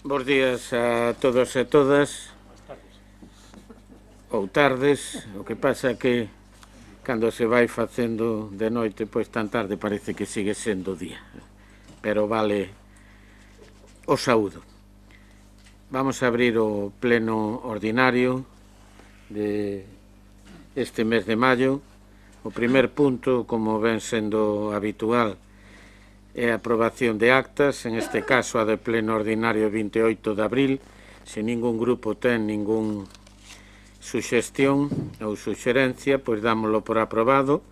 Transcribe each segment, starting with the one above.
Bos días a todos e todas, ou tardes. O que pasa é que cando se vai facendo de noite, pois tan tarde parece que sigue sendo día, pero vale o saúdo. Vamos a abrir o pleno ordinario de este mes de maio. O primer punto, como ven sendo habitual, é a aprobación de actas, en este caso a de pleno ordinario 28 de abril. Se ningún grupo ten ningún suxestión ou suxerencia, pois dámoslo por aprobado.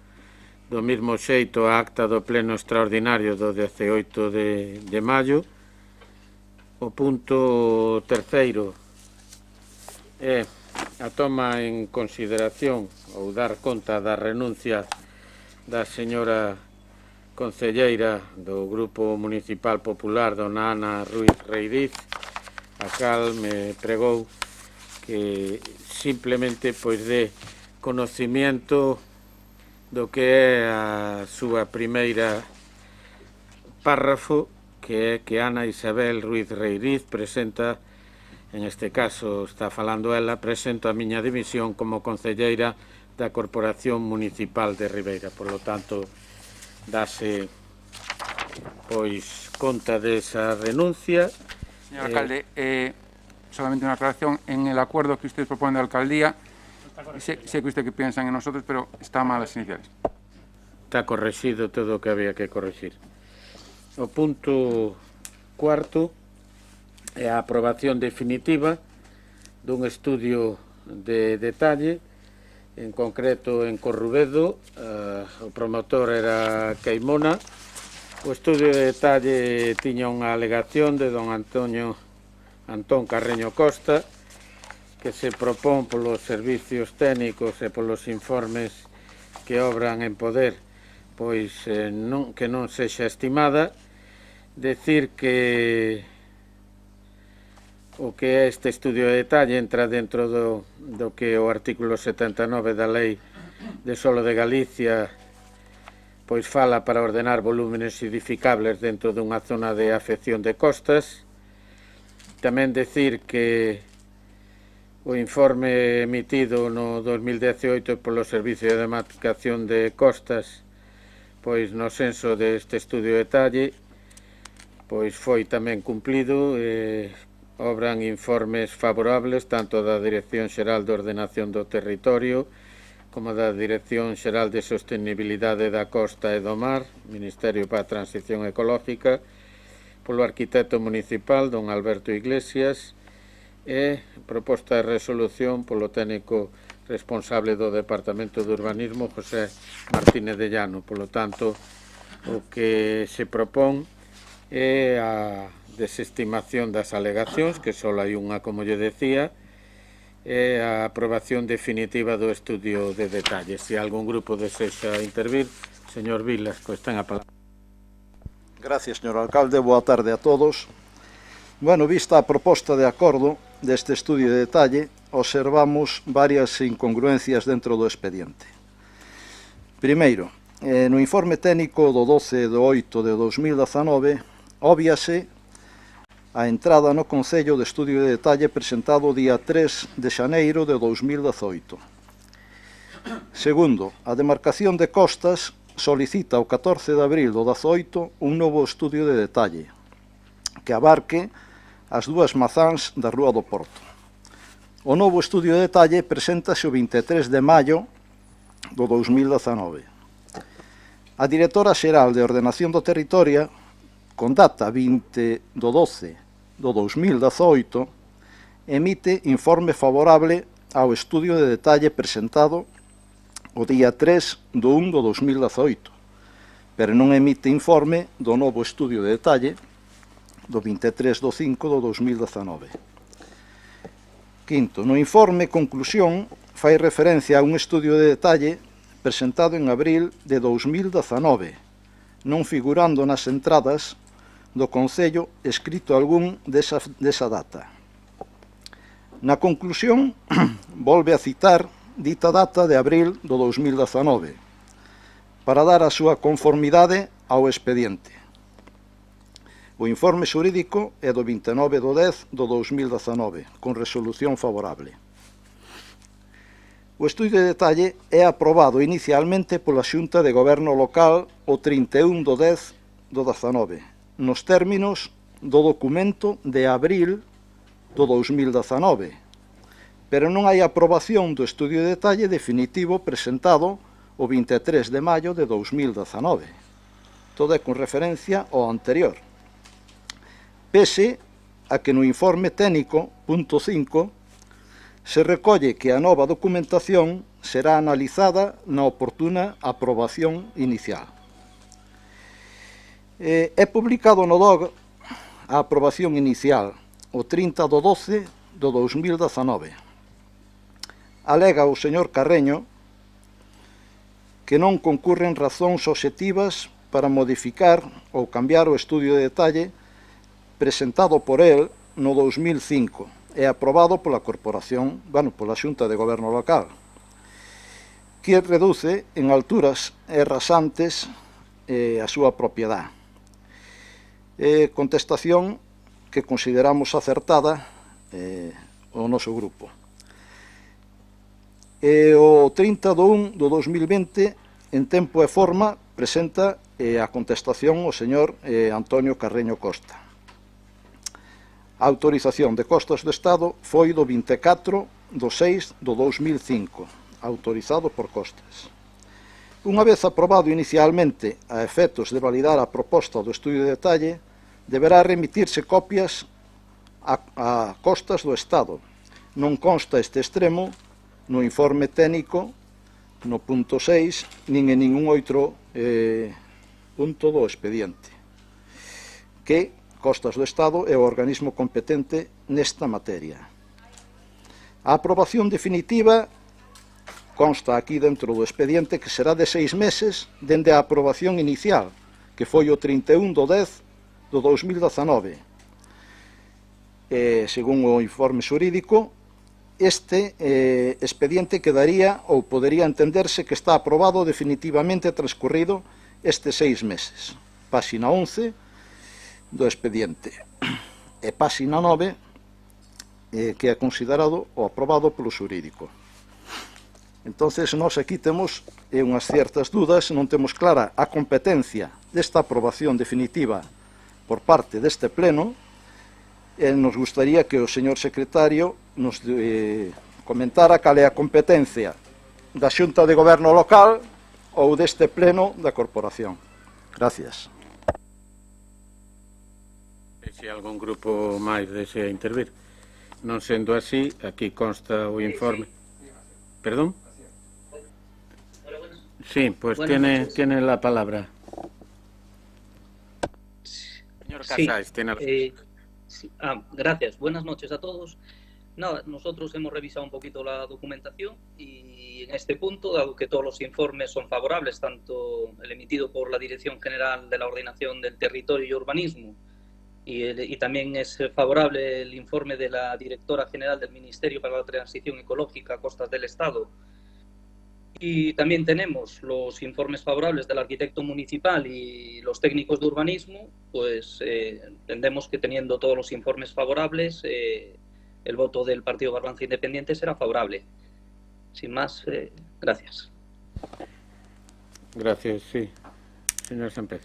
Do mesmo xeito a acta do pleno extraordinario do 18 de maio. O punto terceiro é a toma en consideración ou dar conta da renuncia da señora concelleira do Grupo Municipal Popular, dona Ana Ruiz Reiriz, a cal me pregou que simplemente pois de conocimiento do que é a súa primeira párrafo, que é que Ana Isabel Ruiz Reiriz presenta, en este caso está falando ela, presento a miña dimisión como concelleira da Corporación Municipal de Ribeira. Por lo tanto, dase pois conta desa renuncia. Señor alcalde, solamente una aclaración. En el acuerdo que usted propone de alcaldía, sé que usted que piensan en nosotros, pero está mal las iniciales. Está corregido todo o que había que corregir. O punto cuarto é a aprobación definitiva dun estudio de detalle, en concreto en Corrubedo. O promotor era Queimona. O estudio de detalle tiña unha alegación de don Antón Carreño Costa, que se propón polos servicios técnicos e polos informes que obran en poder, pois que non sexa estimada. Decir que o que é este estudio de detalle entra dentro do que o artículo 79 da Lei de Solo de Galicia pois fala para ordenar volúmenes edificables dentro dunha zona de afección de costas. Tamén decir que o informe emitido no 2018 polo Servicio de Demarcación de Costas, pois no senso deste estudio de detalle, pois foi tamén cumplido. Obran informes favorables tanto da Dirección Xeral de Ordenación do Territorio como da Dirección Xeral de Sostenibilidade da Costa e do Mar, Ministerio para a Transición Ecológica, polo arquitecto municipal, don Alberto Iglesias, e proposta de resolución polo técnico responsable do Departamento de Urbanismo, José Martínez de Llano. Polo tanto, o que se propón é a desestimación das alegacións, que só hai unha, como lle decía, e a aprobación definitiva do estudio de detalle. Se algún grupo desexa intervir, señor Vilas, pois ten a palabra. Gracias, señor alcalde. Boa tarde a todos. Bueno, vista a proposta de acordo deste estudio de detalle, observamos varias incongruencias dentro do expediente. Primeiro, no informe técnico do 12 de 8 de 2019, óbviase a entrada no Concello de estudio de detalle presentado o día 3 de xaneiro de 2018. Segundo, a demarcación de costas solicita o 14 de abril do 18 un novo estudio de detalle que abarque as dúas mazáns da Rúa do Porto. O novo estudio de detalle preséntase o 23 de maio do 2019. A directora xeral de Ordenación do Territorio, con data 20 do 12 do 2018, emite informe favorable ao estudio de detalle presentado o día 3 do 1 do 2018, pero non emite informe do novo estudio de detalle do 23 do 5 do 2019. Quinto, no informe conclusión fai referencia a un estudio de detalle presentado en abril de 2019, non figurando nas entradas do Concello escrito algún desa data. Na conclusión, volve a citar dita data de abril do 2019 para dar a súa conformidade ao expediente. O informe xurídico é do 29 de 10 do 2019, con resolución favorable. O estudio de detalle é aprobado inicialmente pola Xunta de Goberno Local o 31 de 10 do 19, nos términos do documento de abril do 2019, pero non hai aprobación do estudio de detalle definitivo presentado o 23 de maio de 2019. Todo é con referencia ao anterior. Pese a que no informe técnico, punto 5, se recolle que a nova documentación será analizada na oportuna aprobación inicial. É publicado no DOG a aprobación inicial o 30 de 12 do 2019. Alega o señor Carreño que non concurren razóns obxectivas para modificar ou cambiar o estudio de detalle presentado por el no 2005 e aprobado pola Corporación, pola Xunta de Goberno Local, que reduce en alturas e rasantes a súa propiedade. Contestación que consideramos acertada o noso grupo. O 30 de 1 do 2020, en tempo e forma, presenta a contestación o señor Antonio Carreño Costa. A autorización de costas do Estado foi do 24 de 6 do 2005, autorizado por Costas. Unha vez aprobado inicialmente a efectos de validar a proposta do estudio de detalle, deberá remitirse copias a Costas do Estado. Non consta este extremo no informe técnico, no punto 6, nin en ningún outro punto do expediente, que Costas do Estado é o organismo competente nesta materia. A aprobación definitiva consta aquí dentro do expediente que será de 6 meses dende a aprobación inicial, que foi o 31 de 10 do 2019. Según o informe xurídico, este expediente quedaría ou podería entenderse que está aprobado definitivamente transcurrido estes 6 meses. Páxina 11 do expediente. E páxina 9 que é considerado ou aprobado polo xurídico. Entonces, nós aquí temos unhas certas dudas, non temos clara a competencia desta aprobación definitiva por parte deste pleno. Nos gustaría que o señor secretario nos comentara cal é a competencia da Xunta de Goberno Local ou deste pleno da Corporación. Gracias. Se algún grupo máis desea intervir. Non sendo así, aquí consta o informe. ¿Perdón? Sí, pues tiene la palabra. Señor Casais, tiene la palabra. Sí. Gracias. Buenas noches a todos. Nada, nosotros hemos revisado un poquito la documentación y en este punto, dado que todos los informes son favorables, tanto el emitido por la Dirección General de la Ordenación del Territorio y Urbanismo y también es favorable el informe de la Directora General del Ministerio para la Transición Ecológica, Costas del Estado, y también tenemos los informes favorables del arquitecto municipal y los técnicos de urbanismo, pues entendemos que teniendo todos los informes favorables, el voto del Partido Barbanza Independiente será favorable. Sin más, gracias. Gracias, sí. Señor Sánchez.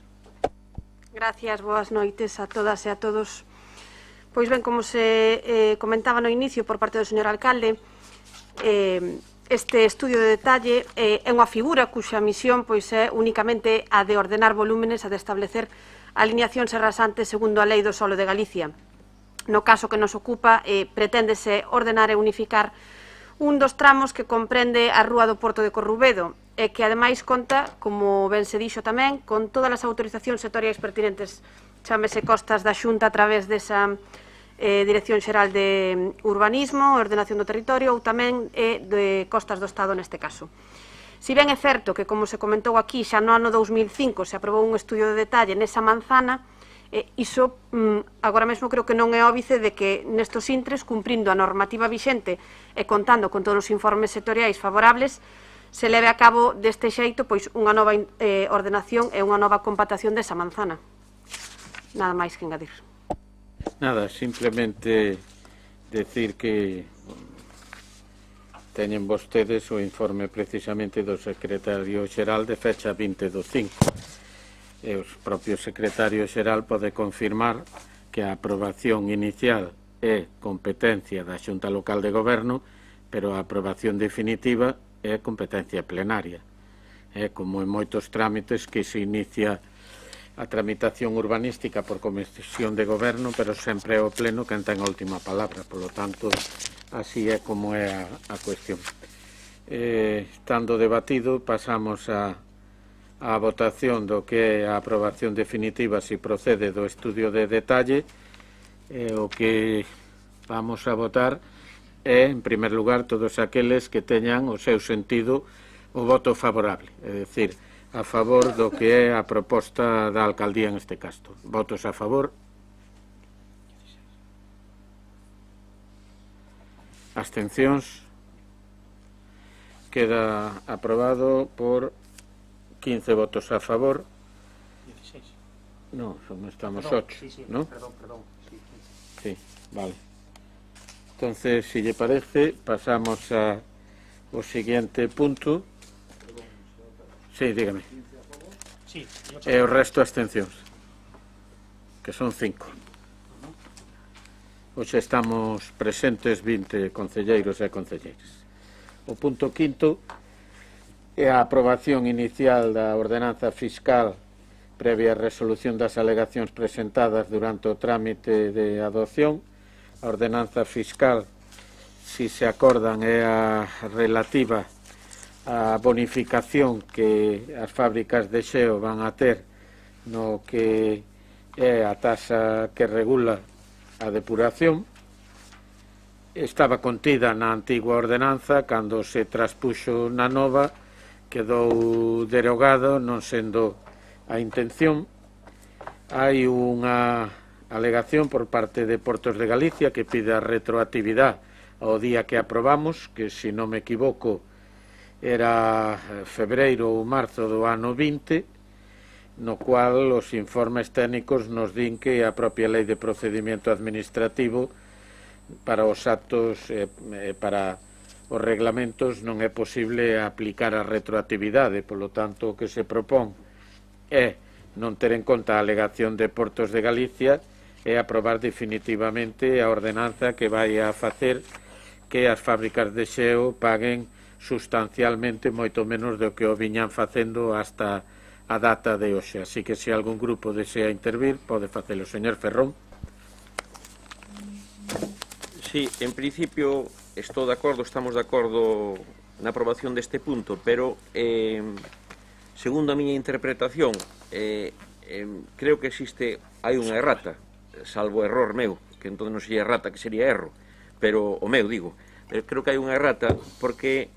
Gracias, boas noites a todas e a todos. Pois ben, como se comentaba no inicio por parte do señor alcalde, este estudio de detalle é unha figura cuxa misión pois é únicamente a de ordenar volúmenes, a de establecer alineacións e rasantes segundo a Lei do Solo de Galicia. No caso que nos ocupa, preténdese ordenar e unificar un dos tramos que comprende a Rúa do Porto de Corrubedo e que ademais conta, como ben se dixo tamén, con todas as autorizacións sectoriais pertinentes, chámese Costas da Xunta a través desa Dirección Xeral de Urbanismo, Ordenación do Territorio ou tamén de Costas do Estado neste caso. Si ben é certo que, como se comentou aquí, xa no ano 2005 se aprobou un estudio de detalle nesa manzana, iso agora mesmo creo que non é óbice de que nestos intres, cumprindo a normativa vixente e contando con todos os informes sectoriais favorables, se leve a cabo deste xeito pois unha nova ordenación e unha nova compactación desa manzana. Nada máis que engadir. Nada, simplemente decir que teñen vostedes o informe precisamente do secretario xeral de fecha 20/5 e o propio secretario xeral pode confirmar que a aprobación inicial é competencia da Xunta Local de Goberno, pero a aprobación definitiva é competencia plenaria. É como en moitos trámites que se inicia a tramitación urbanística por comisión de goberno, pero sempre é o pleno quen ten a última palabra, polo tanto, así é como é a cuestión. Estando debatido, pasamos a votación do que é a aprobación definitiva se procede do estudio de detalle. O que vamos a votar é, en primer lugar, todos aqueles que teñan o seu sentido o voto favorable, é dicir, a favor do que é a proposta da alcaldía en este caso. Votos a favor. Abstencións. Queda aprobado por 15 votos a favor. 16. No, estamos 8, sí, ¿no? Perdón. Sí, vale. Entonces, si lle parece, pasamos ao siguiente punto. Sí, dígame. Sí, E o resto abstencións, que son 5. Hoxe estamos presentes 20 concelleiros e concelleiras. O punto quinto é a aprobación inicial da ordenanza fiscal previa resolución das alegacións presentadas durante o trámite de adopción. A ordenanza fiscal, si se acordan, é a relativa a bonificación que as fábricas de xeo van a ter no que é a taxa que regula a depuración. Estaba contida na antigua ordenanza, cando se traspuxo na nova quedou derogado, non sendo a intención. Hai unha alegación por parte de Portos de Galicia que pide a retroactividade ao día que aprobamos, que, se non me equivoco, era febreiro ou marzo do ano 20, no cual os informes técnicos nos din que a propia lei de procedimento administrativo para os actos para os reglamentos non é posible aplicar a retroactividade. Polo tanto, o que se propón é non ter en conta a alegación de Portos de Galicia e aprobar definitivamente a ordenanza que vai a facer que as fábricas de xeo paguen sustancialmente moito menos do que o viñan facendo hasta a data de hoxe. Así que se algún grupo desea intervir, pode facelo. Señor Ferrón. Sí, en principio estou de acordo, estamos de acordo na aprobación deste punto, pero segundo a miña interpretación creo que hai unha errata, salvo error meu, que entón non sería errata, que sería erro, pero o meu, digo, pero creo que hai unha errata porque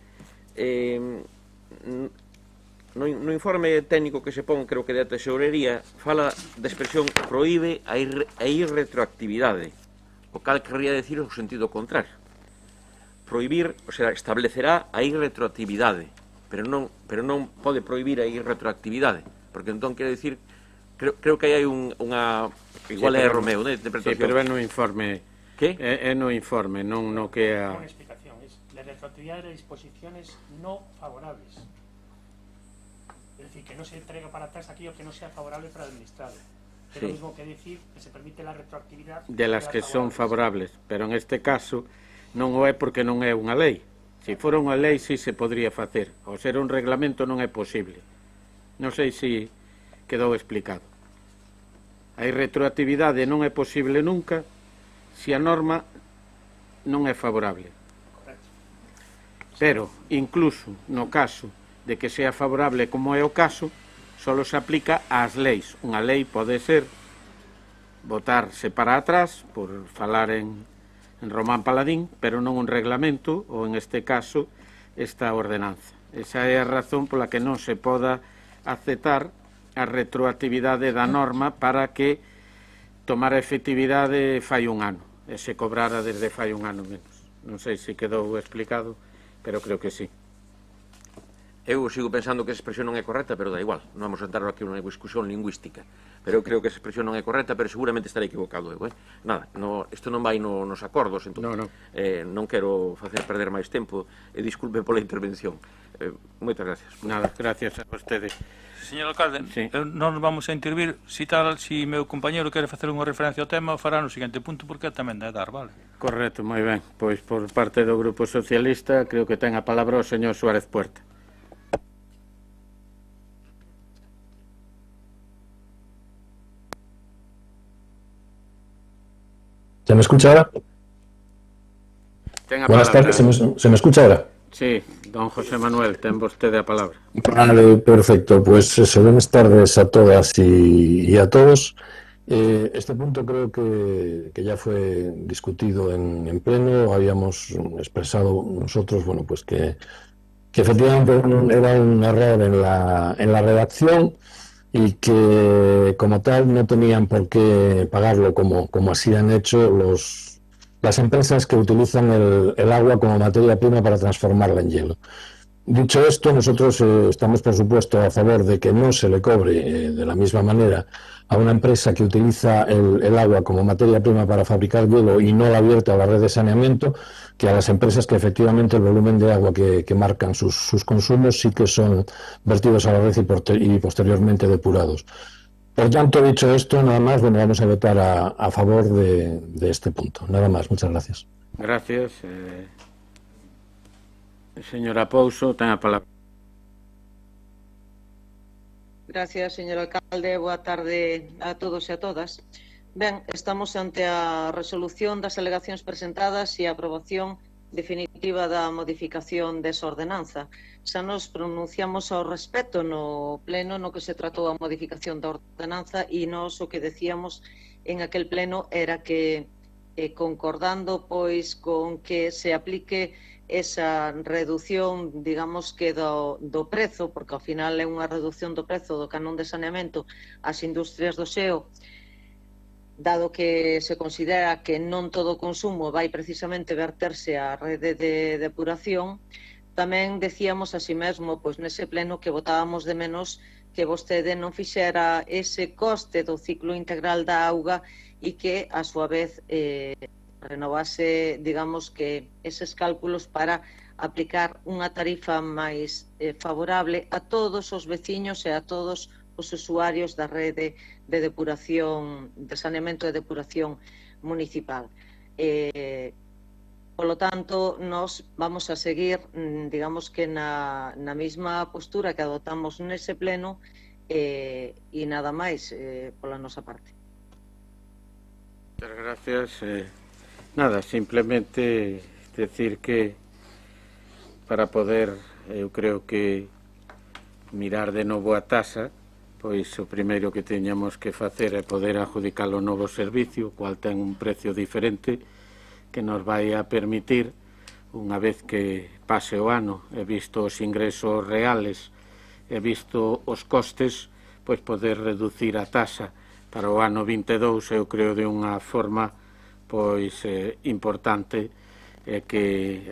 no informe técnico que se pon, creo que de Tesourería, fala da expresión proíbe a irretroactividade, o cal querría decir o sentido contrario. Prohibir, o sea, establecerá a irretroactividade, pero non pode prohibir a irretroactividade, porque entón quere decir, creo que hai unha, igual é erro meu, de interpretación. Sí, pero é no informe. Que? É no informe, non no que é a... Una explicación, es la retroactividad de disposiciones no favorables. Es decir, que no se entrega para atrás aquello que no sea favorable para el administrado. Es lo mismo que decir que se permite la retroactividad de las que son favorables, pero en este caso non o é porque non é unha lei. Se fora unha lei, sí se podría facer. Ao ser un reglamento non é posible. Non sei se quedou explicado. A irretroactividade non é posible nunca se a norma non é favorable. Pero, incluso no caso de que sea favorable, como é o caso, só se aplica ás leis. Unha lei pode ser botarse para atrás, por falar en Román Paladín, pero non un reglamento, ou en este caso, esta ordenanza. Esa é a razón pola que non se poda aceptar a retroactividade da norma para que tomara efectividade fai un ano, e se cobrara desde fai un ano menos. Non sei se quedou explicado, pero creo que sí. Eu sigo pensando que esa expresión non é correcta, pero da igual, non vamos a entrar aquí nunha discusión lingüística, pero eu creo que esa expresión non é correcta, pero seguramente estarei equivocado eu, Nada, isto non vai nos acordos, entón, non quero facer perder máis tempo, e disculpe pola intervención. Moitas gracias. Nada, gracias a vostedes. Señor alcalde, sí. Non vamos a intervir. Si meu compañero quere facer unha referencia ao tema, o fará no seguinte punto, porque tamén dá dar, vale? Correcto, moi ben. Pois por parte do Grupo Socialista, creo que ten a palabra o señor Suárez Puerta. ¿Se me escucha ahora? Buenas tardes, ¿se me escucha ahora? Sí, don José Manuel, ten vostede a palabra. Vale, perfecto. Pues eso, buenas tardes a todas y a todos. Este punto creo que ya fue discutido en pleno. Habíamos expresado nosotros, bueno, pues que efectivamente era un error en la redacción y que como tal no tenían por qué pagarlo como así han hecho las empresas que utilizan el agua como materia prima para transformarla en hielo. Dicho esto, nosotros estamos por supuesto a favor de que no se le cobre de la misma manera a una empresa que utiliza el agua como materia prima para fabricar hielo y no la vierte a la red de saneamiento, que a las empresas que efectivamente el volumen de agua que marcan sus consumos sí que son vertidos a la red y posteriormente depurados. Por tanto, dicho esto, nada más, bueno, vamos a votar a favor de este punto. Nada más, muchas gracias. Gracias. Señora Pouso, ten a palabra. Gracias, señor alcalde. Boa tarde a todos e a todas. Ben, estamos ante a resolución das alegacións presentadas e a aprobación definitiva da modificación desa ordenanza. Xa nos pronunciamos ao respecto no pleno no que se tratou a modificación da ordenanza e nos o que decíamos en aquel pleno era que concordando pois con que se aplique esa reducción, digamos que do prezo, porque ao final é unha reducción do prezo do canon de saneamento ás industrias do xeo, dado que se considera que non todo o consumo vai precisamente verterse á rede de depuración. Tamén decíamos así mesmo, pois nese pleno, que votábamos de menos que vostede non fixera ese coste do ciclo integral da auga e que, a súa vez, renovase, digamos, que eses cálculos para aplicar unha tarifa máis favorable a todos os veciños e a todos os usuarios da rede de depuración, de saneamento e depuración municipal. Polo tanto, nos vamos a seguir, digamos que na mesma postura que adoptamos nese pleno e nada máis pola nosa parte. Muchas gracias. Nada, simplemente decir que para poder, eu creo que mirar de novo a tasa, pois o primeiro que teñamos que facer é poder adjudicar o novo servicio, cual ten un precio diferente que nos vai a permitir, unha vez que pase o ano e visto os ingresos reales e visto os costes, pois poder reducir a tasa para o ano 22, eu creo de unha forma pois importante, que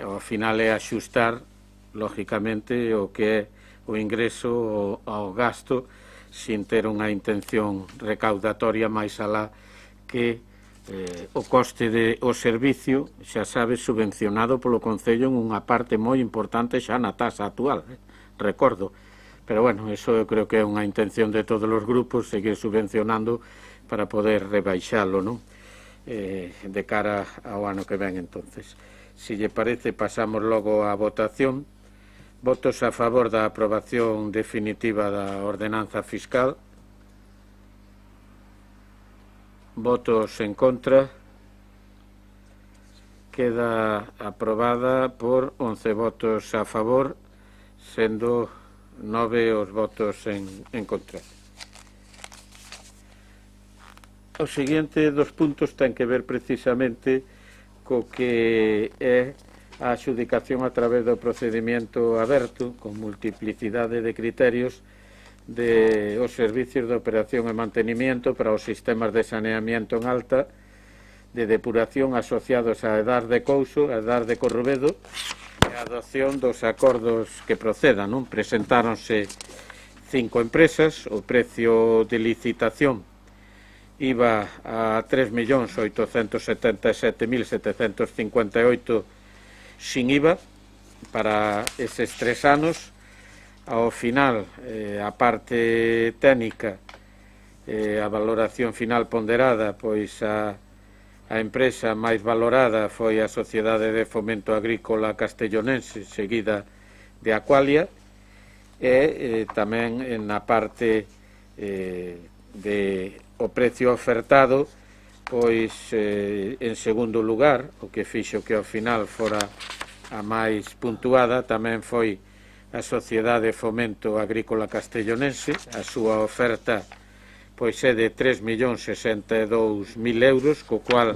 ao final é axustar lógicamente o que é o ingreso ao gasto sin ter unha intención recaudatoria máis alá que o coste do servicio, xa sabes, subvencionado polo Concello en unha parte moi importante xa na tasa actual, recordo. Pero bueno, eso eu creo que é unha intención de todos os grupos, seguir subvencionando para poder rebaixalo, non? De cara ao ano que ven. Entonces, si lle parece, pasamos logo á votación. Votos a favor da aprobación definitiva da ordenanza fiscal. Votos en contra. Queda aprobada por 11 votos a favor, sendo 9 os votos en contra. O seguinte dos puntos ten que ver precisamente co que é a adxudicación a través do procedimento aberto, con multiplicidade de criterios de os servicios de operación e mantenimiento para os sistemas de saneamiento en alta, de depuración asociados a Edar de Couso, a Edar de Corrubedo e a a adopción dos acordos que procedan, non? Presentáronse 5 empresas, o precio de licitación iba a 3.877.758 sin IVA para eses 3 anos. Ao final, a parte técnica, a valoración final ponderada, pois a empresa máis valorada foi a Sociedade de Fomento Agrícola Castellonense, seguida de Aqualia, e tamén na parte de o precio ofertado, pois en segundo lugar, o que fixo que ao final fora a máis puntuada, tamén foi a Sociedade de Fomento Agrícola Castellonense. A súa oferta pois é de 3.062.000 euros, co cual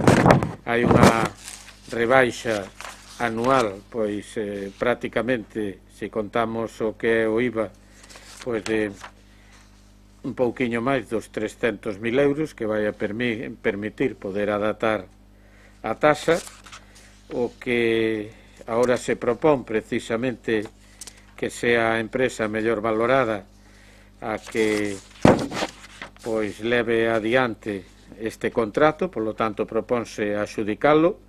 hai unha rebaixa anual, pois prácticamente, se contamos o que é o IVA, pois de un pouquiño máis dos 300.000 euros, que vai a permitir poder adaptar a taxa. O que agora se propón precisamente que sea a empresa mellor valorada a que pois leve adiante este contrato, polo tanto propónse axudicalo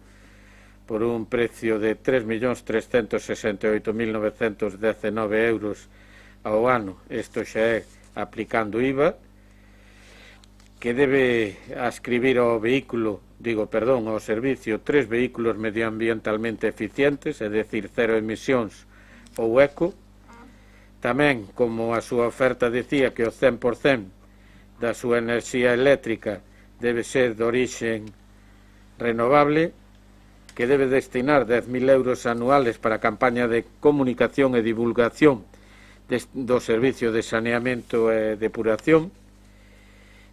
por un precio de 3.368.919 euros ao ano. Isto xa é aplicando IVA, que debe ascribir ao ao servicio 3 vehículos medioambientalmente eficientes, é dicir, cero emisións ou eco. Tamén, como a súa oferta decía, que o 100% da súa enerxía eléctrica debe ser de orixen renovable, que debe destinar 10.000 euros anuales para a campaña de comunicación e divulgación do servicio de saneamento e depuración,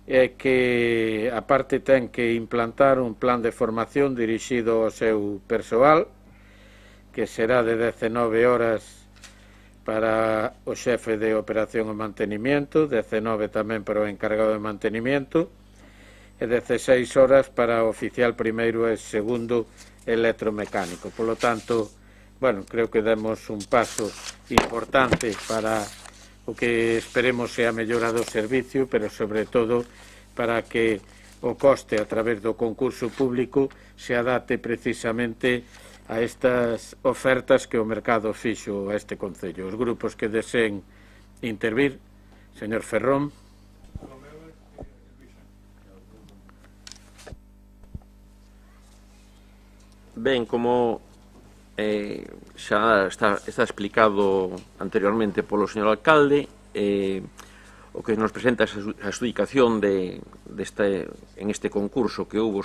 e que aparte ten que implantar un plan de formación dirixido ao seu persoal, que será de 19 horas para o xefe de operación e mantenimiento, 19 tamén para o encargado de mantenimiento, e 16 horas para o oficial primeiro e segundo electromecánico. Por lo tanto, bueno, creo que demos un paso importante para o que esperemos sea a mellora do servicio, pero sobre todo para que o coste a través do concurso público se adapte precisamente a estas ofertas que o mercado fixo a este concello. Os grupos que deseen intervir, señor Ferrón. Ben, como xa está explicado anteriormente polo señor alcalde, o que nos presenta a adjudicación en este concurso que hubo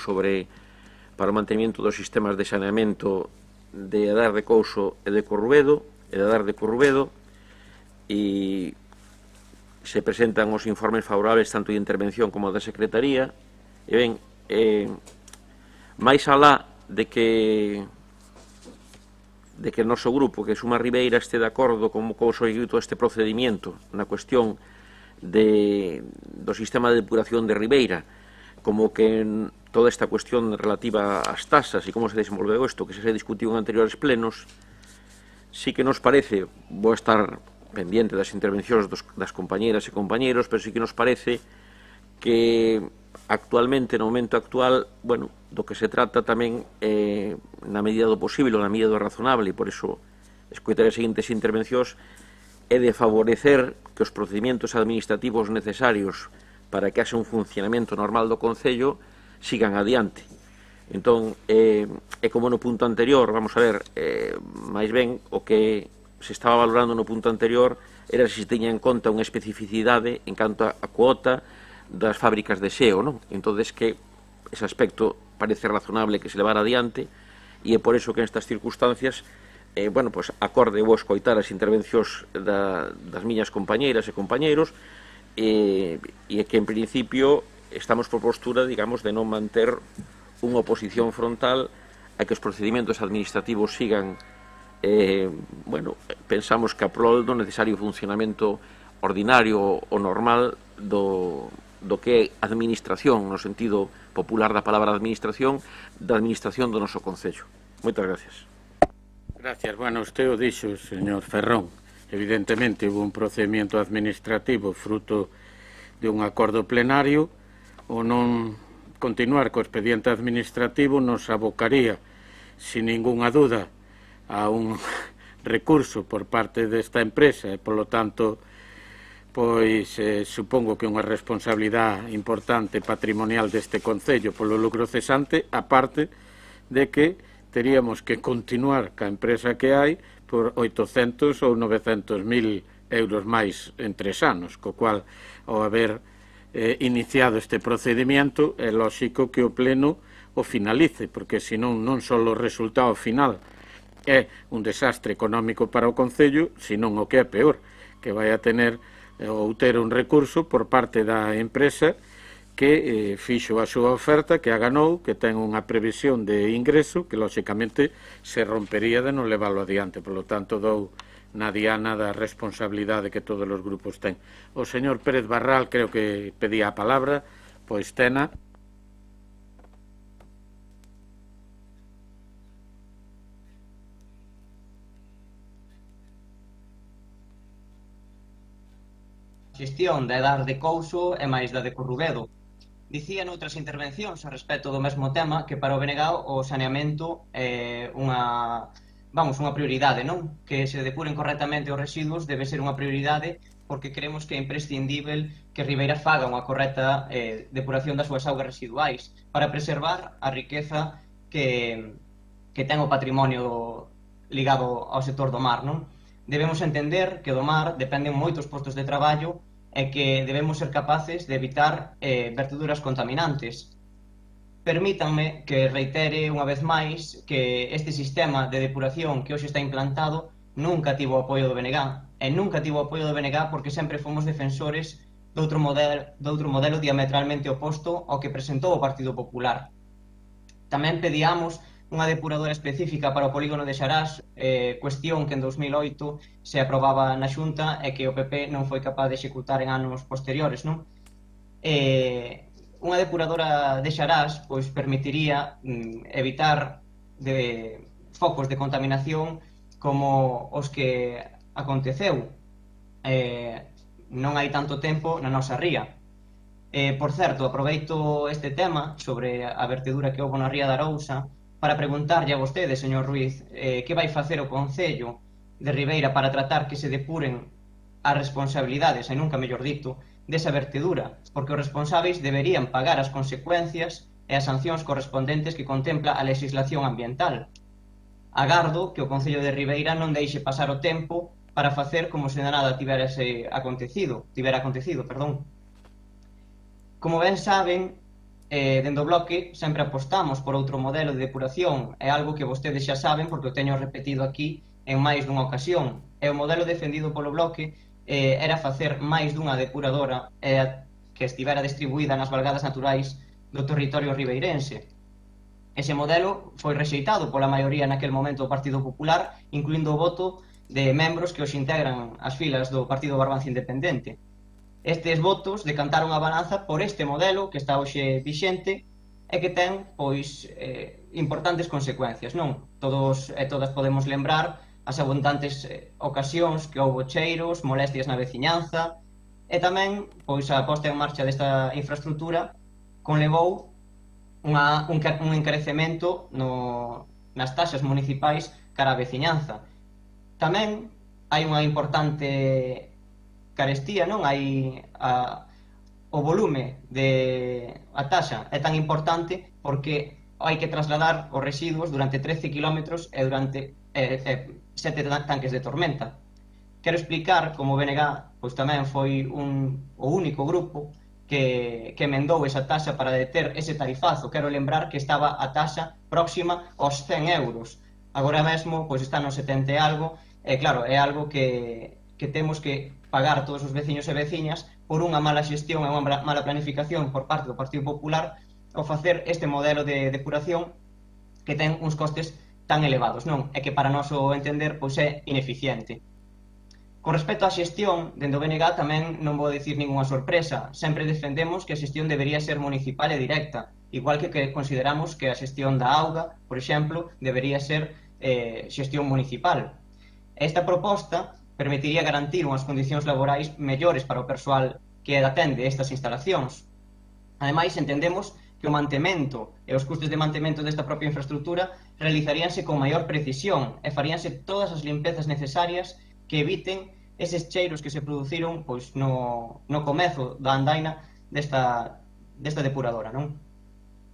para o mantenimiento dos sistemas de saneamento de Adar de Couso e de Corrubedo, e se presentan os informes favorables tanto de intervención como da Secretaría. E ben, máis alá de que o noso grupo, que Suma Ribeira, este de acordo con como seguiu todo este procedimento na cuestión do sistema de depuración de Ribeira, como que toda esta cuestión relativa ás tasas e como se desenvolveu isto, que se discutiu en anteriores plenos, sí que nos parece, vou estar pendiente das intervencións das compañeras e compañeros, pero sí que nos parece que actualmente, no momento actual, bueno, do que se trata tamén na medida do posible ou na medida do razonable, e por iso escoitaré as seguintes intervencións, é de favorecer que os procedimentos administrativos necesarios para que haxa un funcionamento normal do Concello sigan adiante. Entón, é como no punto anterior, vamos a ver, máis ben o que se estaba valorando no punto anterior era se tiña en conta unha especificidade en canto a cuota das fábricas de xeo, non? Entón, que ese aspecto parece razonable que se levara adiante, e é por iso que nestas circunstancias, bueno, pues acorde vou escoitar as intervencións das miñas compañeiras e compañeiros, e que en principio estamos por postura, digamos, de non manter unha oposición frontal a que os procedimentos administrativos sigan, bueno, pensamos que a prol do necesario funcionamento ordinario ou normal do que é administración, no sentido popular da palabra administración, da administración do noso Concello. Moitas gracias. Gracias. Bueno, usted o dixo, señor Ferrón. Evidentemente, houve un procedimiento administrativo fruto de un acordo plenario. O non continuar co expediente administrativo nos abocaría, sin ninguna duda, a un recurso por parte desta empresa e, polo tanto, pois supongo que unha responsabilidade importante patrimonial deste Concello polo lucro cesante, aparte de que teríamos que continuar ca empresa que hai por 800 ou 900.000 euros máis en 3 anos, co cual, ao haber iniciado este procedimento, é lóxico que o Pleno o finalice, porque senón non só o resultado final é un desastre económico para o Concello, senón o que é peor, que vai a tener ou ter un recurso por parte da empresa que fixo a súa oferta, que a ganou, que ten unha previsión de ingreso que lóxicamente se rompería de non leválo adiante. Por lo tanto, dou na diana da responsabilidade que todos os grupos ten. O señor Pérez Barral creo que pedía a palabra, pois tena. Xestión da edar de Couso e máis da de Corrubedo. Dicía noutras intervencións a respecto do mesmo tema que para o BNG o saneamento é unha prioridade, non? Que se depuren correctamente os residuos debe ser unha prioridade porque creemos que é imprescindível que Ribeira faga unha correcta depuración das súas augas residuais para preservar a riqueza que ten o patrimonio ligado ao sector do mar, non? Debemos entender que do mar dependen moitos postos de traballo e que debemos ser capaces de evitar verteduras contaminantes. Permítanme que reitere unha vez máis que este sistema de depuración que hoxe está implantado nunca tivo o apoio do BNG e nunca tivo o apoio do BNG porque sempre fomos defensores de outro modelo diametralmente oposto ao que presentou o Partido Popular. Tamén pedíamos unha depuradora específica para o polígono de Xarás, cuestión que en 2008 se aprobaba na Xunta e que o PP non foi capaz de executar en anos posteriores, non? Unha depuradora de Xarás pois permitiría evitar focos de contaminación como os que aconteceu non hai tanto tempo na nosa ría. Por certo, aproveito este tema sobre a vertedura que houve na ría da Arousa para preguntarlle a vostede, señor Ruiz, que vai facer o Concello de Ribeira para tratar que se depuren as responsabilidades, e nunca mellor dito, desa vertedura, porque os responsáveis deberían pagar as consecuencias e as sancións correspondentes que contempla a legislación ambiental. Agardo que o Concello de Ribeira non deixe pasar o tempo para facer como se nada tivera acontecido. Como ben saben, dende o Bloque sempre apostamos por outro modelo de depuración, é algo que vostedes xa saben porque o teño repetido aquí en máis dunha ocasión. E o modelo defendido polo Bloque era facer máis dunha depuradora que estivera distribuída nas valgadas naturais do territorio ribeirense. Ese modelo foi rexeitado pola maioría naquel momento do Partido Popular, incluindo o voto de membros que os integran as filas do Partido Barbanza Independente. Estes votos decantaron a balanza por este modelo que está hoxe vixente e que ten, pois, importantes consecuencias, non? Todos e todas podemos lembrar as abundantes ocasións que houbo cheiros, molestias na veciñanza e tamén, pois, a posta en marcha desta infraestructura conlevou un encarecemento nas taxas municipais cara á veciñanza. Tamén hai unha importante carestía, non? Hai o volume a taxa é tan importante porque hai que trasladar os residuos durante 13 km e durante 7 tanques de tormenta. Quero explicar como o BNG pois tamén foi o único grupo que emendou esa taxa para deter ese tarifazo. Quero lembrar que estaba a taxa próxima aos 100 euros. Agora mesmo pois está no 70 e algo, e claro, é algo que temos que pagar todos os veciños e veciñas por unha mala xestión e unha mala planificación por parte do Partido Popular ao facer este modelo de depuración que ten uns costes tan elevados, non? E que para noso entender pois é ineficiente. Con respecto á xestión, dende o BNG tamén non vou dicir ninguna sorpresa. Sempre defendemos que a xestión debería ser municipal e directa, igual que consideramos que a xestión da auga, por exemplo, debería ser xestión municipal. Esta proposta permitiría garantir unhas condicións laborais mellores para o persoal que atende estas instalacións. Ademais, entendemos que o mantemento e os custes de mantemento desta propia infraestructura realizaríanse con maior precisión e faríanse todas as limpezas necesarias que eviten eses cheiros que se produciron pois, no comezo da andaina desta depuradora, non?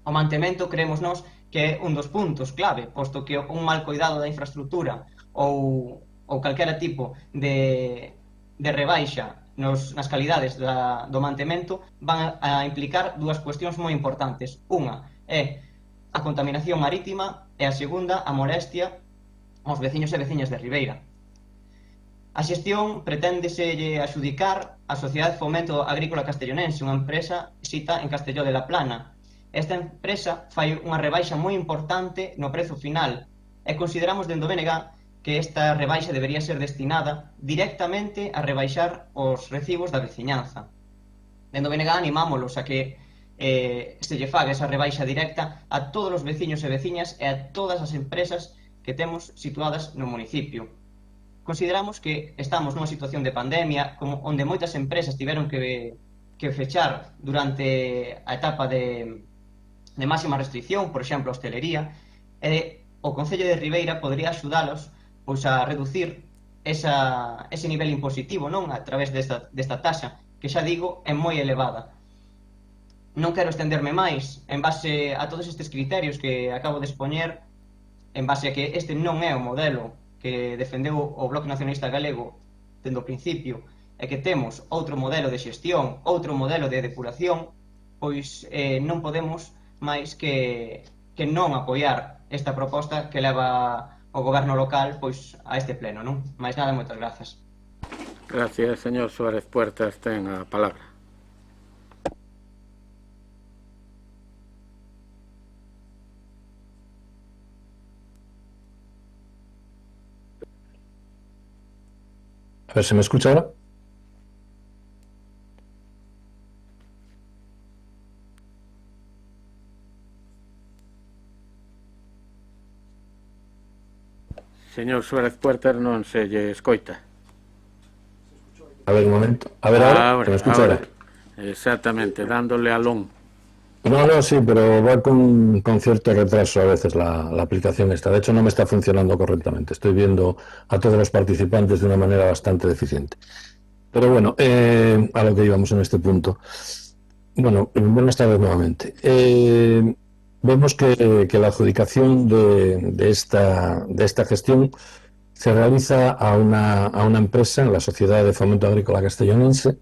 O mantemento, creemos nós, que é un dos puntos clave, posto que un mal cuidado da infraestructura ou calquera tipo de rebaixa nas calidades do mantemento van a implicar dúas cuestións moi importantes. Unha é a contaminación marítima e a segunda a molestia aos veciños e veciñas de Ribeira. A xestión preténdese adxudicar a Sociedade Fomento Agrícola Castellonense, unha empresa sita en Castelló de la Plana. Esta empresa fai unha rebaixa moi importante no prezo final e consideramos dentro do BNG que esta rebaixa debería ser destinada directamente a rebaixar os recibos da veciñanza. Dentro do BNG animámolos a que se lle faga esa rebaixa directa a todos os veciños e veciñas e a todas as empresas que temos situadas no municipio. Consideramos que estamos nunha situación de pandemia onde moitas empresas tiveron que fechar durante a etapa de máxima restricción, por exemplo, a hostelería, e o Concello de Ribeira podría axudalos pois a reducir ese nivel impositivo, non, a través desta taxa, que xa digo, é moi elevada. Non quero estenderme máis, en base a todos estes criterios que acabo de expoñer, en base a que este non é o modelo que defendeu o Bloque Nacionalista Galego dende o principio, e que temos outro modelo de xestión, outro modelo de depuración, pois non podemos máis que non apoiar esta proposta que leva o goberno local pois a este pleno, non? Máis nada, moitas grazas. Gracias, señor Suárez Puertas, ten a palabra. A ver, ¿se me escucha ahora? Señor Suárez Puertas, non se lle escoita. A ver, un momento. A ver, ahora, ¿se me escucha ahora? Exactamente, dándole alón. No, sí, pero va con cierto retraso a veces la aplicación esta. De hecho, no me está funcionando correctamente. Estoy viendo a todos los participantes de una manera bastante deficiente. Pero bueno, a lo que íbamos en este punto. Bueno, buenas tardes nuevamente. Vemos que la adjudicación de esta gestión se realiza a una empresa, en la Sociedad de Fomento Agrícola Castellonense,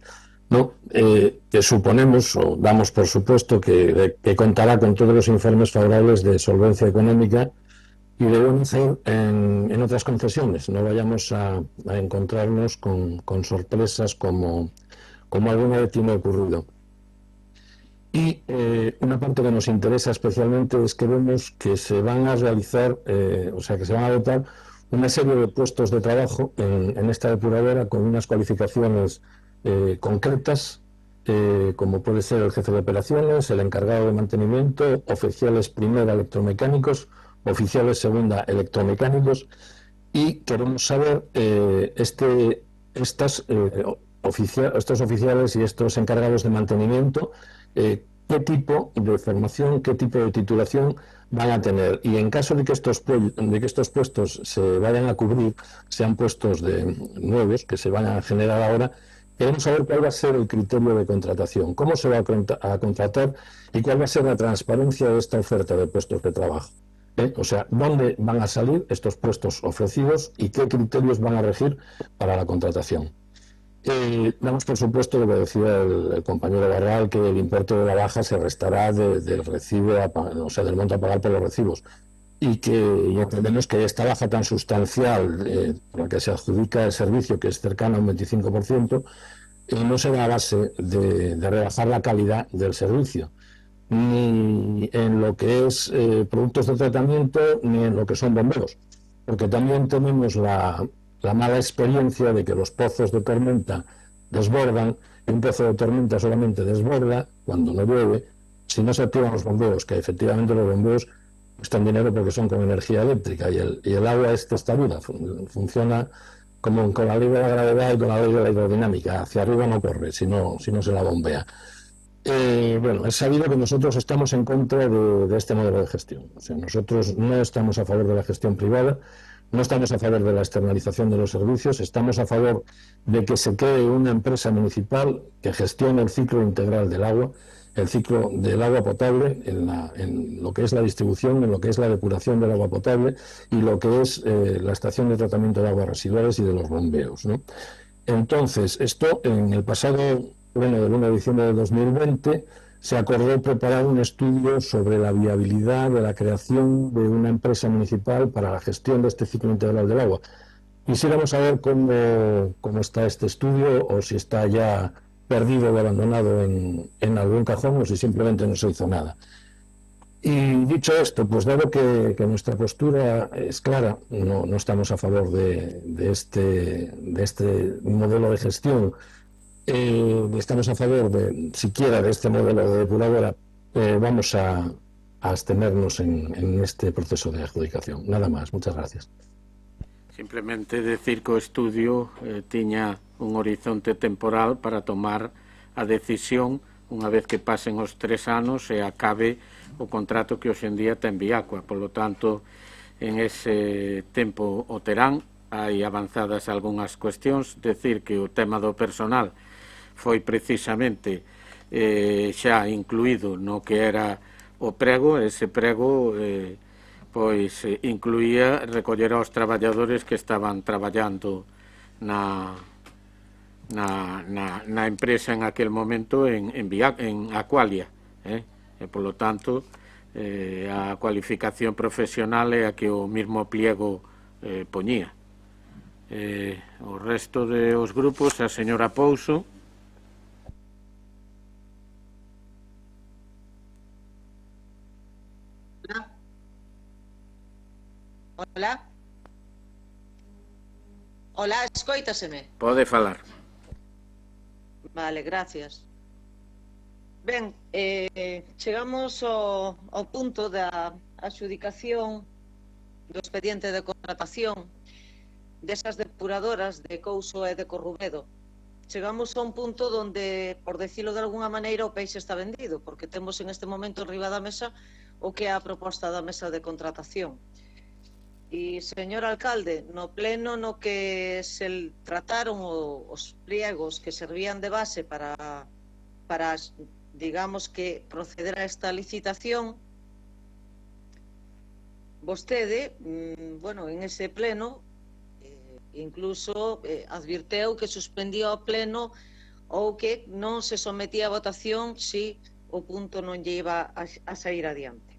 ¿no? Que suponemos o damos por supuesto que contará con todos los informes favorables de solvencia económica y de buen hacer en otras concesiones. No vayamos a encontrarnos con sorpresas como alguna vez tiene ocurrido. Y una parte que nos interesa especialmente es que vemos que se van a realizar, o sea, que se van a dotar una serie de puestos de trabajo en esta depuradora con unas cualificaciones concretas, como puede ser el jefe de operaciones, el encargado de mantenimiento, oficiales primera electromecánicos, oficiales segunda electromecánicos, y queremos saber estos oficiales y estos encargados de mantenimiento, qué tipo de formación, qué tipo de titulación van a tener, y en caso de que estos puestos se vayan a cubrir, sean puestos nuevos que se van a generar ahora, queremos saber cuál va a ser el criterio de contratación, cómo se va a contratar y cuál va a ser la transparencia de esta oferta de puestos de trabajo. O sea, dónde van a salir estos puestos ofrecidos y qué criterios van a regir para la contratación. Damos por supuesto lo que decía el compañero Barral, que el importe de la baja se restará del recibo, o sea, del monto a pagar por los recibos, y entendemos que esta baja tan sustancial por la que se adjudica el servicio, que es cercana a un 25%, no se da a base de rebajar la calidad del servicio, ni en lo que es productos de tratamiento, ni en lo que son bomberos, porque también tenemos la mala experiencia de que los pozos de tormenta desbordan, y un pozo de tormenta solamente desborda cuando no llueve, si no se activan los bombeos, que efectivamente los bombeos cuestan dinero porque son con energía eléctrica y el agua es testaruda, funciona como con la ley de la gravedad y con la ley de la hidrodinámica, hacia arriba no corre si no se la bombea. Bueno, es sabido que nosotros estamos en contra de este modelo de gestión. O sea, nosotros no estamos a favor de la gestión privada, no estamos a favor de la externalización de los servicios, estamos a favor de que se cree una empresa municipal que gestione el ciclo integral del agua, el ciclo del agua potable en lo que es la distribución, en lo que es la depuración del agua potable y lo que es la estación de tratamiento de aguas residuales y de los bombeos, ¿no? Entonces, esto en el pasado pleno del 1 de diciembre de 2020 se acordó preparar un estudio sobre la viabilidad de la creación de una empresa municipal para la gestión de este ciclo integral del agua. Quisiéramos saber cómo está este estudio, o si está ya perdido o abandonado en algún cajón, o si simplemente no se hizo nada. Y dicho esto, pues dado que nuestra postura es clara, no estamos a favor de este modelo de gestión, estamos a favor siquiera de este modelo de depuradora, vamos a abstenernos en este proceso de adjudicación. Nada más, muchas gracias. Simplemente decir que o estudio tiña un horizonte temporal para tomar a decisión unha vez que pasen os 3 anos e acabe o contrato que hoxe en día ten Viacua. Por lo tanto, en ese tempo o terán, hai avanzadas algunhas cuestións. Decir que o tema do personal foi precisamente xa incluído no que era o prego. Ese prego pois incluía recoller aos traballadores que estaban traballando na empresa en aquel momento en Aqualia, e polo tanto a cualificación profesional é a que o mismo pliego poñía. O resto dos grupos, a señora Pouso. Hola. Hola, escoítaseme. Pode falar. Vale, gracias. Ben, chegamos ao punto da adxudicación do expediente de contratación desas depuradoras de Couso e de Corrubedo. Chegamos a un punto donde, por decirlo de alguna maneira, o peixe está vendido, porque temos en este momento enriba da mesa o que é a proposta da mesa de contratación. E, señor alcalde, no pleno no que se trataron os pliegos que servían de base para digamos que proceder a esta licitación, vostede, bueno, en ese pleno incluso advirteu que suspendía o pleno ou que non se sometía a votación se o punto non lle iba a sair adiante.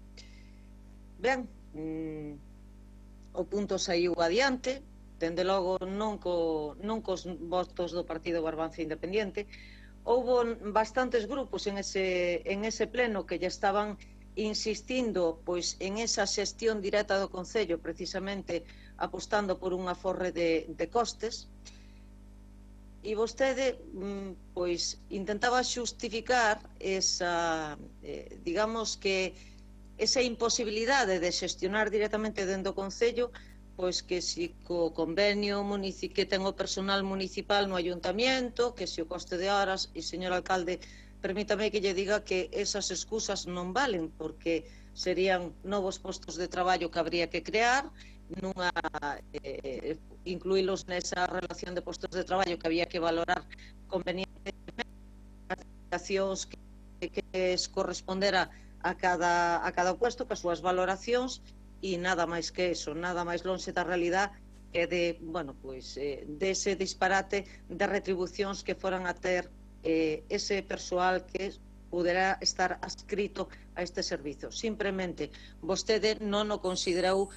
Ben, o punto saiu adiante, dende logo non cos votos do Partido Barbanza Independiente. Houbo bastantes grupos en ese pleno que lle estaban insistindo pois en esa xestión directa do Concello, precisamente apostando por un aforre de costes, e vostede pois intentaba xustificar esa, digamos que esa imposibilidade de xestionar directamente dentro do Concello, pois que si co convenio que ten o personal municipal no ayuntamiento, que si o coste de horas, e señor alcalde, permítame que lle diga que esas excusas non valen, porque serían novos postos de traballo que habría que crear, incluílos nesa relación de postos de traballo que había que valorar convenientemente, as accións que correspondera a cada puesto, que as súas valoracións, e nada máis que eso, nada máis lonxe da realidade que de, bueno, pois, dese disparate de retribucións que foran a ter ese persoal que pudera estar adscrito a este servizo. Simplemente, vostede non o considerou,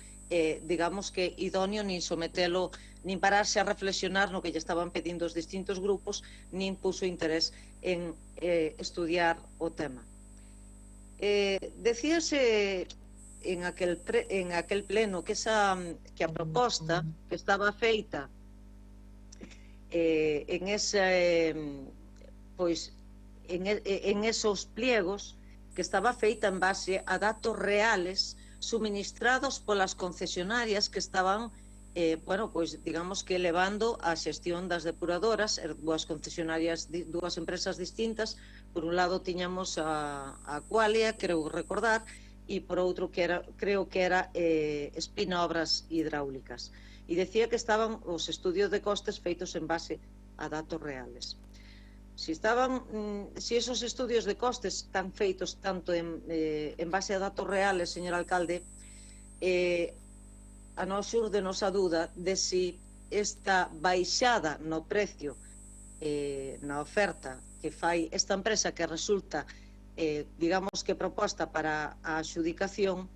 digamos que idóneo, nin sometelo, nin pararse a reflexionar no que lle estaban pedindo os distintos grupos, nin puso interés en estudiar o tema. Decíase en aquel pleno que a proposta que estaba feita en esos pliegos, que estaba feita en base a datos reales suministrados polas concesionarias que estaban bueno, pois digamos que levando a xestión das depuradoras, dúas concesionarias, dúas empresas distintas. Por un lado tiñamos a Aqualia, creo recordar, e por outro creo que era Espina Obras Hidráulicas. E decía que estaban os estudios de costes feitos en base a datos reales. Si esos estudios de costes están feitos tanto en base a datos reales, señor alcalde, a nos xurdenos a duda de si esta baixada no precio, na oferta que fai esta empresa que resulta, digamos que proposta para a adxudicación,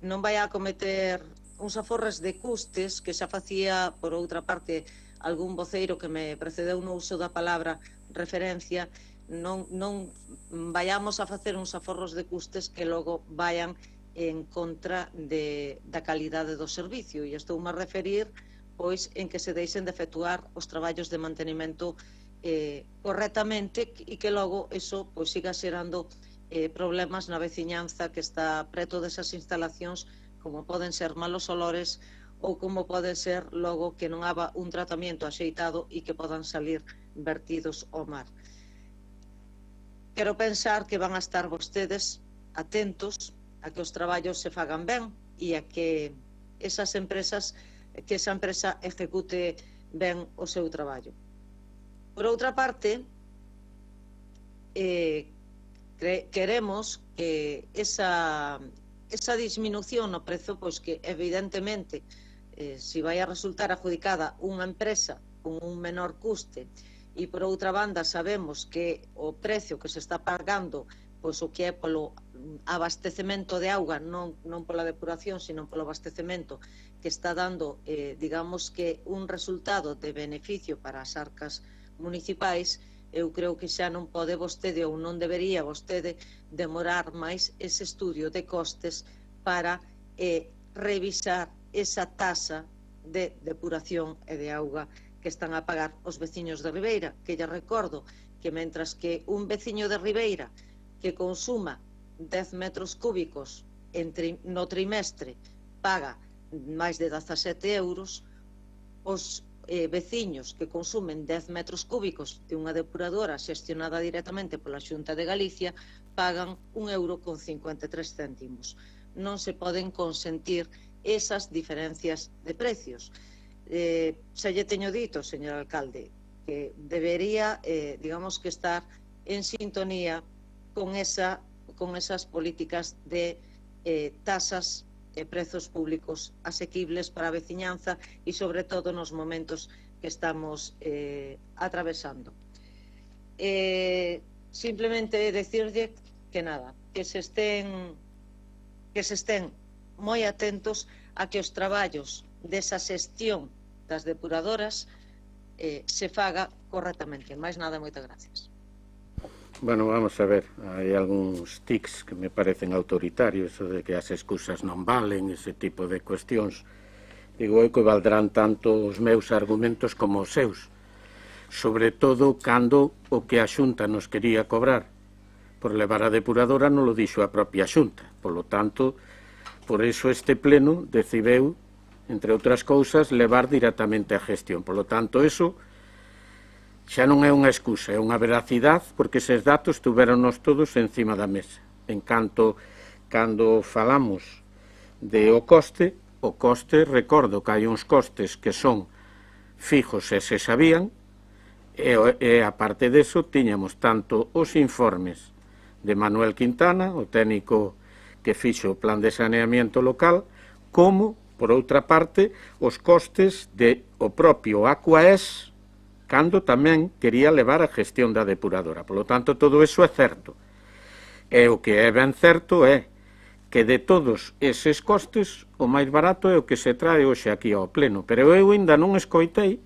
non vai a cometer uns aforres de custes que xa facía, por outra parte, algún voceiro que me precedeu no uso da palabra referencia, non vayamos a facer uns aforros de custes que logo vayan en contra da calidade do servicio, e estou a referir pois en que se deixen de efectuar os traballos de mantenimento correctamente e que logo eso pois siga xerando problemas na veciñanza que está preto desas instalacións, como poden ser malos olores ou como pode ser logo que non haga un tratamento axeitado e que podan salir vertidos ao mar. Quero pensar que van a estar vostedes atentos a que os traballos se fagan ben e a que esa empresa ejecute ben o seu traballo. Por outra parte, queremos que esa disminución no prezo, pois que evidentemente se vai a resultar adjudicada unha empresa con un menor custe e por outra banda sabemos que o precio que se está pagando, pois o que é polo abastecemento de auga, non pola depuración, sino polo abastecemento, que está dando, digamos que un resultado de beneficio para as arcas municipais. Eu creo que xa non pode vostede ou non debería vostede demorar máis ese estudio de costes para revisar esa tasa de depuración e de auga que están a pagar os veciños de Ribeira, que ya recordo que mentras que un veciño de Ribeira que consuma 10 metros cúbicos no trimestre paga máis de 17 euros, os veciños que consumen 10 metros cúbicos de unha depuradora xestionada directamente pola Xunta de Galicia pagan 1,53 €. Non se poden consentir esas diferencias de precios. Xa lle teño dito, señor alcalde, que debería, digamos que estar en sintonía con esas políticas de tasas e prezos públicos asequibles para a veciñanza e sobre todo nos momentos que estamos atravesando. Simplemente decirlle que nada, que se estén moi atentos a que os traballos desa xestión das depuradoras se faga correctamente. Máis nada, moitas gracias. Bueno, vamos a ver, hai algúns tics que me parecen autoritarios, eso de que as excusas non valen, ese tipo de cuestións. Digo eu que valdrán tanto os meus argumentos como os seus, sobre todo cando o que a Xunta nos quería cobrar por levar a depuradora non lo dixo a propia Xunta. Por lo tanto, por iso este pleno decideu, entre outras cousas, levar directamente a gestión. Por lo tanto, eso xa non é unha excusa, é unha veracidade, porque eses datos tuvéronos todos encima da mesa. En canto, cando falamos de o coste, recordo que hai uns costes que son fijos e se sabían, e aparte deso, tiñamos tanto os informes de Manuel Quintana, o técnico que fixo o plan de saneamiento local, como, por outra parte, os costes de o propio Aquaes, cando tamén quería levar a gestión da depuradora. Por lo tanto, todo iso é certo. E o que é ben certo é que de todos eses costes, o máis barato é o que se trae hoxe aquí ao pleno. Pero eu ainda non escoitei,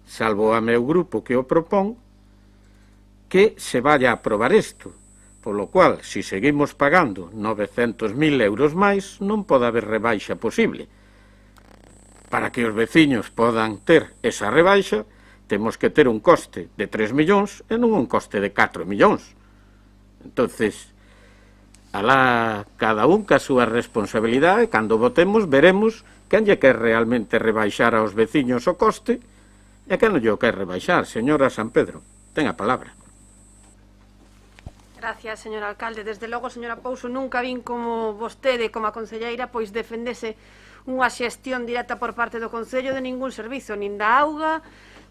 salvo a meu grupo que o propón, que se vaya a aprobar isto. Por lo cual, se seguimos pagando 900.000 euros máis, non pode haber rebaixa posible. Para que os veciños podan ter esa rebaixa, temos que ter un coste de 3 millóns e non un coste de 4 millóns. Entonces, alá cada un ca súa responsabilidade, cando votemos veremos quen lle quer realmente rebaixar aos veciños o coste e quen non lle quer rebaixar. Señora San Pedro, ten a palabra. Gracias, señor alcalde. Desde logo, señora Pouso, nunca vin como vostede, como a concelleira, pois defendese unha xestión directa por parte do Concello de ningún servizo, nin da auga,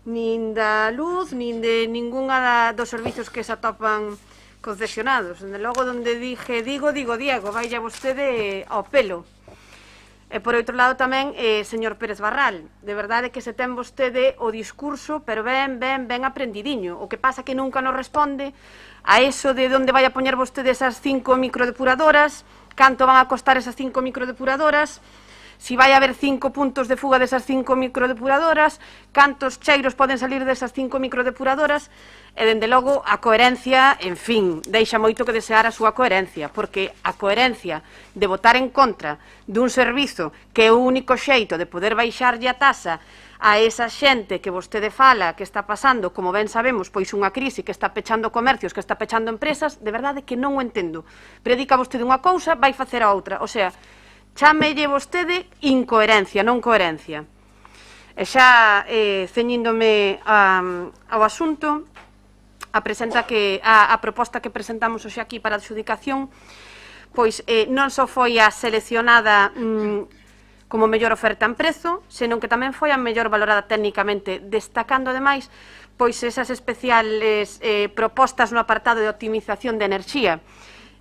nin da luz, nin de ninguna dos servizos que se atopan concesionados. Desde logo, donde digo Diego, vaia vostede ao pelo. E por outro lado tamén, señor Pérez Barral, de verdade que se ten vostede o discurso, pero ben aprendidiño. O que pasa que nunca nos responde a eso de onde vai a poñer vostede esas 5 microdepuradoras, canto van a costar esas 5 microdepuradoras, si vai haber 5 puntos de fuga desas 5 microdepuradoras, cantos cheiros poden salir desas 5 microdepuradoras, e, dende logo, a coherencia, en fin, deixa moito que desear a súa coherencia, porque a coherencia de votar en contra dun servizo que é o único xeito de poder baixarlle a tasa a esa xente que vostede fala que está pasando, como ben sabemos, pois unha crise que está pechando comercios, que está pechando empresas, de verdade que non o entendo. Predica vostede unha cousa, vai facer a outra, o sea, chámelle vostede incoherencia, non coherencia. E xa, ceñíndome ao asunto, a proposta que presentamos hoxe aquí para a adxudicación, pois non só foi a seleccionada como mellor oferta en prezo, senón que tamén foi a mellor valorada técnicamente, destacando ademais pois esas especiales propostas no apartado de optimización de enerxía.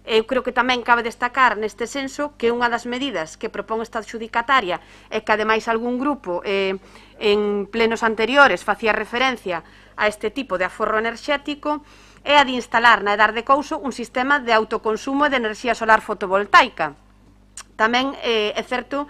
Eu creo que tamén cabe destacar neste senso que unha das medidas que propón esta adxudicataria é que ademais algún grupo en plenos anteriores facía referencia a este tipo de aforro enerxético é a de instalar na Edar de Couso un sistema de autoconsumo de enerxía solar fotovoltaica. Tamén é certo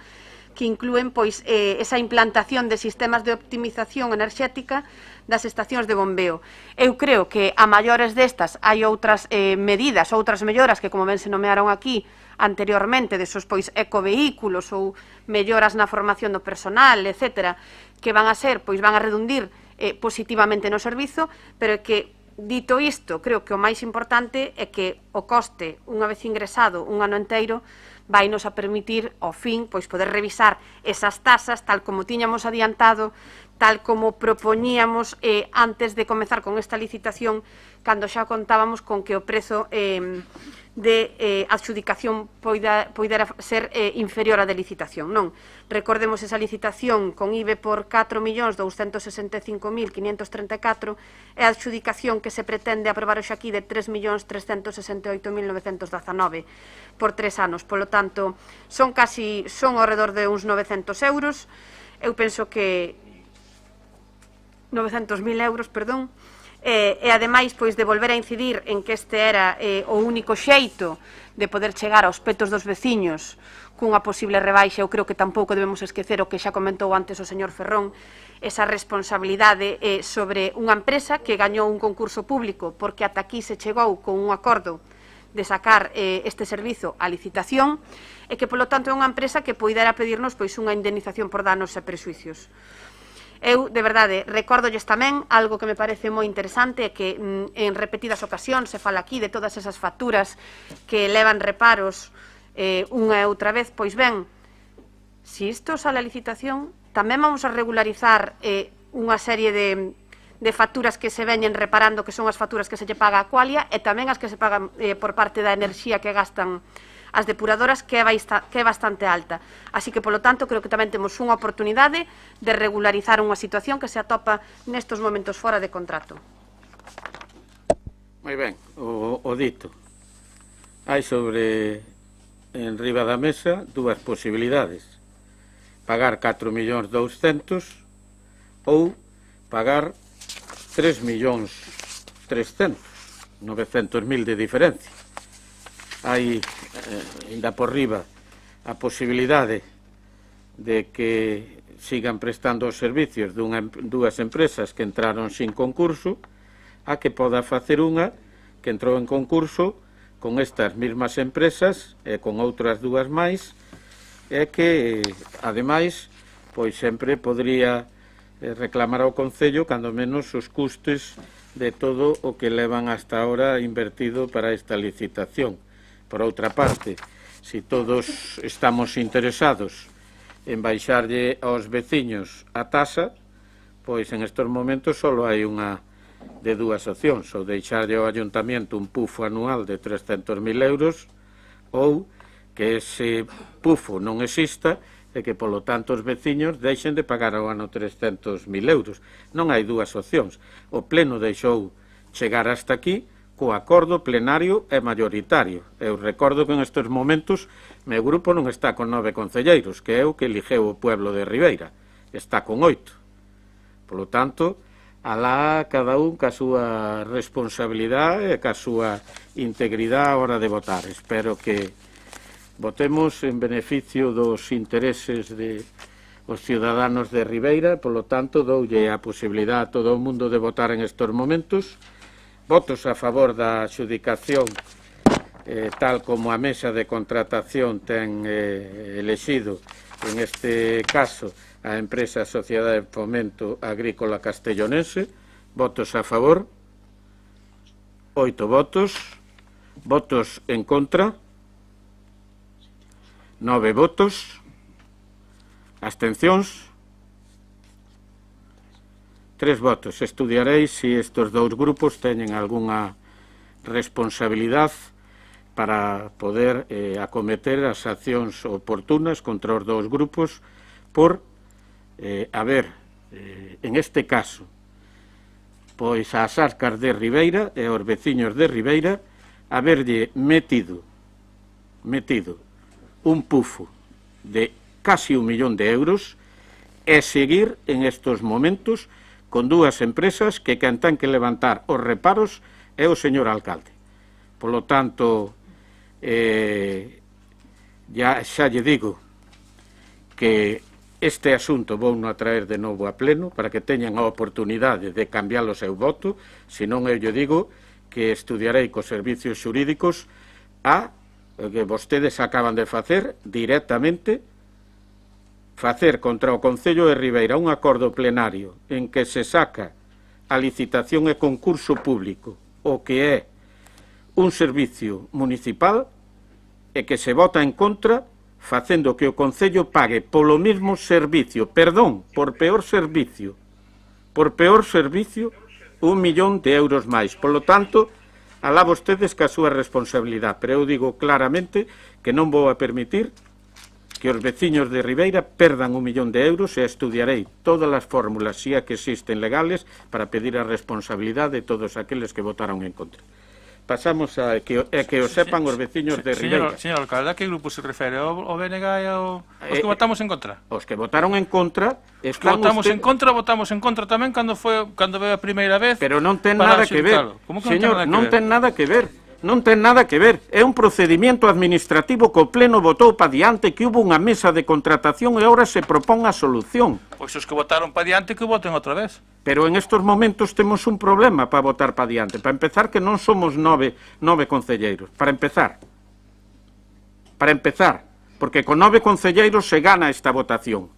que inclúen pois esa implantación de sistemas de optimización enerxética das estacións de bombeo. Eu creo que a maiores destas hai outras medidas, outras melloras que, como ben se nomearon aquí anteriormente, desos pois ecovehículos ou melloras na formación do personal, etc., que van a ser, pois van a redundir positivamente no servizo, pero que, dito isto, creo que o máis importante é que o coste, unha vez ingresado un ano enteiro, vai nos a permitir, ao fin, pois poder revisar esas tasas, tal como tiñamos adiantado, tal como propoñíamos antes de comezar con esta licitación, cando xa contábamos con que o prezo de adxudicación poidera ser inferior á de licitación. Non, recordemos esa licitación con IBE por 4.265.534 e a adxudicación que se pretende aprobar hoxe aquí de 3.368.919 por 3 anos. Polo tanto, son ao redor de uns 900 euros. Eu penso que 900.000 euros, perdón, e ademais pois de volver a incidir en que este era o único xeito de poder chegar aos petos dos veciños cunha posible rebaixa. Eu creo que tampouco debemos esquecer o que xa comentou antes o señor Ferrón, esa responsabilidade sobre unha empresa que gañou un concurso público porque ata aquí se chegou con un acordo de sacar este servizo á licitación e que, polo tanto, é unha empresa que poidera pedirnos pois unha indemnización por danos e prexuicios. Eu, de verdade, recórdolles tamén algo que me parece moi interesante, que en repetidas ocasións se fala aquí de todas esas facturas que levan reparos unha e outra vez. Pois ben, se isto sale a licitación, tamén vamos a regularizar unha serie de facturas que se veñen reparando, que son as facturas que se lle paga a Qualia e tamén as que se pagan por parte da enerxía que gastan as depuradoras, que é bastante alta. Así que, polo tanto, creo que tamén temos unha oportunidade de regularizar unha situación que se atopa nestos momentos fora de contrato. Moi ben, o dito. Hai sobre, en riba da mesa, dúas posibilidades. Pagar 4.200.000 ou pagar 3.300.000, 900.000 de diferencia. Hai, ainda por riba, a posibilidade de que sigan prestando os servicios dúas empresas que entraron sin concurso, a que poda facer unha que entrou en concurso con estas mesmas empresas e con outras dúas máis, e que, ademais, pois sempre podría reclamar ao Concello, cando menos, os custes de todo o que levan hasta ahora invertido para esta licitación. Por outra parte, se todos estamos interesados en baixarlle aos veciños a tasa, pois en estes momentos só hai unha de dúas opcións, ou deixarlle ao ayuntamiento un pufo anual de 300.000 euros, ou que ese pufo non exista e que, polo tanto, os veciños deixen de pagar ao ano 300.000 euros. Non hai dúas opcións. O Pleno deixou chegar hasta aquí co acordo plenario e mayoritario. Eu recordo que en estes momentos meu grupo non está con 9 concelleiros, que é o que eligeu o pueblo de Ribeira. Está con 8. Polo tanto, alá cada un ca súa responsabilidade e ca súa integridade a hora de votar. Espero que votemos en beneficio dos intereses de os ciudadanos de Ribeira. Polo tanto, doulle a posibilidade a todo o mundo de votar en estes momentos. Votos a favor da adxudicación, tal como a mesa de contratación ten elexido, en este caso, a empresa Sociedade de Fomento Agrícola Castellonense. Votos a favor. 8 votos. Votos en contra. 9 votos. Abstencións. 3 votos. Estudiaréis se estes dous grupos teñen algunha responsabilidade para poder acometer as accións oportunas contra os dous grupos por haber, en este caso, pois as arcas de Ribeira e aos veciños de Ribeira haberlle metido un pufo de casi 1 millón de euros e seguir en estes momentos con dúas empresas que quen ten que levantar os reparos é o señor alcalde. Polo tanto, xa lle digo que este asunto vou non a traer de novo a pleno para que teñan a oportunidade de cambiar o seu voto, senón eu lle digo que estudiarei cos servicios xurídicos a que vostedes acaban de facer directamente, facer contra o Concello de Ribeira un acordo plenario en que se saca a licitación e concurso público o que é un servicio municipal e que se vota en contra facendo que o Concello pague polo mesmo servicio, perdón, por peor servicio, 1 millón de euros máis. Polo tanto, alá vostedes ca súa responsabilidade, pero eu digo claramente que non vou a permitir que os veciños de Ribeira perdan 1 millón de euros e estudiarei todas as fórmulas, xa que existen legales, para pedir a responsabilidade de todos aqueles que votaron en contra. Pasamos a que o sepan os veciños de Ribeira. Señor alcalde, a que grupo se refere? O BNG e os que votamos en contra? Os que votaron en contra están votamos en contra tamén cando veio a primeira vez. Pero non ten nada que ver. Señor, non ten nada que ver. Non ten nada que ver. É un procedimento administrativo que o Pleno votou pa diante, que hubo unha mesa de contratación e agora se propón a solución. Pois os que votaron pa diante que voten outra vez. Pero en estes momentos temos un problema para votar pa diante. Para empezar, que non somos 9 concelleiros. Para empezar. Porque con 9 concelleiros se gana esta votación.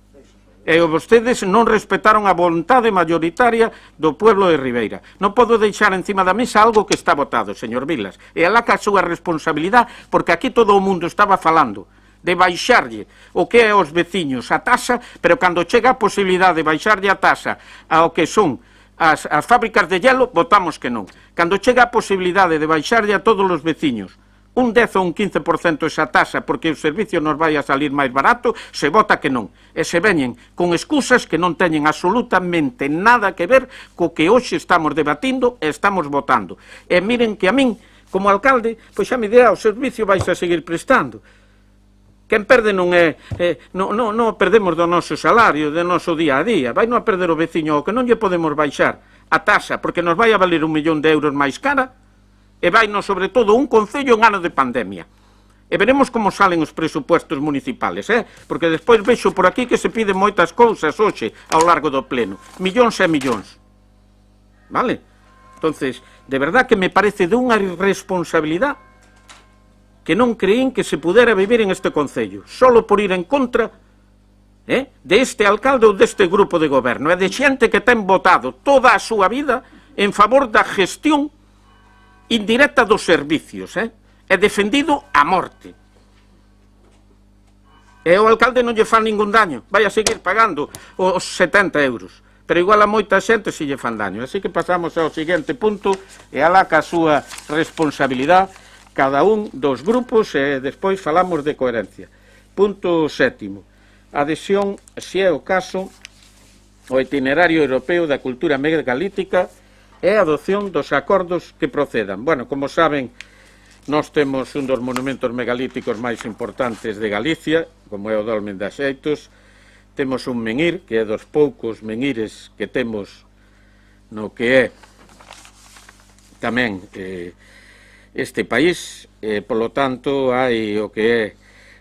E vostedes non respetaron a vontade mayoritaria do pueblo de Ribeira. Non podo deixar encima da mesa algo que está votado, señor Vilas. E alá ca súa responsabilidade, porque aquí todo o mundo estaba falando de baixarlle o que é aos veciños a tasa, pero cando chega a posibilidade de baixarlle a tasa ao que son as fábricas de hielo, votamos que non. Cando chega a posibilidade de baixarlle a todos os veciños un 10 ou un 15% esa tasa porque o servicio nos vai a salir máis barato, se vota que non. E se veñen con excusas que non teñen absolutamente nada que ver co que hoxe estamos debatindo e estamos votando. E miren que a min, como alcalde, pois xa me dirá, o servicio vais a seguir prestando. Quen perde non é... non perdemos do noso salario, do noso día a día. Vai non a perder o veciño, o que non lle podemos baixar a tasa porque nos vai a valer 1 millón de euros máis cara, e vainos, sobre todo, un concello en ano de pandemia. E veremos como salen os presupuestos municipales, porque despois vexo por aquí que se piden moitas cousas hoxe ao largo do pleno. Millóns e millóns. Vale? Entonces, de verdad que me parece de unha irresponsabilidade que non creín que se pudera vivir en este concello, solo por ir en contra de este alcalde ou deste grupo de goberno, e de xente que ten votado toda a súa vida en favor da gestión indirecta dos servicios, é defendido a morte. E o alcalde non lle fan ningún daño, vai a seguir pagando os 70 euros, pero igual a moita xente si lle fan daño. Así que pasamos ao seguinte punto, e alá ca súa responsabilidade cada un dos grupos, e despois falamos de coherencia. Punto 7. Adhesión, se é o caso, ao itinerario europeo da cultura megalítica e a adopción dos acordos que procedan. Bueno, como saben, nós temos un dos monumentos megalíticos máis importantes de Galicia, como é o Dolmen de Axeitos. Temos un menhir, que é dos poucos menhires que temos no que é tamén este país. Polo tanto, hai o que é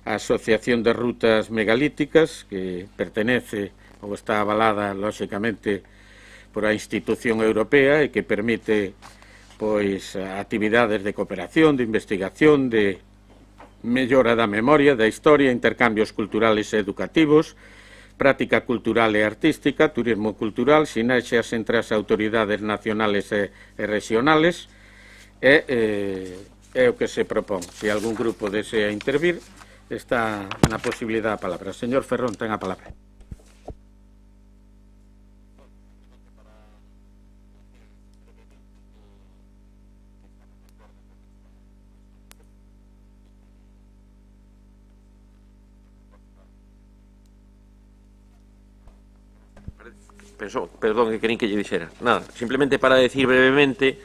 a Asociación de Rutas Megalíticas, que pertenece ou está avalada, lóxicamente, por a institución europea e que permite pois actividades de cooperación, de investigación, de mellora da memoria, da historia, intercambios culturales e educativos, práctica cultural e artística, turismo cultural, sinerxias entre as autoridades nacionales e regionales, é o que se propón. Se algún grupo desea intervir, está na posibilidade da palabra. Señor Ferrón, ten a palabra. Perdón, que querín que lle dixera. Nada, simplemente para decir brevemente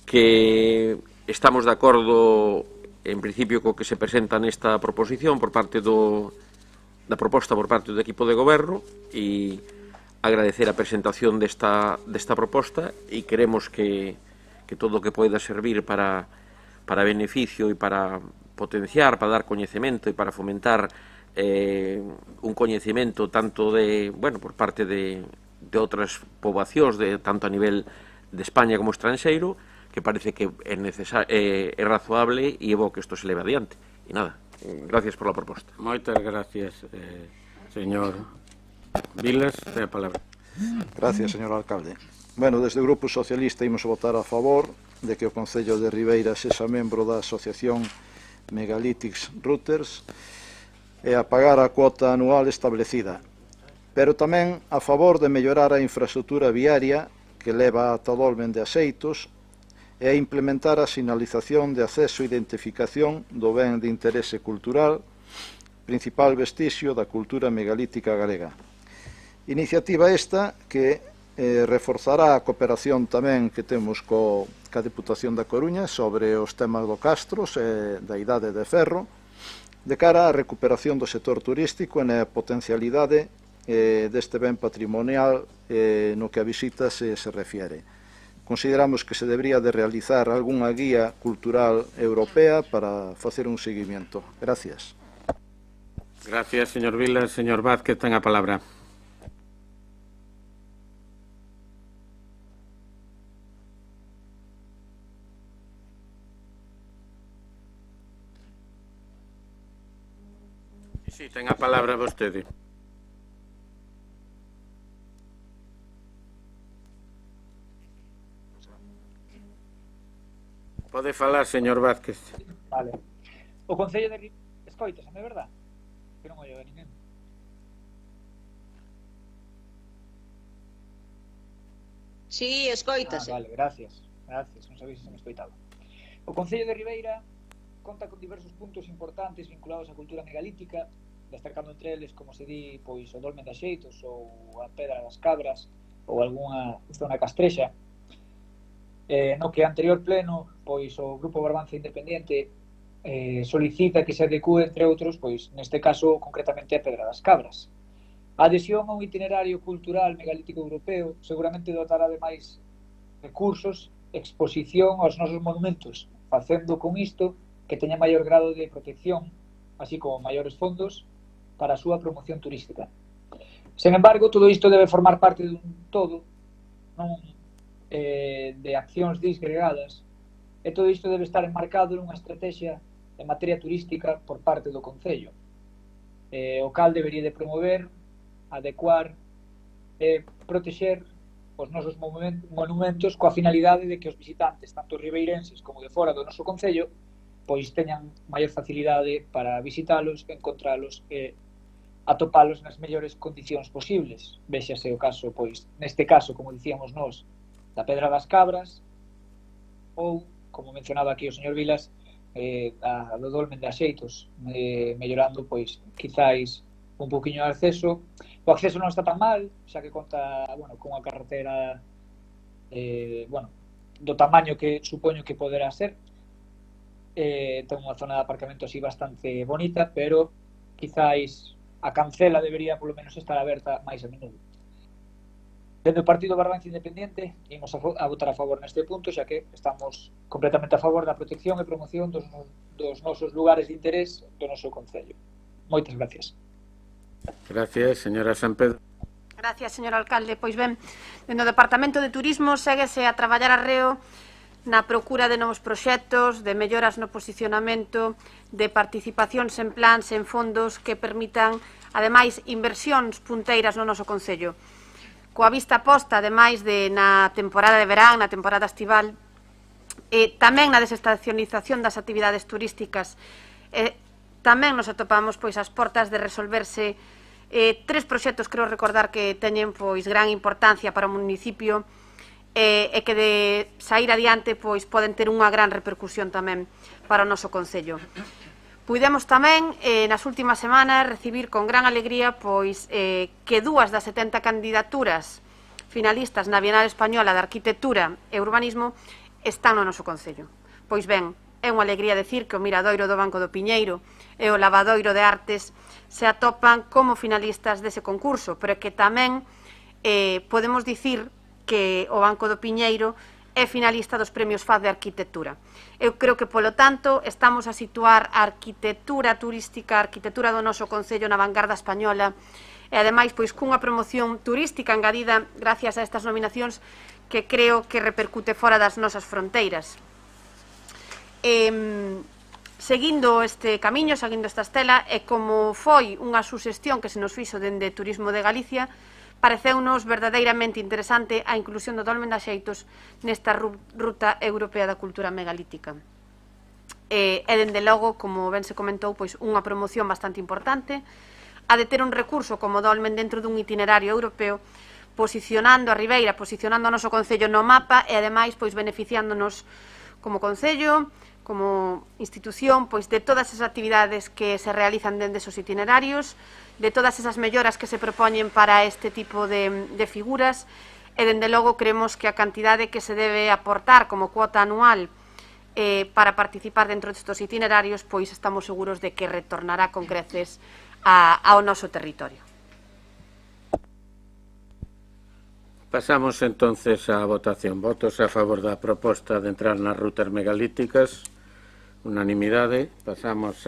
que estamos de acordo en principio co que se presenta nesta proposición por parte da proposta por parte do equipo de goberno, e agradecer a presentación desta proposta, e queremos que todo o que poida servir para beneficio e para potenciar, para dar coñecemento e para fomentar un coñecemento tanto por parte de outras poboacións, tanto a nivel de España como estranxeiro, que parece que é razoable e é bo que isto se leve adiante. E nada, gracias por la proposta. Moitas gracias, señor Vilas, ten a palabra. Gracias, señor alcalde. Bueno, desde o Grupo Socialista imos votar a favor de que o Concello de Ribeira sexa membro da Asociación Megalítics Routers e a pagar a cuota anual establecida, pero tamén a favor de mellorar a infraestructura viaria que leva ata o Dolmen de Axeitos e a implementar a sinalización de acceso e identificación do ben de interese cultural, principal vestixio da cultura megalítica galega. Iniciativa esta que reforzará a cooperación tamén que temos ca Deputación da Coruña sobre os temas do Castros e da Idade de Ferro, de cara á recuperación do sector turístico e na potencialidade deste ben patrimonial no que a visita se refiere. Consideramos que se debería de realizar algunha guía cultural europea para facer un seguimento. Gracias. Gracias, señor Vilas. Señor Vázquez, ten a palabra. Sí, ten a palabra vostede. Pode falar, señor Vázquez. Vale. O Concello de Ribeira... Escoitasame, verdad? Que non ollo a ninguén. Sí, escoítase. Vale, gracias. Gracias, non sabéis se me escoitaba. O Concello de Ribeira conta con diversos puntos importantes vinculados á cultura megalítica, destacando entre eles, como se di, pois o Dolmen de Axeitos ou a Pedra das Cabras ou algunha zona castrexa. No que anterior pleno, pois o Grupo Barbanza Independiente solicita que se adecue, entre outros, pois neste caso concretamente a Pedra das Cabras. A adhesión a un itinerario cultural megalítico europeo seguramente dotará de máis recursos, exposición aos nosos monumentos, facendo con isto que teña maior grado de protección, así como maiores fondos para a súa promoción turística. Sen embargo, todo isto debe formar parte dun todo, non de accións disgregadas, e todo isto debe estar enmarcado nunha estrategia en materia turística por parte do Concello. O cal debería de promover, adecuar e protexer os nosos monumentos coa finalidade de que os visitantes, tanto ribeirenses como de fora do noso Concello, pois teñan maior facilidade para visitalos, encontralos e atopalos nas mellores condicións posibles. Véxase o caso, pois, neste caso, como dicíamos nós, da Pedra das Cabras, ou, como mencionaba aquí o señor Vilas, a do Dolmen de Axeitos, mellorando, pois, quizáis un poquinho de acceso. O acceso non está tan mal, xa que conta, bueno, con unha carretera bueno, do tamaño que supoño que poderá ser. Ten unha zona de aparcamento así bastante bonita, pero quizáis a cancela debería polo menos estar aberta máis a menudo. Dende o Partido Barbanza Independiente imos a votar a favor neste punto, xa que estamos completamente a favor da protección e promoción dos nosos lugares de interés do noso concello. Moitas gracias. Gracias, señora Sampedro. Gracias, señor alcalde. Pois ben, dentro do Departamento de Turismo séguese a traballar arreo na procura de novos proxectos, de melloras no posicionamento, de participacións en plans, en fondos que permitan, ademais, inversións punteiras no noso concello. Coa vista posta, ademais, na temporada de verán, na temporada estival, tamén na desestacionalización das actividades turísticas, tamén nos atopamos pois as portas de resolverse tres proxectos, creo recordar, que teñen pois gran importancia para o municipio e que de sair adiante pois poden ter unha gran repercusión tamén para o noso concello. Puidemos tamén nas últimas semanas recibir con gran alegría pois que 2 das 70 candidaturas finalistas na Bienal Española de Arquitectura e Urbanismo están no noso concello. Pois ben, é unha alegría decir que o Miradoiro do Banco do Piñeiro e o Lavadoiro de Artes se atopan como finalistas dese concurso, pero que tamén podemos dicir que o Banco do Piñeiro é finalista dos premios FAD de Arquitectura. Eu creo que, polo tanto, estamos a situar a arquitectura turística, a arquitectura do noso concello na vanguarda española e, ademais, pois, cunha promoción turística engadida gracias a estas nominacións que creo que repercute fora das nosas fronteiras. Seguindo este camiño, seguindo esta estela, e como foi unha suxestión que se nos fixo dende Turismo de Galicia, pareceunos verdadeiramente interesante a inclusión do Dolmen de Axeitos nesta ruta europea da cultura megalítica. E dende logo, como ben se comentou, pois unha promoción bastante importante, a de ter un recurso como Dolmen dentro dun itinerario europeo, posicionando a Ribeira, posicionando o noso concello no mapa e ademais pois beneficiándonos como concello, como institución, pois de todas as actividades que se realizan dende esos itinerarios, de todas esas melloras que se propoñen para este tipo de figuras e, dende logo, creemos que a cantidade que se debe aportar como cuota anual para participar dentro destes itinerarios, pois estamos seguros de que retornará con creces ao noso territorio. Pasamos entonces á votación. Votos a favor da proposta de entrar nas rutas megalíticas. Unanimidade. Pasamos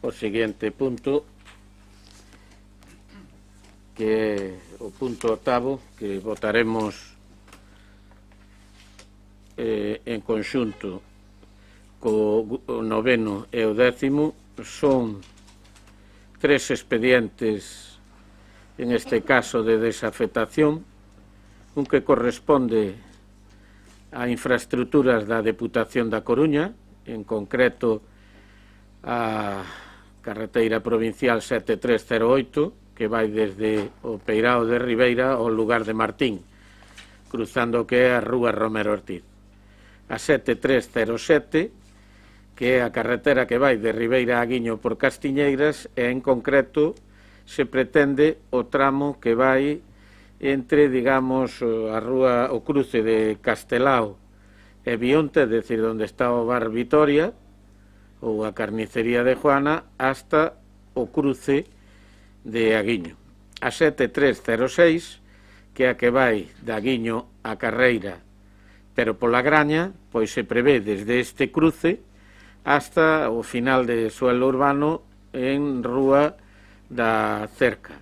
ao seguinte punto, que é o punto 8º, que votaremos en conxunto co 9º e o 10º. Son 3 expedientes, en este caso de desafectación, un que corresponde a infraestructuras da Deputación da Coruña, en concreto a carreteira provincial 7308, que vai desde o Peirao de Ribeira ao lugar de Martín, cruzando o que é a Rúa Romero Ortiz. A 7307, que é a carretera que vai de Ribeira a Guiño por Castiñeiras, e en concreto se pretende o tramo que vai entre, digamos, a rúa, o cruce de Castelao e Bionte, é dicir, onde está o bar Vitoria ou a carnicería de Juana, hasta o cruce de Aguiño. A 7306, que é a que vai de Aguiño a Carreira, pero pola Graña, pois se prevé desde este cruce hasta o final de suelo urbano en Rúa da Cerca.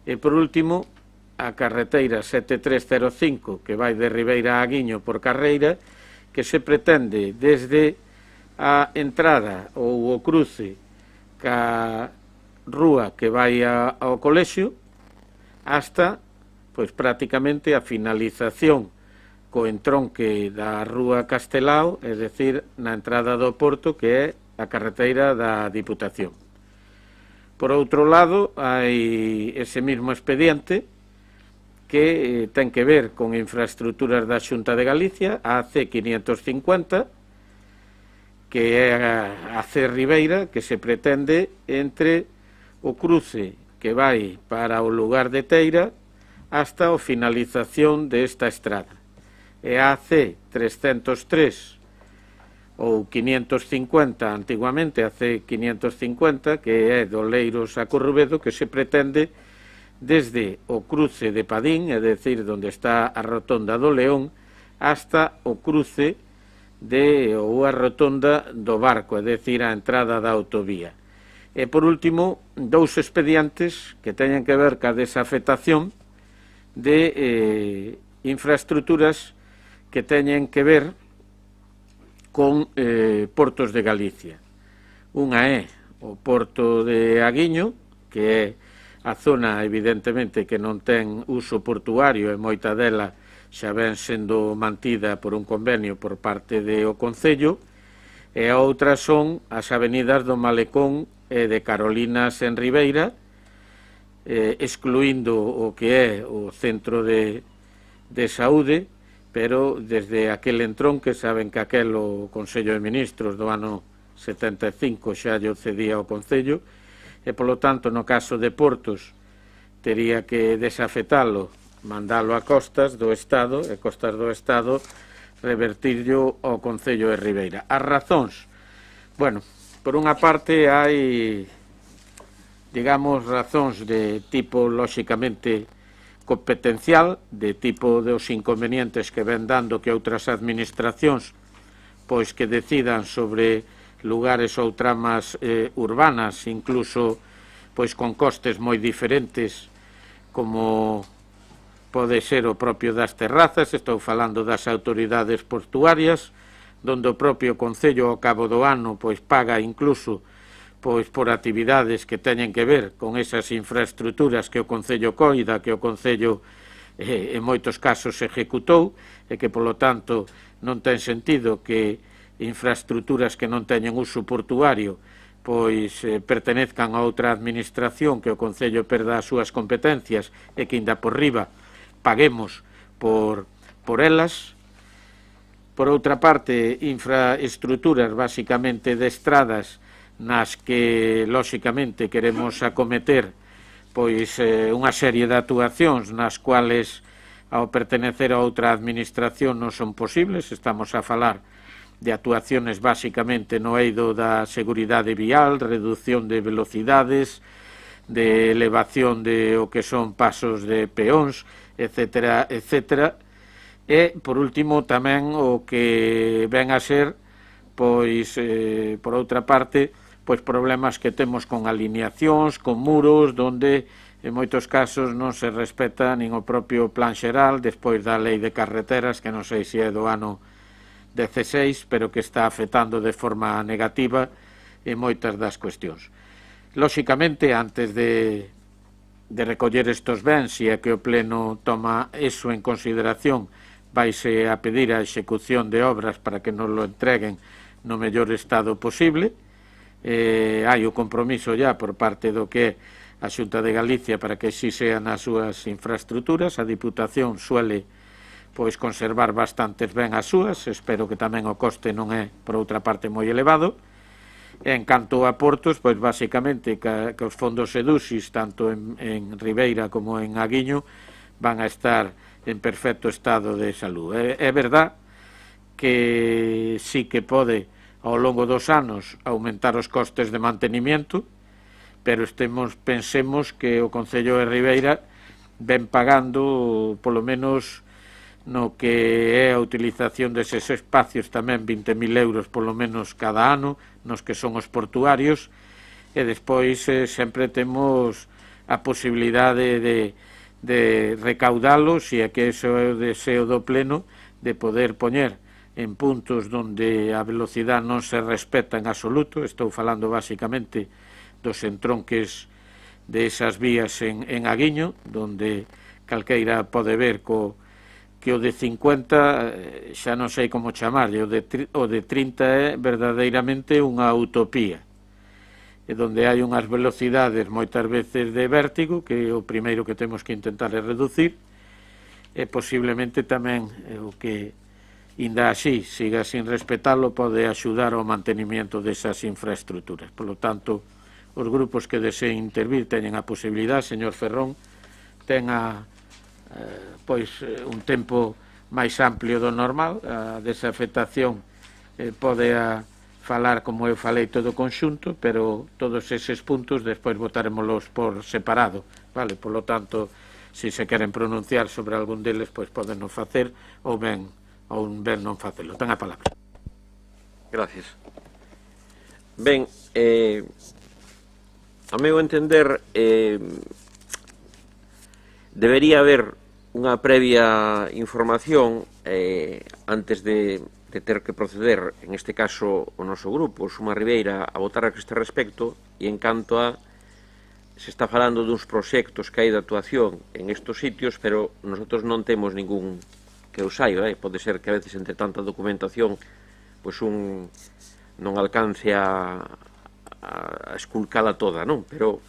E por último, a carreteira 7305, que vai de Ribeira a Guiño por Carreira, que se pretende desde a entrada ou o cruce ca rúa que vai ao colexio hasta, pois, prácticamente a finalización co entronque da Rúa Castelao, é dicir, na entrada do Porto, que é a carreteira da Diputación. Por outro lado, hai ese mismo expediente que ten que ver con infraestructuras da Xunta de Galicia, a AC 550, que é a AC Ribeira, que se pretende entre o cruce que vai para o lugar de Teira hasta a finalización desta estrada. E a AC 303 ou 550, antigamente AC 550, que é do Leiros a Corrubedo, que se pretende desde o cruce de Padín, é dicir, onde está a rotonda do León, hasta o cruce ou a rotonda do Barco, é dicir, a entrada da autovía. E, por último, dous expedientes que teñen que ver ca desafectación de infraestructuras que teñen que ver con portos de Galicia. Unha é o porto de Aguiño, que é a zona, evidentemente, que non ten uso portuario e moita dela xa ven sendo mantida por un convenio por parte do Concello, e a outra son as avenidas do Malecón e de Carolinas en Ribeira, excluindo o que é o centro de saúde, pero desde aquel entronque saben que aquel o Consello de Ministros do ano 75 xa lle cedía ao Concello, e polo tanto no caso de portos tería que desafetalo, mandalo a costas do Estado, e costas do Estado revertirlo ao Concello de Ribeira. As razóns, bueno, por unha parte hai, digamos, razóns de tipo lóxicamente competencial, de tipo dos inconvenientes que ven dando que outras administracións pois que decidan sobre lugares ou tramas urbanas, incluso pois con costes moi diferentes, como pode ser o propio das terrazas. Estou falando das autoridades portuarias, donde o propio Concello ao cabo do ano pois paga incluso pois por actividades que teñen que ver con esas infraestructuras que o Concello coida, que o Concello en moitos casos executou, e que polo tanto non ten sentido que infraestructuras que non teñen uso portuario pois pertenezcan a outra administración, que o Concello perda as súas competencias e que ainda por riba paguemos por elas. Por outra parte, infraestructuras basicamente de estradas nas que, lóxicamente, queremos acometer pois unha serie de actuacións nas cuales, ao pertenecer a outra administración, non son posibles. Estamos a falar de actuaciones basicamente no eido da seguridade vial, reducción de velocidades, de elevación de o que son pasos de peóns, etcétera, etcétera. E, por último, tamén o que ven a ser, pois, por outra parte, pois problemas que temos con alineacións, con muros, donde en moitos casos non se respeta nin o propio plan xeral despois da lei de carreteras, que non sei se é do ano 16, pero que está afectando de forma negativa en moitas das cuestións. Lóxicamente, antes de recoller estos bens, e é que o Pleno toma eso en consideración, vaise a pedir a execución de obras para que nos lo entreguen no mellor estado posible. Hai o compromiso ya por parte do que é a Xunta de Galicia para que así sean as súas infraestructuras. A Diputación suele pois conservar bastantes ben as súas, espero que tamén o coste non é, por outra parte, moi elevado. En canto a portos, pois basicamente que os fondos EDUSIS, tanto en Ribeira como en Aguiño, van a estar en perfecto estado de salud. É verdad que sí que pode ao longo dos anos aumentar os costes de mantenimiento, pero pensemos que o Concello de Ribeira ven pagando polo menos no que é a utilización deses espacios tamén 20.000 euros polo menos cada ano, nos que son os portuarios, e despois sempre temos a posibilidade de recaudalos, e é que iso é o deseo do Pleno, de poder poñer en puntos donde a velocidade non se respeta en absoluto. Estou falando basicamente dos entronques de esas vías en Aguiño, donde calqueira pode ver co que o de 50 xa non sei como chamarlle, o de 30 é verdadeiramente unha utopía, e donde hai unhas velocidades moitas veces de vértigo que o primeiro que temos que intentar é reducir, e posiblemente tamén o que inda así siga sin respetalo pode axudar ao mantenimiento desas infraestructuras. Por lo tanto, os grupos que deseen intervir teñen a posibilidade. Señor Ferrón, ten pois un tempo máis amplio do normal. A desafectación pode falar como eu falei todo o conxunto, pero todos eses puntos despois votaremoslos por separado, vale? Por lo tanto, se se queren pronunciar sobre algún deles, pois poden non facer ou ben non facelo. Ten a palabra. Gracias. Ben, a meu entender, debería haber unha previa información antes de ter que proceder, en este caso o noso grupo, Suma Ribeira, a votar a este respecto, e en canto a se está falando duns proxectos que hai de actuación en estos sitios, pero nosotros non temos ningún que eu saiba, pode ser que a veces entre tanta documentación pois un non alcance a esculcala toda, non? Pero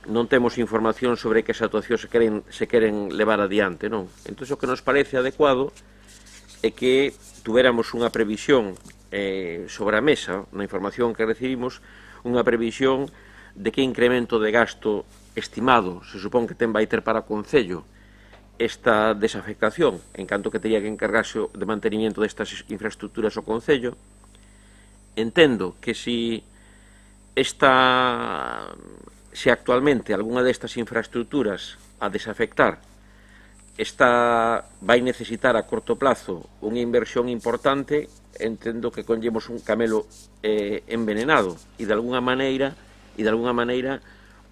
non temos información sobre que as actuacións se queren levar adiante, non? Entón, o que nos parece adecuado é que tuveramos unha previsión sobre a mesa, na información que recibimos, unha previsión de que incremento de gasto estimado se supón que vai ter para o Concello esta desafectación, en canto que teria que encargarse de mantenimiento destas infraestructuras ao Concello. Entendo que se actualmente algunha destas infraestructuras a desafectar vai necesitar a corto plazo unha inversión importante, entendo que conllemos un camelo envenenado, e de alguna maneira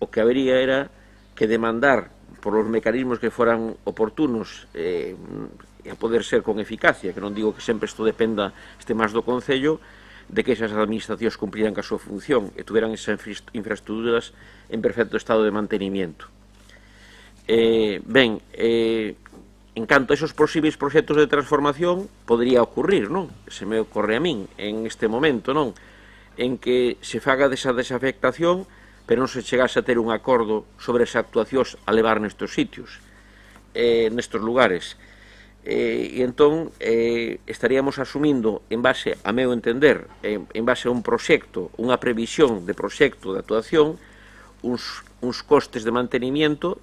o que habería era que demandar por os mecanismos que foran oportunos e a poder ser con eficacia, que non digo que sempre isto dependa máis do Concello, de que esas administracións cumpriran ca súa función e tuveran esas infraestructuras en perfecto estado de mantenimiento. Ben, en canto a esos posibles proxectos de transformación, podría ocurrir, non? Se me ocorre a min, en este momento, non? En que se faga desa desafectación, pero non se chegase a ter un acordo sobre esas actuacións a levar nestes sitios, nestes lugares. E entón estaríamos asumindo, en base, a meu entender, en base a un proxecto, unha previsión de proxecto de actuación, uns costes de mantenimiento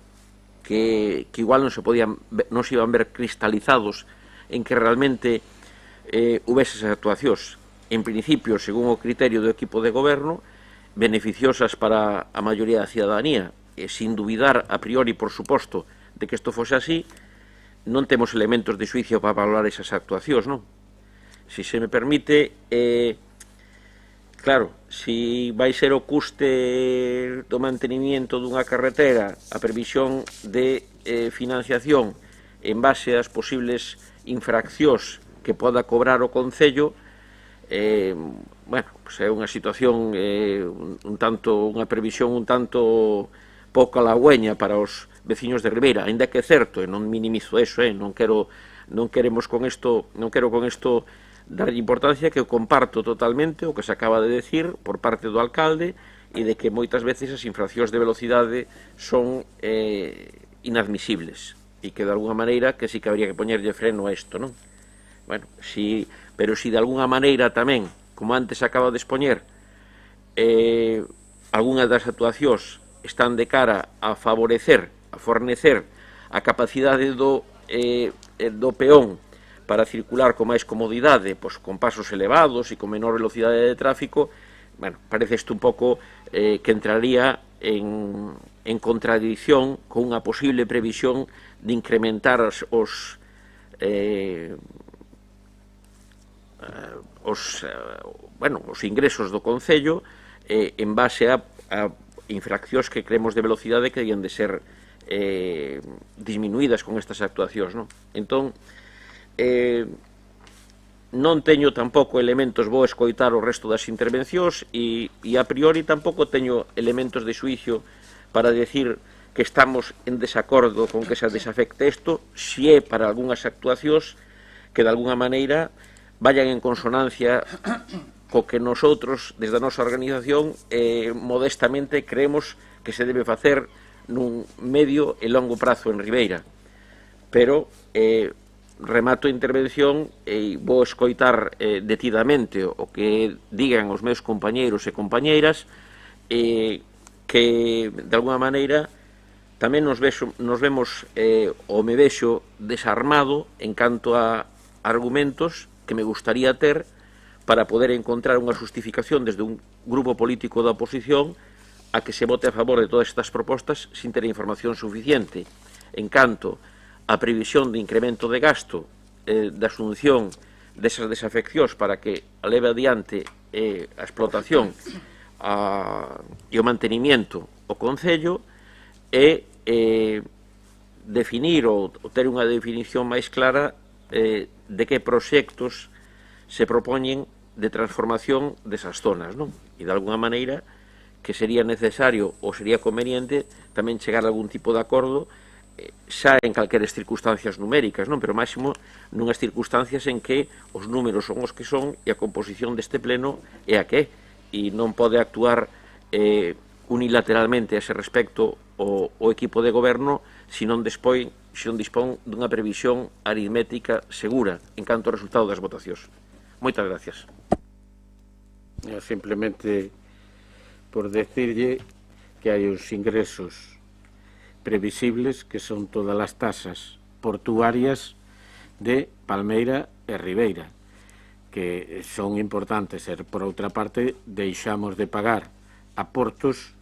que igual non se iban ver cristalizados en que realmente houvese esas actuacións, en principio, según o criterio do equipo de goberno, beneficiosas para a maioría da cidadanía, e sin dubidar a priori, por suposto, de que isto fose así, non temos elementos de xuicio para valorar esas actuacións, non? Se se me permite, claro, se vai ser o custe do mantenimiento dunha carretera, a previsión de financiación en base ás posibles infraccións que poda cobrar o Concello, bueno, pues é unha situación unha previsión un tanto pouco halagüeña para os veciños de Ribeira, aínda que é certo, e non minimizo eso, non quero con isto darlle importancia, que eu comparto totalmente o que se acaba de decir por parte do alcalde, e de que moitas veces as infraccións de velocidade son inadmisibles, e que de alguna maneira que sí que habría que poñerlle freno a isto, non? Bueno, pero si de alguna maneira tamén, como antes acaba de expoñer, algunhas das actuacións están de cara a favorecer, a fornecer a capacidade do peón para circular con máis comodidade, pois, con pasos elevados e con menor velocidade de tráfico, bueno, parece isto un pouco que entraría en contradición con unha posible previsión de incrementar os ingresos do Concello en base a infraccións que creemos de velocidade que debían de ser disminuídas con estas actuacións, non? Entón, non teño tampouco elementos, vou escoitar o resto das intervencións, e a priori tampouco teño elementos de xuicio para decir que estamos en desacordo con que se desafecte isto, se é para algunhas actuacións que de alguna maneira vayan en consonancia co que nosotros, desde a nosa organización, modestamente creemos que se debe facer nun medio e longo prazo en Ribeira. Pero remato a intervención e vou escoitar detidamente o que digan os meus compañeiros e compañeiras, que de alguna maneira tamén nos vemos ou me vexo desarmado en canto a argumentos que me gustaría ter para poder encontrar unha justificación desde un grupo político da oposición a que se vote a favor de todas estas propostas sin ter información suficiente en canto a previsión de incremento de gasto de asunción desas desafeccións para que leve adiante a explotación e o mantenimiento o Concello e definir ou ter unha definición máis clara de que proxectos se propoñen de transformación desas zonas, non? E de alguna maneira que sería necesario ou sería conveniente tamén chegar a algún tipo de acordo xa en calqueres circunstancias numéricas, non? Pero máximo nunhas circunstancias en que os números son os que son e a composición deste pleno é a que é, e non pode actuar unilateralmente a ese respecto o equipo de goberno se non dispón dunha previsión aritmética segura en canto ao resultado das votacións. Moitas gracias. Simplemente por decirlle que hai uns ingresos previsibles que son todas as tasas portuarias de Palmeira e Ribeira, que son importantes, e por outra parte deixamos de pagar a portos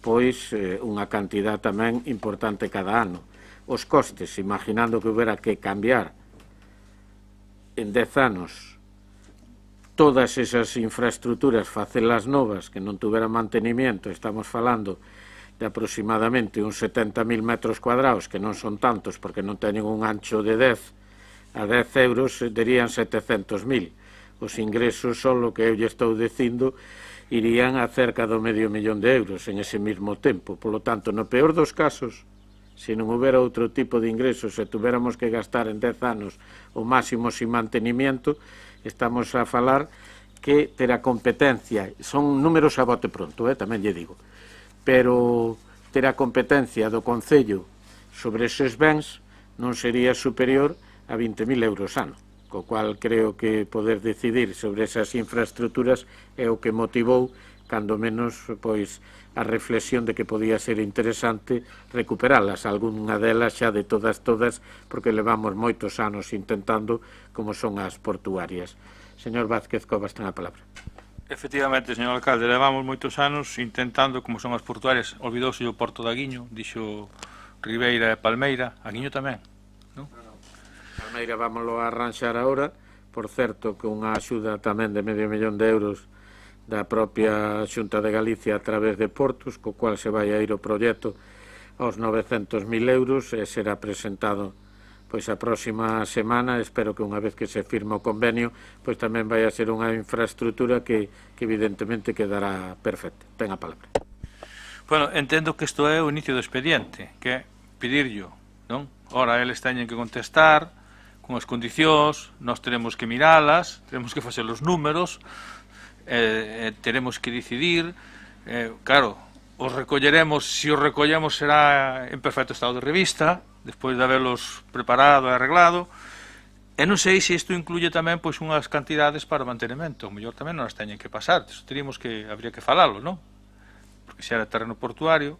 pois unha cantidad tamén importante cada ano. Os costes, imaginando que houbera que cambiar en 10 anos todas esas infraestructuras, facelas novas que non tuveran mantenimiento, estamos falando de aproximadamente uns 70.000 metros cuadrados, que non son tantos porque non teñen un ancho de 10 a 10 euros, dirían 700.000. Os ingresos son o que eu lle estou dicindo, irían a cerca do €500.000 en ese mesmo tempo. Por lo tanto, no peor dos casos, se non houbera outro tipo de ingresos e tuviéramos que gastar en 10 anos o máximo sin mantenimiento, estamos a falar que terá competencia, son números a bote pronto, tamén lle digo, pero terá competencia do Concello sobre eses bens non sería superior a €20.000 ano. Co cual creo que poder decidir sobre esas infraestructuras é o que motivou, cando menos, pois, a reflexión de que podía ser interesante recuperalas, algunha delas xa de todas, porque levamos moitos anos intentando, como son as portuarias. Señor Vázquez Covas, ten a palabra. Efectivamente, señor alcalde, levamos moitos anos intentando, como son as portuarias, olvidouse o Porto de Aguiño, dixo Ribeira e Palmeira, Aguiño tamén, non? Palmeira vámoslo a arranxar agora, por certo que unha axuda tamén de €500.000 da propia Xunta de Galicia a través de Portos, co cual se vai a ir o proxecto aos €900.000 e será presentado pois a próxima semana. Espero que unha vez que se firma o convenio, pois tamén vai a ser unha infraestructura que evidentemente quedará perfecta. Ten a palabra. Bueno, entendo que isto é o inicio do expediente, que é pedirllo, non? Ora, eles teñen que contestar con as condicións, nós teremos que miralas, teremos que facer os números, teremos que decidir, claro, os recolleremos, se os recollemos será en perfecto estado de revista, despois de habelos preparado e arreglado, e non sei se isto incluye tamén pois unhas cantidades para mantenimento, o mellor tamén non as teñen que pasar, habría que falalo, non? Porque se era terreno portuario,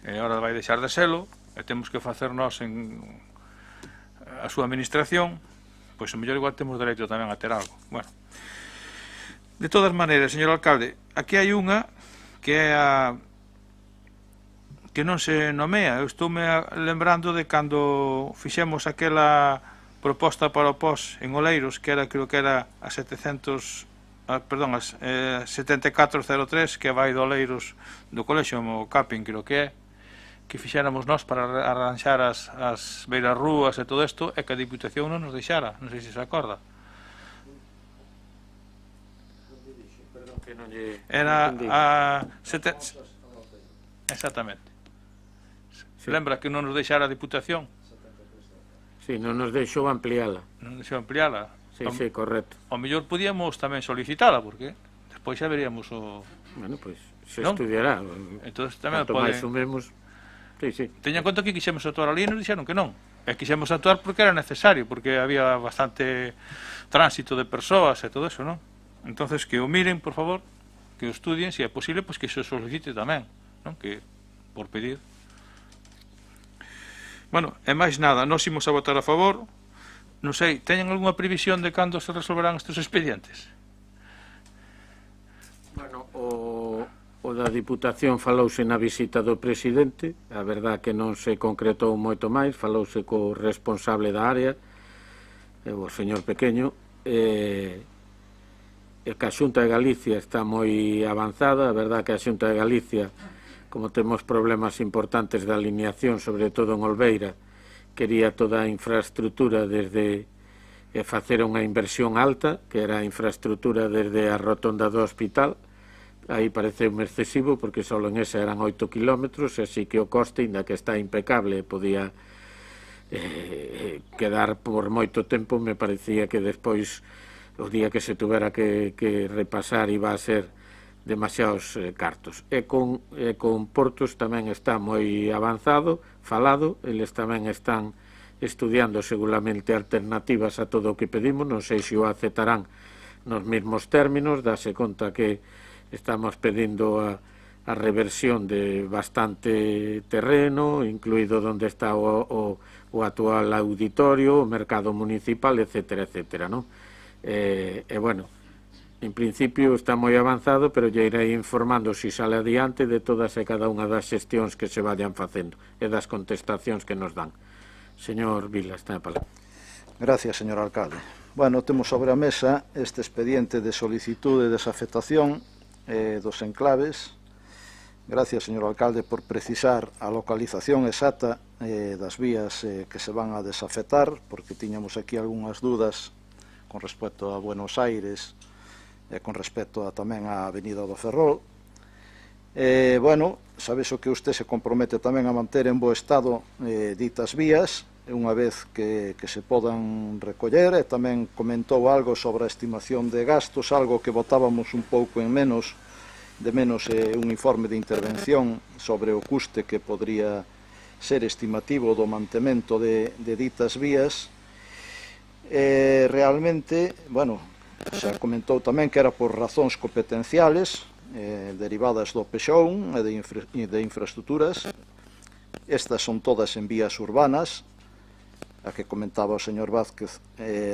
e agora vai deixar de selo, e temos que facer nós en a súa administración, pois o mellor igual temos dereito tamén a ter algo. Bueno, de todas maneiras, señor alcalde, aquí hai unha que é a que non se nomea. Eu estou-me lembrando de cando fixemos aquela proposta para o POS en Oleiros, que era, creo que era a 7403, que vai do Oleiros do colexio, o Caping, creo que fixéramos nós para arranxar as beiras rúas e todo isto, e que a Diputación non nos deixara, non sei se se acorda. Era a... Exactamente. Se lembra que non nos deixara a Diputación? Sí, non nos deixou ampliála. Non nos deixou ampliála. Sí, sí, correcto. Ao mellor podíamos tamén solicitala, porque despois xa veríamos o... Bueno, pois se non? estudiará. Entonces tamén Canto pode... máis sumemos... Sí, sí. Teña en conta que quixemos actuar ali e nos dixeron que non. E quixemos actuar porque era necesario, porque había bastante tránsito de persoas e todo eso, non? Entonces que o miren, por favor, que o estudien, se é posible, pois que se solicite tamén, non? Que por pedir. Bueno, e máis nada, nós imos a votar a favor. Non sei, teñen algunha previsión de cando se resolverán estes expedientes? Bueno, o da Diputación falouse na visita do presidente, a verdad que non se concretou moito máis, falouse co responsable da área, o señor Pequeño, e que a Xunta de Galicia está moi avanzada, a verdad que a Xunta de Galicia, como temos problemas importantes de alineación, sobre todo en Olveira, quería toda a infraestructura desde facer unha inversión alta, que era a infraestructura desde a rotonda do hospital. Aí pareceu excesivo, porque só en esa eran 8 kilómetros, así que o coste, ainda que está impecable, podía quedar por moito tempo. Me parecía que despois, o día que se tuvera que repasar, iba a ser demasiados cartos. E con Portos tamén está moi avanzado, falado, eles tamén están estudiando seguramente alternativas a todo o que pedimos, non sei se o aceptarán nos mesmos términos, dase conta que estamos pedindo a reversión de bastante terreno, incluído onde está o actual auditorio, o mercado municipal, etcétera, etcétera, non? E bueno, en principio está moi avanzado, pero lle irei informando se sale adiante de todas e cada unha das xestións que se vayan facendo e das contestacións que nos dan. Señor Vila, está a palabra. Gracias, señor alcalde. Bueno, temos sobre a mesa este expediente de solicitude de desafectación dos enclaves. Gracias, señor alcalde, por precisar a localización exacta das vías que se van a desafectar, porque tiñamos aquí algunhas dudas con respecto a Buenos Aires e con respecto tamén á Avenida do Ferrol. Bueno, sabes o que usted se compromete tamén a manter en bo estado ditas vías, unha vez que se podan recoller, e tamén comentou algo sobre a estimación de gastos, algo que votábamos un pouco en menos, un informe de intervención sobre o custe que podría ser estimativo do mantemento de ditas vías. Realmente, bueno, se comentou tamén que era por razóns competenciales derivadas do PEXOUN e de infraestructuras. Estas son todas en vías urbanas. A que comentaba o señor Vázquez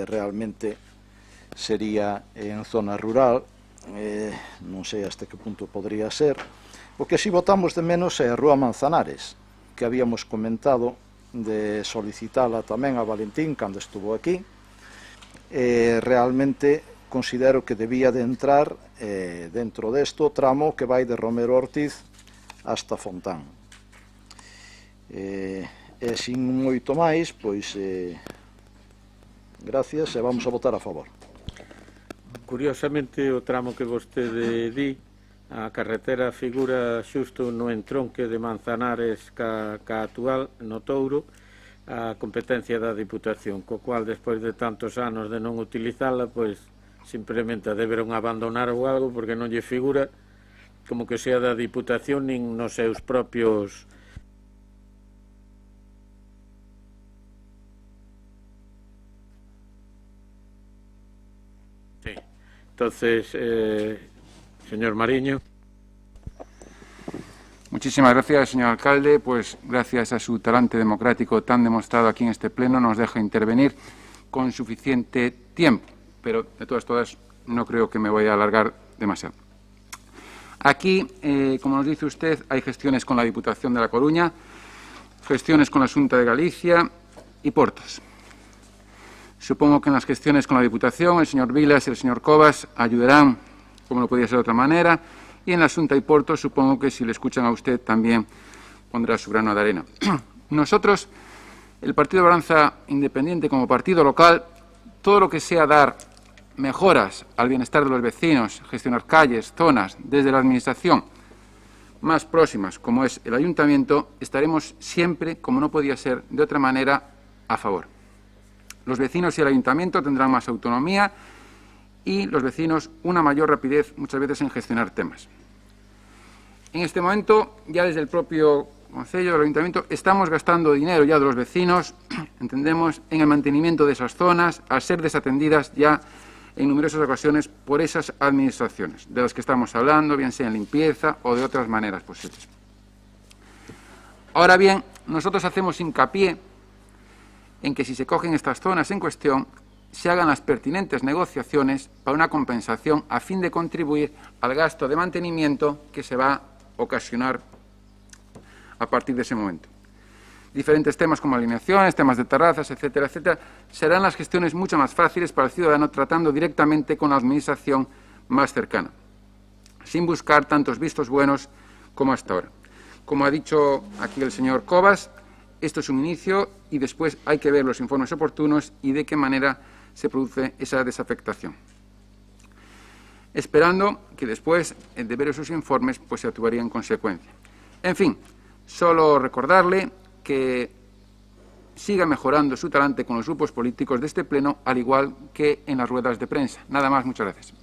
realmente sería en zona rural, non sei hasta que punto podría ser. O que si votamos de menos é a Rúa Manzanares, que habíamos comentado de solicitala tamén a Valentín cando estuvo aquí. Realmente considero que debía de entrar dentro desto tramo que vai de Romero Ortiz hasta Fontán. E sin moito máis, pois gracias e vamos a votar a favor. Curiosamente, o tramo que vostede di, a carretera figura xusto no entronque de Manzanares ca actual, no Touro, a competencia da Diputación, co cual, despois de tantos anos de non utilizala, pois simplemente deberon abandonar ou algo, porque non lle figura como que sea da Diputación nin nos seus propios... Sí. Entonces, señor Mariño. Muchísimas gracias, señor alcalde. Pues gracias a su talante democrático tan demostrado aquí en este pleno, nos deja intervenir con suficiente tiempo. Pero, de todas, no creo que me voy a alargar demasiado. Aquí, como nos dice usted, hay gestiones con la Diputación de La Coruña, gestiones con la Xunta de Galicia y Portos. Supongo que en las gestiones con la Diputación el señor Vilas y el señor Cobas ayudarán, como no podía ser de otra manera, y en la Xunta y Portos supongo que si le escuchan a usted también pondrá su grano de arena. Nosotros, el Partido de Balanza Independiente como partido local, todo lo que sea dar mejoras al bienestar de los vecinos, gestionar calles, zonas, desde la Administración, más próximas, como es el Ayuntamiento, estaremos siempre, como no podía ser de otra manera, a favor. Los vecinos y el Ayuntamiento tendrán más autonomía y los vecinos una mayor rapidez muchas veces en gestionar temas. En este momento, ya desde el propio Concello del Ayuntamiento, estamos gastando dinero ya de los vecinos, entendemos, en el mantenimiento de esas zonas, al ser desatendidas ya en numerosas ocasiones por esas administraciones, de las que estamos hablando, bien sea en limpieza o de otras maneras posibles. Ahora bien, nosotros hacemos hincapié en que si se cogen estas zonas en cuestión, se hagan las pertinentes negociaciones para una compensación a fin de contribuir al gasto de mantenimiento que se va a ocasionar a partir de ese momento. Diferentes temas como alineaciones, temas de terrazas, etcétera, etcétera, serán las gestiones mucho más fáciles para el ciudadano tratando directamente con la administración más cercana, sin buscar tantos vistos buenos como hasta ahora. Como ha dicho aquí el señor Cobas, esto es un inicio y después hay que ver los informes oportunos y de qué manera se produce esa desafectación. Esperando que después de ver esos informes pues se actuaría en consecuencia. En fin, solo recordarle que siga mejorando su talante con los grupos políticos de este pleno, al igual que en las ruedas de prensa. Nada más, muchas gracias.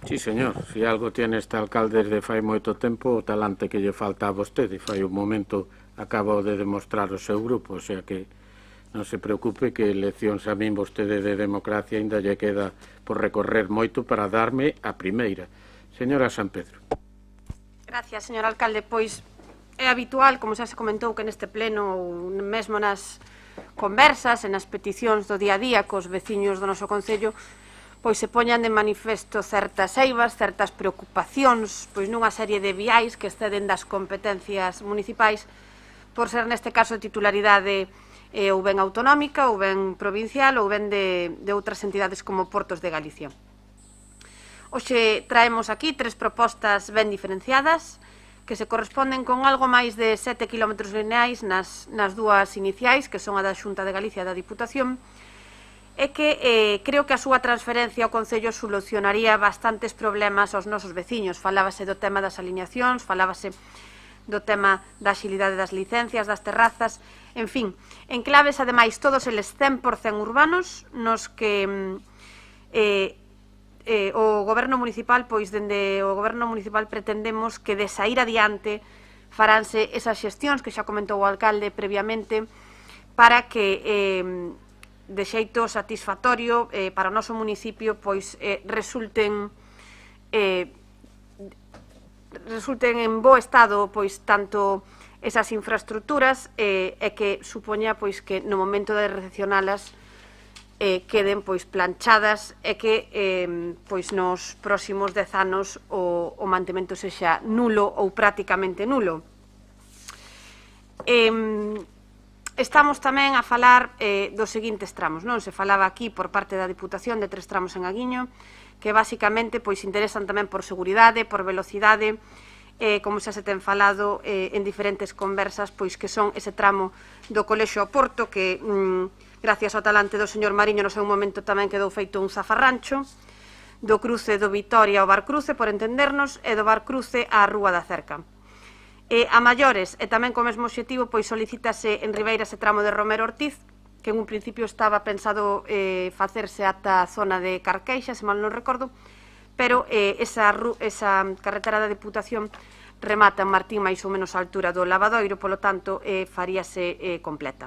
Sí, señor. Si algo tiene este alcalde desde fai moito tempo, o talante que lle falta a vostede. Fai un momento acabo de demostrar o seu grupo, o sea que non se preocupe que eleccións a min vostede de democracia ainda lle queda por recorrer moito para darme a primeira. Señora San Pedro. Gracias, señor alcalde. Pois é habitual, como xa se comentou, que neste pleno ou mesmo nas conversas e nas peticións do día a día cos veciños do noso concello pois se poñan de manifesto certas eivas, certas preocupacións, pois nunha serie de viais que exceden das competencias municipais por ser neste caso de titularidade ou ben autonómica, ou ben provincial, ou ben de outras entidades como Portos de Galicia. Hoxe traemos aquí 3 propostas ben diferenciadas que se corresponden con algo máis de 7 km lineais nas dúas iniciais, que son a da Xunta de Galicia e da Diputación, e que creo que a súa transferencia ao Concello solucionaría bastantes problemas aos nosos veciños. Falábase do tema das alineacións, falábase do tema da axilidade das licencias, das terrazas, en fin, en claves, ademais, todos eles 100% urbanos, nos que o Goberno Municipal, pois dende o Goberno Municipal pretendemos que de sair adiante faránse esas xestións que xa comentou o alcalde previamente para que de xeito satisfactorio para o noso municipio pois resulten en bo estado pois tanto esas infraestructuras e que supoña pois que no momento de recepcionalas queden pois planchadas e que pois nos próximos 10 anos o mantemento sexa nulo ou prácticamente nulo. Estamos tamén a falar dos seguintes tramos, non? Se falaba aquí por parte da Diputación de 3 tramos en Aguiño que basicamente pois interesan tamén por seguridade, por velocidade, como xa se ten falado en diferentes conversas, pois que son ese tramo do Colexio ao Porto que gracias ao talante do señor Mariño no seu momento tamén quedou feito un zafarrancho, do cruce do Vitoria ao Bar Cruce, por entendernos, e do Bar Cruce á Rúa da Cerca. A maiores, e tamén co mesmo obxectivo, pois solicítase en Ribeira ese tramo de Romero Ortiz, que en un principio estaba pensado facerse ata a zona de Carqueixa, se mal non recordo, pero esa carretera da Diputación remata en Martín máis ou menos a altura do Lavadoiro, polo tanto, faríase completa.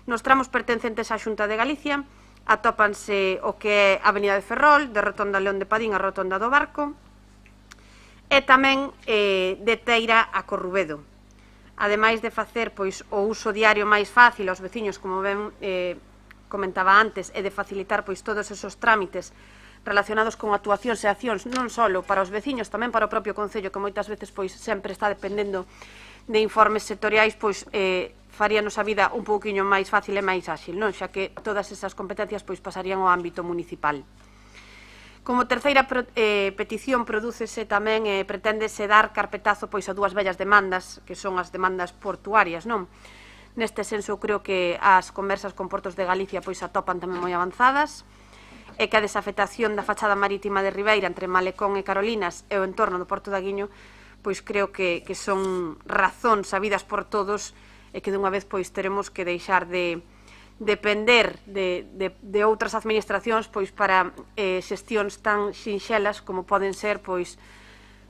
Nos tramos pertencentes á Xunta de Galicia atópanse o que é a Avenida de Ferrol, de Rotonda León de Padín a Rotonda do Barco, e tamén de Teira a Corrubedo. Ademais de facer pois o uso diario máis fácil aos veciños, como ben comentaba antes, e de facilitar pois todos esos trámites relacionados con actuacións e accións non só para os veciños, tamén para o propio Concello, que moitas veces pois sempre está dependendo de informes sectoriais, pois faríanos a vida un pouquiño máis fácil e máis áxil, non? Xa que todas esas competencias pois pasarían ao ámbito municipal. Como terceira petición prodúcese tamén preténdese dar carpetazo pois a 2 vellas demandas, que son as demandas portuarias, non? Neste senso creo que as conversas con Portos de Galicia pois atopan tamén moi avanzadas é que a desafectación da fachada marítima de Ribeira entre Malecón e Carolinas e o entorno do Porto de Aguiño, pois creo que son razóns sabidas por todos e que dunha vez pois teremos que deixar de depender de outras administracións pois para xestións tan sinxelas como poden ser pois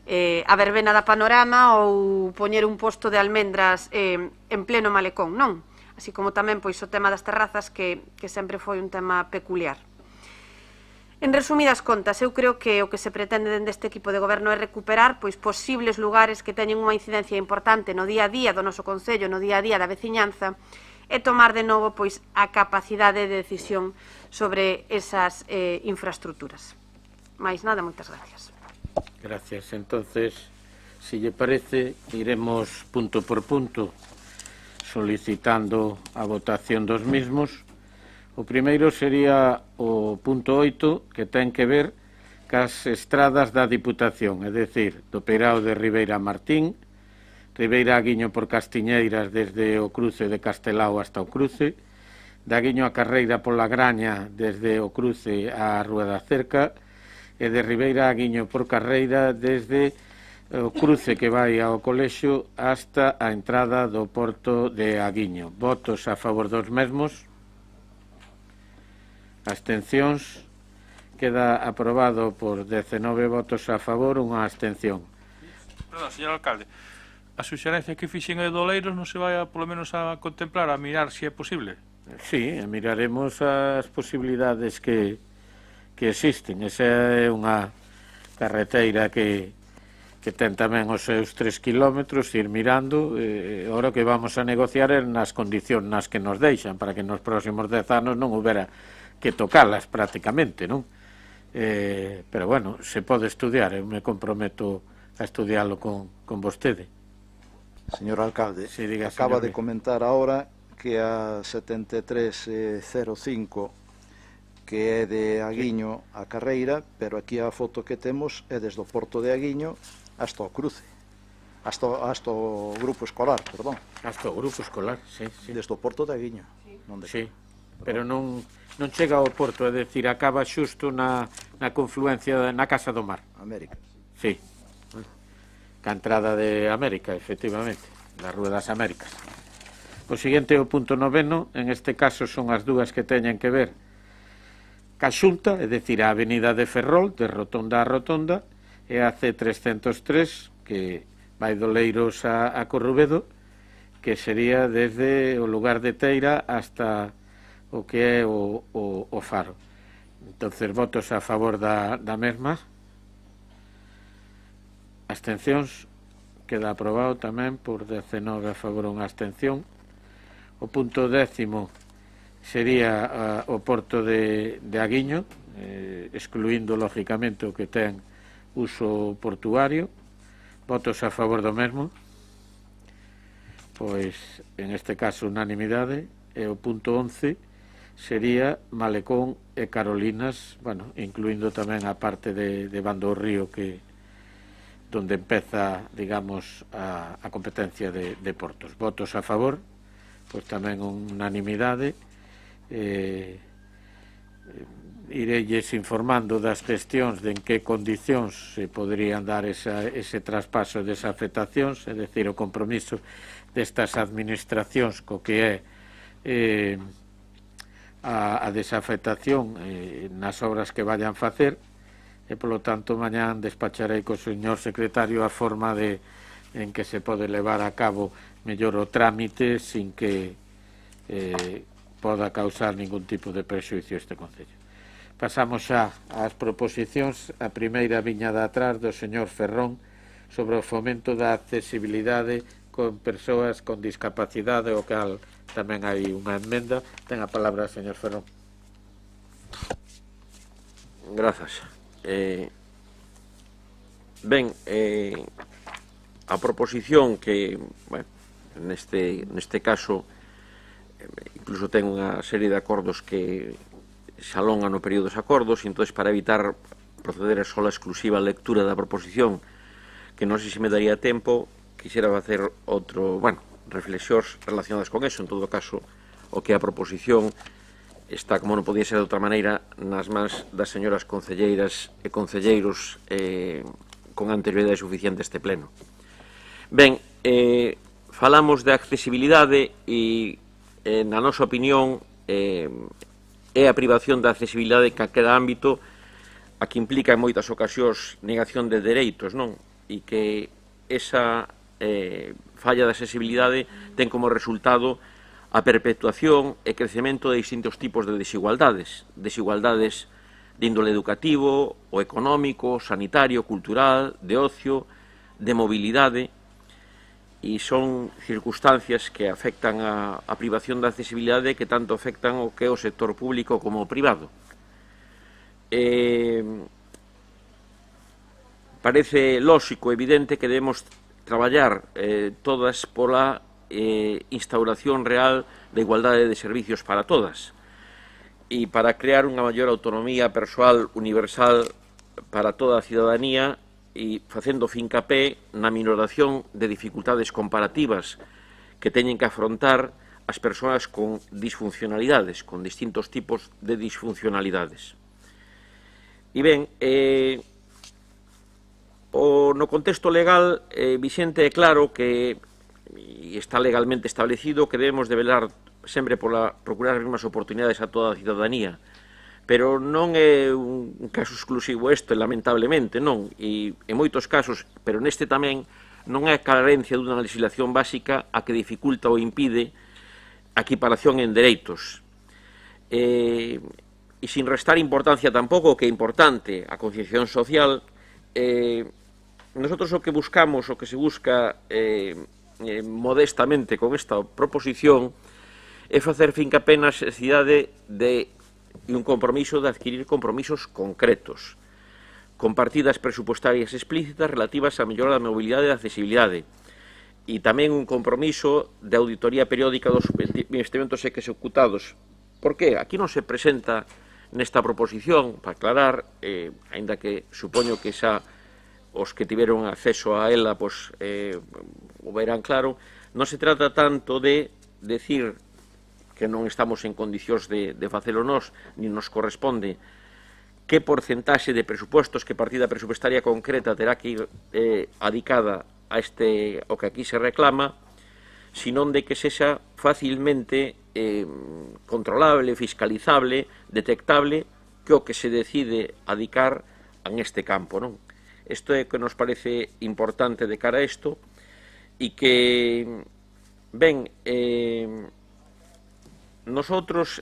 a verbena da Panorama ou poñer un posto de almendras en pleno Malecón, non? Así como tamén pois o tema das terrazas que sempre foi un tema peculiar. En resumidas contas, eu creo que o que se pretende dende este equipo de goberno é recuperar pois posibles lugares que teñen unha incidencia importante no día a día do noso concello, no día a día da veciñanza, e tomar de novo pois a capacidade de decisión sobre esas infraestructuras. Mais nada, moitas gracias. Gracias. Entonces, si lle parece, iremos punto por punto solicitando a votación dos mismos. O primeiro sería o punto 8, que ten que ver cas estradas da Diputación, é dicir, do Peirao de Ribeira a Martín, Ribeira a Aguiño por Castiñeiras desde o cruce de Castelao hasta o cruce, de Aguiño a Carreira pola Graña desde o cruce á Rúa da Cerca, e de Ribeira a Aguiño por Carreira desde o cruce que vai ao colexio hasta a entrada do Porto de Aguiño. Votos a favor dos mesmos? Abstencións? Queda aprobado por 19 votos a favor, unha abstención. Perdón, señor alcalde, a suxerencia que fixen de Doleiros non se vai polo menos a contemplar, a mirar se é posible? Sí, miraremos as posibilidades que existen. Esa é unha carreteira que ten tamén os seus 3 kilómetros, ir mirando. Ahora que vamos a negociar é nas condicións nas que nos deixan, para que nos próximos 10 anos non houbera que tocalas prácticamente, non? Pero bueno, se pode estudiar, eu me comprometo a estudiarlo con vostede. Señor alcalde, sí, diga, acaba señor de comentar ahora que a 7305 que é de Aguiño a Carreira, pero aquí a foto que temos é desde o Porto de Aguiño hasta o cruce, hasta o grupo escolar, perdón. Hasta o grupo escolar, sí. Desde o Porto de Aguiño. Sí, pero non chega ao Porto, é dicir, acaba xusto na confluencia na Casa do Mar. América. Sí, ca entrada de América, efectivamente, da Rúa das Américas. O seguinte é o punto 9, en este caso son as dúas que teñen que ver ca Xunta, é dicir, a avenida de Ferrol, de rotonda a rotonda, e a C303, que vai do Leiros a Corrubedo, que sería desde o lugar de Teira hasta o que é o Faro. Entonces, votos a favor da mesma. Abstencións, queda aprobado tamén por 19 a favor, unha abstención. O punto 10 sería o Porto de Aguiño, excluindo lógicamente o que ten uso portuario. Votos a favor do mesmo? Pois, en este caso, unanimidade. E o punto 11 sería Malecón e Carolinas, bueno, incluindo tamén a parte de Bando Río, que donde empeza, digamos, a competencia de portos. Votos a favor? Pois tamén unanimidade. Irelles informando das gestións de en que condicións se poderían dar ese traspaso desas afectacións, é dicir, o compromiso destas administracións co que é a desafectación nas obras que vayan facer, e polo tanto mañán despacharei co señor secretario a forma en que se pode levar a cabo mellor o trámite sin que poda causar ningún tipo de prexuicio este concello. Pasamos xa ás proposicións. A primeira viña de atrás do señor Ferrón sobre o fomento da accesibilidade con persoas con discapacidade, o cal tamén hai unha enmenda. Ten a palabra o señor Ferrón. Grazas. Ben, a proposición que, bueno, neste caso incluso ten unha serie de acordos que se alongan no período dos acordos, e entón, para evitar proceder a sola exclusiva lectura da proposición, que non sei se me daría tempo, quixera facer reflexións relacionadas con eso. En todo caso, o que é a proposición está, como non podía ser de outra maneira, nas mans das señoras concelleiras e concelleiros con anterioridade suficiente a este pleno. Ben, falamos de accesibilidade e, na nosa opinión, é a privación da accesibilidade que a cada ámbito a que implica en moitas ocasións negación de dereitos, non? E que esa falla de accesibilidade ten como resultado a perpetuación e crecemento de distintos tipos de desigualdades de índole educativo, o económico, sanitario, cultural, de ocio, de mobilidade, e son circunstancias que afectan a privación da accesibilidade que tanto afectan o que é o sector público como o privado. Parece lóxico, evidente, que debemos traballar todas pola instauración real da igualdade de servicios para todas e para crear unha maior autonomía persoal universal para toda a cidadanía e facendo fincapé na minoración de dificultades comparativas que teñen que afrontar as persoas con disfuncionalidades, con distintos tipos de disfuncionalidades. E ben, no contexto legal vixente é claro que e está legalmente establecido que debemos de velar sempre por procurar as mesmas oportunidades a toda a cidadanía, pero non é un caso exclusivo isto, lamentablemente, non, e en moitos casos, pero neste tamén, non é a carencia dunha legislación básica a que dificulta ou impide a equiparación en dereitos. E sin restar importancia tampouco, que é importante a concienciación social, nosotros o que buscamos, o que se busca modestamente con esta proposición é facer fincapé na necesidade de un compromiso de adquirir compromisos concretos con partidas presupuestarias explícitas relativas á mellora da mobilidade e da accesibilidade e tamén un compromiso de auditoría periódica dos investimentos executados. Por que? Aquí non se presenta nesta proposición, para aclarar, aínda que supoño que xa os que tiveron acceso a ela o verán claro, non se trata tanto de decir que non estamos en condicións de facelo nós, ni nos corresponde que porcentaxe de presupostos, que partida presupuestaria concreta terá que ir adicada a o que aquí se reclama, senón de que sexa facilmente controlable, fiscalizable, detectable, que o que se decide adicar en este campo, non? Isto é que nos parece importante de cara a isto e que, ben, nosotros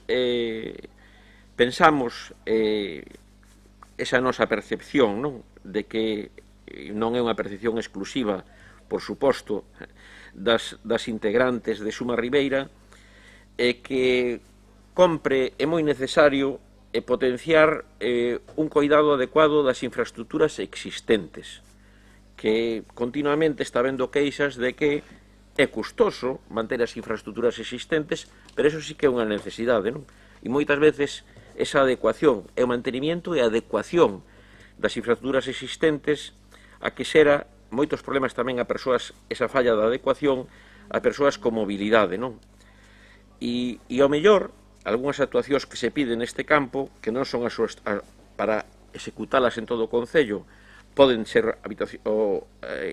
pensamos esa nosa percepción, non? De que non é unha percepción exclusiva, por suposto, das integrantes de Suma Ribeira, é que compre, é moi necesario potenciar un cuidado adecuado das infraestructuras existentes, que continuamente está vendo queixas de que é custoso manter as infraestructuras existentes, pero eso sí que é unha necesidade, non? E moitas veces esa adecuación é o mantenimiento e a adecuación das infraestructuras existentes a que xera moitos problemas tamén a persoas, esa falla da adecuación a persoas con mobilidade, non? E ao mellor, algunhas actuacións que se piden neste campo, que non son para executalas en todo o Concello, poden ser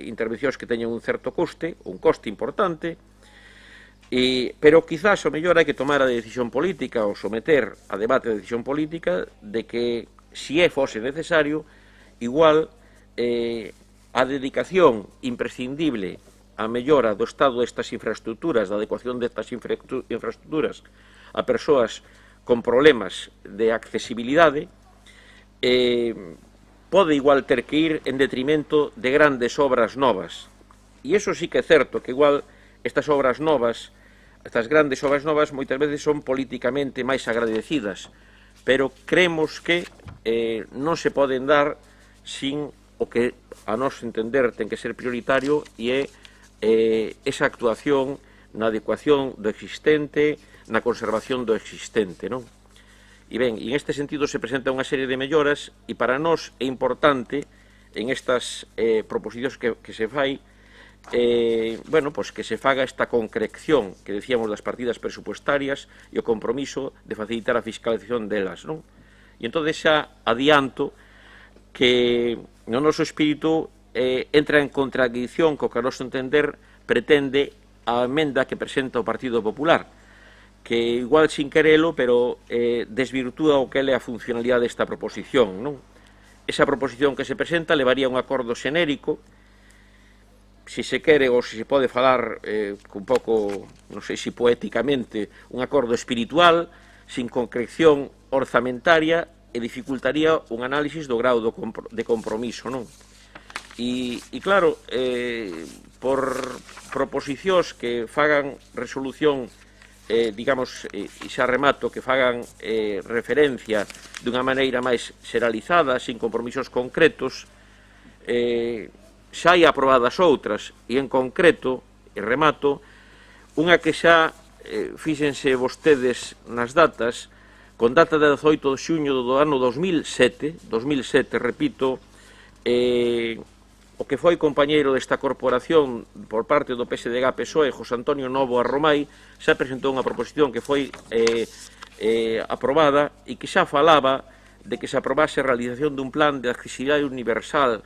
intervencións que teñen un certo coste, un coste importante, pero quizás o mellor hai que tomar a decisión política ou someter a debate a decisión política de que, se fose necesario, igual a dedicación imprescindible a mellora do estado destas infraestructuras, da adecuación destas infraestructuras a persoas con problemas de accesibilidade, pode igual ter que ir en detrimento de grandes obras novas. E iso sí que é certo, que igual estas obras novas, estas grandes obras novas, moitas veces son políticamente máis agradecidas, pero creemos que non se poden dar sin o que, a noso entender, ten que ser prioritario e é esa actuación na adecuación do existente, na conservación do existente, non? E ben, en este sentido se presenta unha serie de melloras e para nós é importante en estas proposicións que se fai bueno, pois que se faga esta concreción que decíamos das partidas presupuestarias e o compromiso de facilitar a fiscalización delas, non? E entón xa adianto que no noso espírito entra en contradición co que a noso entender pretende a emenda que presenta o Partido Popular, que igual sin querelo, pero desvirtúa o que é a funcionalidade desta proposición, non? Esa proposición que se presenta levaría a un acordo xenérico, si se quere ou se pode falar un pouco, non sei se poéticamente, un acordo espiritual, sin concreción orzamentaria e dificultaría un análisis do grau de compromiso, non? E claro, por proposicións que fagan resolución, digamos, e xa remato, que fagan referencia dunha maneira máis xeralizada, sin compromisos concretos, xa hai aprobadas outras, e en concreto, e remato, unha que xa fíxense vostedes nas datas, con data de 18 de xuño do ano 2007, repito, o que foi compañeiro desta corporación por parte do PSDG-PSOE, José Antonio Novo Arromai, xa presentou unha proposición que foi aprobada e que xa falaba de que se aprobase a realización dun plan de accesibilidade universal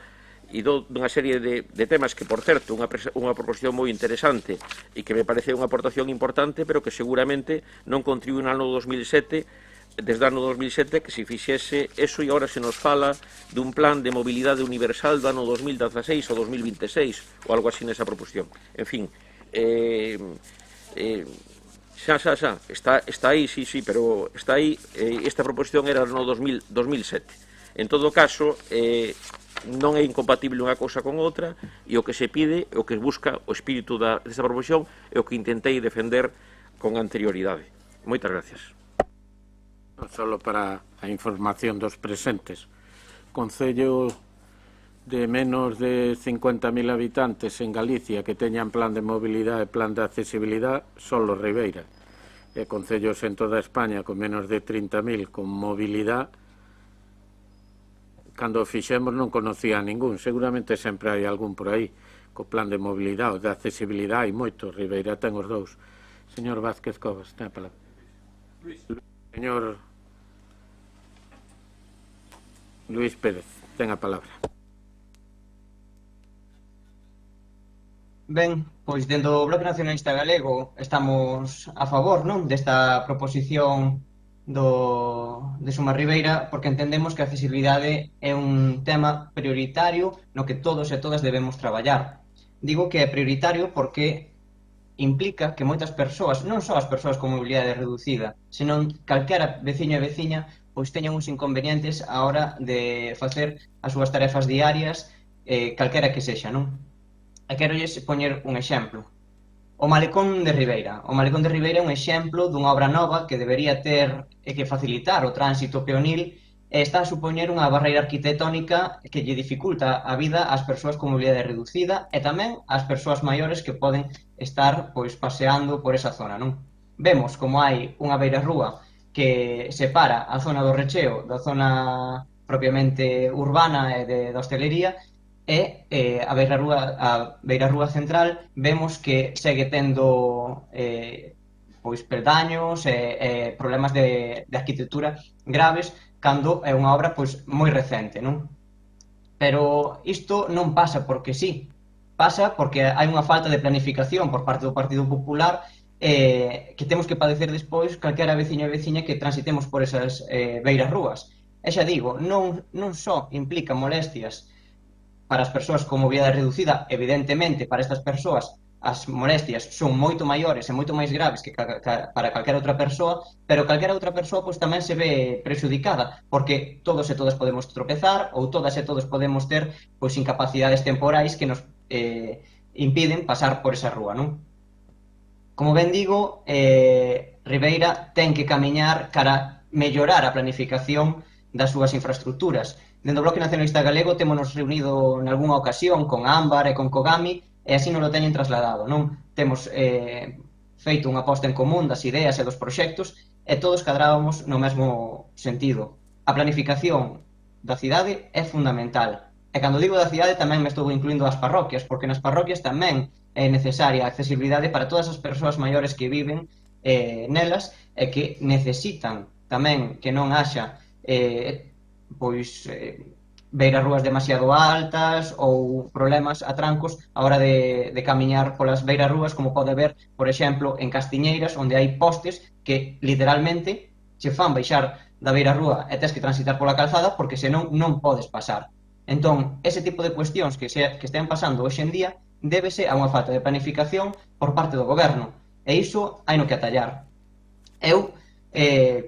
e dunha serie de temas que, por certo, unha proposición moi interesante e que me parece unha aportación importante, pero que seguramente non contribuí no ano 2007, desde o ano 2007, que se fixese eso, e agora se nos fala dun plan de mobilidade universal do ano 2016 ou 2026, ou algo así nesa proposición. En fin, xa, está aí, sí, pero está aí, esta proposición era no 2007. En todo caso, non é incompatible unha cousa con outra, e o que se pide, o que busca o espírito desta proposición, é o que intentei defender con anterioridade. Moitas gracias. Solo para a información dos presentes, concello de menos de 50.000 habitantes en Galicia que teñan plan de mobilidade e plan de accesibilidade, solo Ribeira. E concellos en toda España con menos de 30.000 con mobilidade, cando o fixemos non conocía a ningún, seguramente sempre hai algún por aí co plan de mobilidade ou de accesibilidade, hai moitos, Ribeira ten os dous. Señor Vázquez Covas, ten a palabra. Señor Luís Pérez, ten a palabra. Ben, pois dentro do Bloque Nacionalista Galego estamos a favor, non, desta proposición de Suma Ribeira, porque entendemos que a accesibilidade é un tema prioritario no que todos e todas debemos traballar. Digo que é prioritario porque implica que moitas persoas, non só as persoas con mobilidade reducida, senón calquera veciño e veciña, pois teñen uns inconvenientes á hora de facer as súas tarefas diarias, calquera que sexa, non? E quero poñer un exemplo. O Malecón de Ribeira. O Malecón de Ribeira é un exemplo dunha obra nova que debería ter e que facilitar o tránsito peonil e está a supoñer unha barreira arquitectónica que lle dificulta a vida ás persoas con mobilidade reducida e tamén ás persoas maiores que poden estar pois paseando por esa zona, non? Vemos como hai unha beirarrúa que separa a zona do Recheo da zona propiamente urbana e da hostelería, e a beirarrúa central vemos que segue tendo pois peldaños e problemas de arquitectura graves, cando é unha obra pois moi recente, non? Pero isto non pasa porque sí, pasa porque hai unha falta de planificación por parte do Partido Popular que temos que padecer despois calquera veciño e veciña que transitemos por esas beirarrúas. E xa digo, non só implica molestias para as persoas con mobilidade reducida, evidentemente para estas persoas as molestias son moito maiores e moito máis graves que para calquera outra persoa, pero calquera outra persoa pois tamén se ve prexudicada, porque todos e todas podemos tropezar ou todas e todos podemos ter pois incapacidades temporais que nos impiden pasar por esa rúa, non? Como ben digo, Ribeira ten que camiñar cara mellorar a planificación das súas infraestructuras. Dentro do Bloque Nacionalista Galego témonos reunido nalgúna ocasión con Ámbar e con Cogami e así non lo teñen trasladado, non? Temos feito unha posta en común das ideas e dos proxectos e todos cadrábamos no mesmo sentido. A planificación da cidade é fundamental e E cando digo da cidade tamén me estou incluindo as parroquias, porque nas parroquias tamén é necesaria a accesibilidade para todas as persoas maiores que viven nelas e que necesitan tamén que non haxa beirarrúas demasiado altas ou problemas atrancos a hora de camiñar polas beirarrúas, como pode ver, por exemplo, en Castiñeiras, onde hai postes que literalmente che fan baixar da beirarrúa e tes que transitar pola calzada porque senón non podes pasar. Entón, ese tipo de cuestións que estén pasando hoxe en día débese a unha falta de planificación por parte do goberno, e iso hai no que atallar. Eu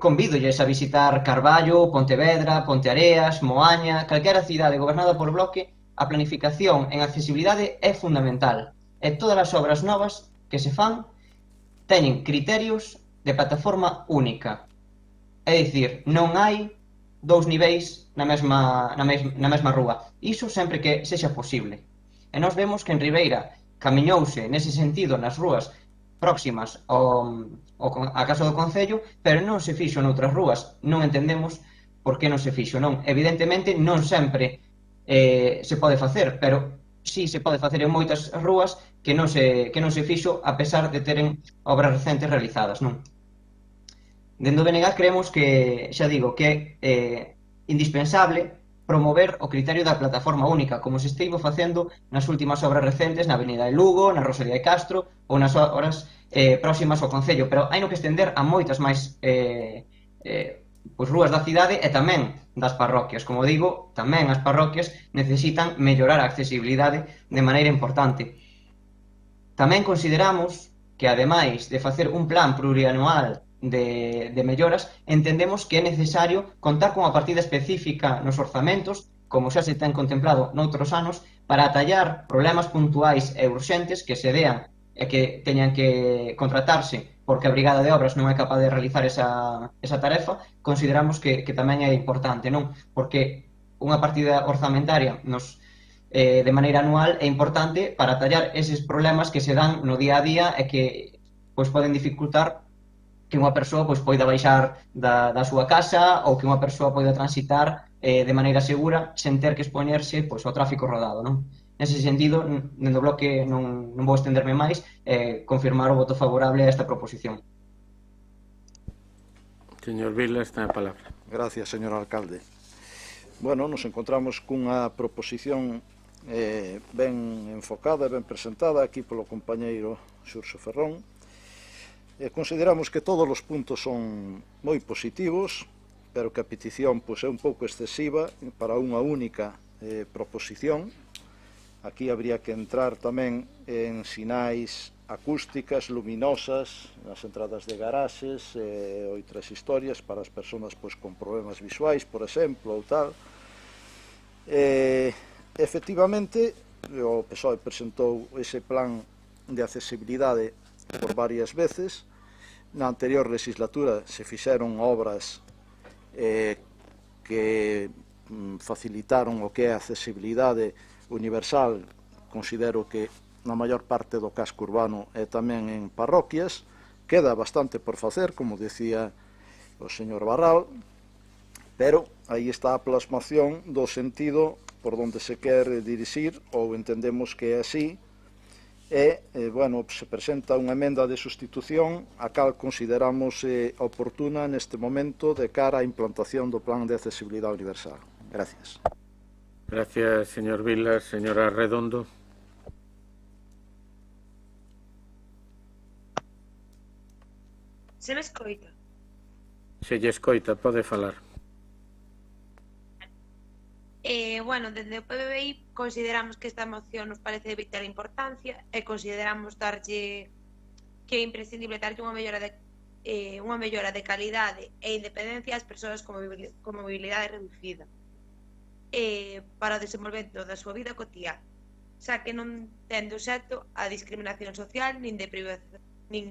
convídolles a visitar Carballo, Pontevedra, Ponteareas, Moaña, calquera cidade gobernada por Bloque. A planificación en accesibilidade é fundamental, e todas as obras novas que se fan teñen criterios de plataforma única, é dicir, non hai dous niveis na mesma rúa, iso sempre que sexa posible. E nós vemos que en Ribeira camiñouse nese sentido nas rúas próximas a Casa do Concello, pero non se fixo noutras rúas. Non entendemos por que non se fixo, non. Evidentemente non sempre se pode facer, pero sí se pode facer en moitas rúas que non se fixo a pesar de teren obras recentes realizadas, non. Dende o BNG creemos que, xa digo, que é indispensable promover o criterio da plataforma única, como se estivo facendo nas últimas obras recentes na Avenida de Lugo, na Rosalía de Castro ou nas obras próximas ao Concello, pero hai no que estender a moitas máis rúas da cidade e tamén das parroquias. Como digo, tamén as parroquias necesitan mellorar a accesibilidade de maneira importante. Tamén consideramos que, ademais de facer un plan plurianual de melloras, entendemos que é necesario contar con unha partida específica nos orzamentos, como xa se ten contemplado noutros anos, para atallar problemas puntuais e urxentes que se dean e que teñan que contratarse porque a Brigada de Obras non é capaz de realizar esa tarefa. Consideramos que tamén é importante, non? Porque unha partida orzamentaria de maneira anual é importante para atallar eses problemas que se dan no día a día e que poden dificultar que unha persoa poida baixar da súa casa ou que unha persoa poida transitar de maneira segura sen ter que expoñerse ao tráfico rodado, non? Nese sentido, dentro do Bloque non vou estenderme máis, confirmar o voto favorable a esta proposición. Señor Vilas, ten a palabra. Gracias, señor alcalde. Bueno, nos encontramos cunha proposición ben enfocada e ben presentada aquí polo compañeiro Xurxo Ferrón. Consideramos que todos os puntos son moi positivos, pero que a petición é un pouco excesiva para unha única proposición. Aquí habría que entrar tamén en sinais acústicas, luminosas, nas entradas de garaxes, outras historias para as persoas con problemas visuais, por exemplo, ou tal. Efectivamente, o PSOE presentou ese plan de accesibilidade por varias veces. Na anterior legislatura se fixeron obras que facilitaron o que é a accesibilidade universal. Considero que na maior parte do casco urbano e tamén en parroquias. Queda bastante por facer, como decía o señor Barral, pero aí está a plasmación do sentido por onde se quer dirixir, ou entendemos que é así, e, se presenta unha emenda de sustitución a cal consideramos oportuna neste momento de cara á implantación do Plan de Accesibilidade Universal. Gracias. Gracias, señor Vilas. Señora Redondo. Se me escoita? Se lle escoita, pode falar. Dende o PBBI consideramos que esta moción nos parece de vital importancia e consideramos que é imprescindible darlle unha mellora de calidade e independencia ás persoas con mobilidade reducida para o desenvolvemento da súa vida cotiá, xa que non ten de obxecto a discriminación social nin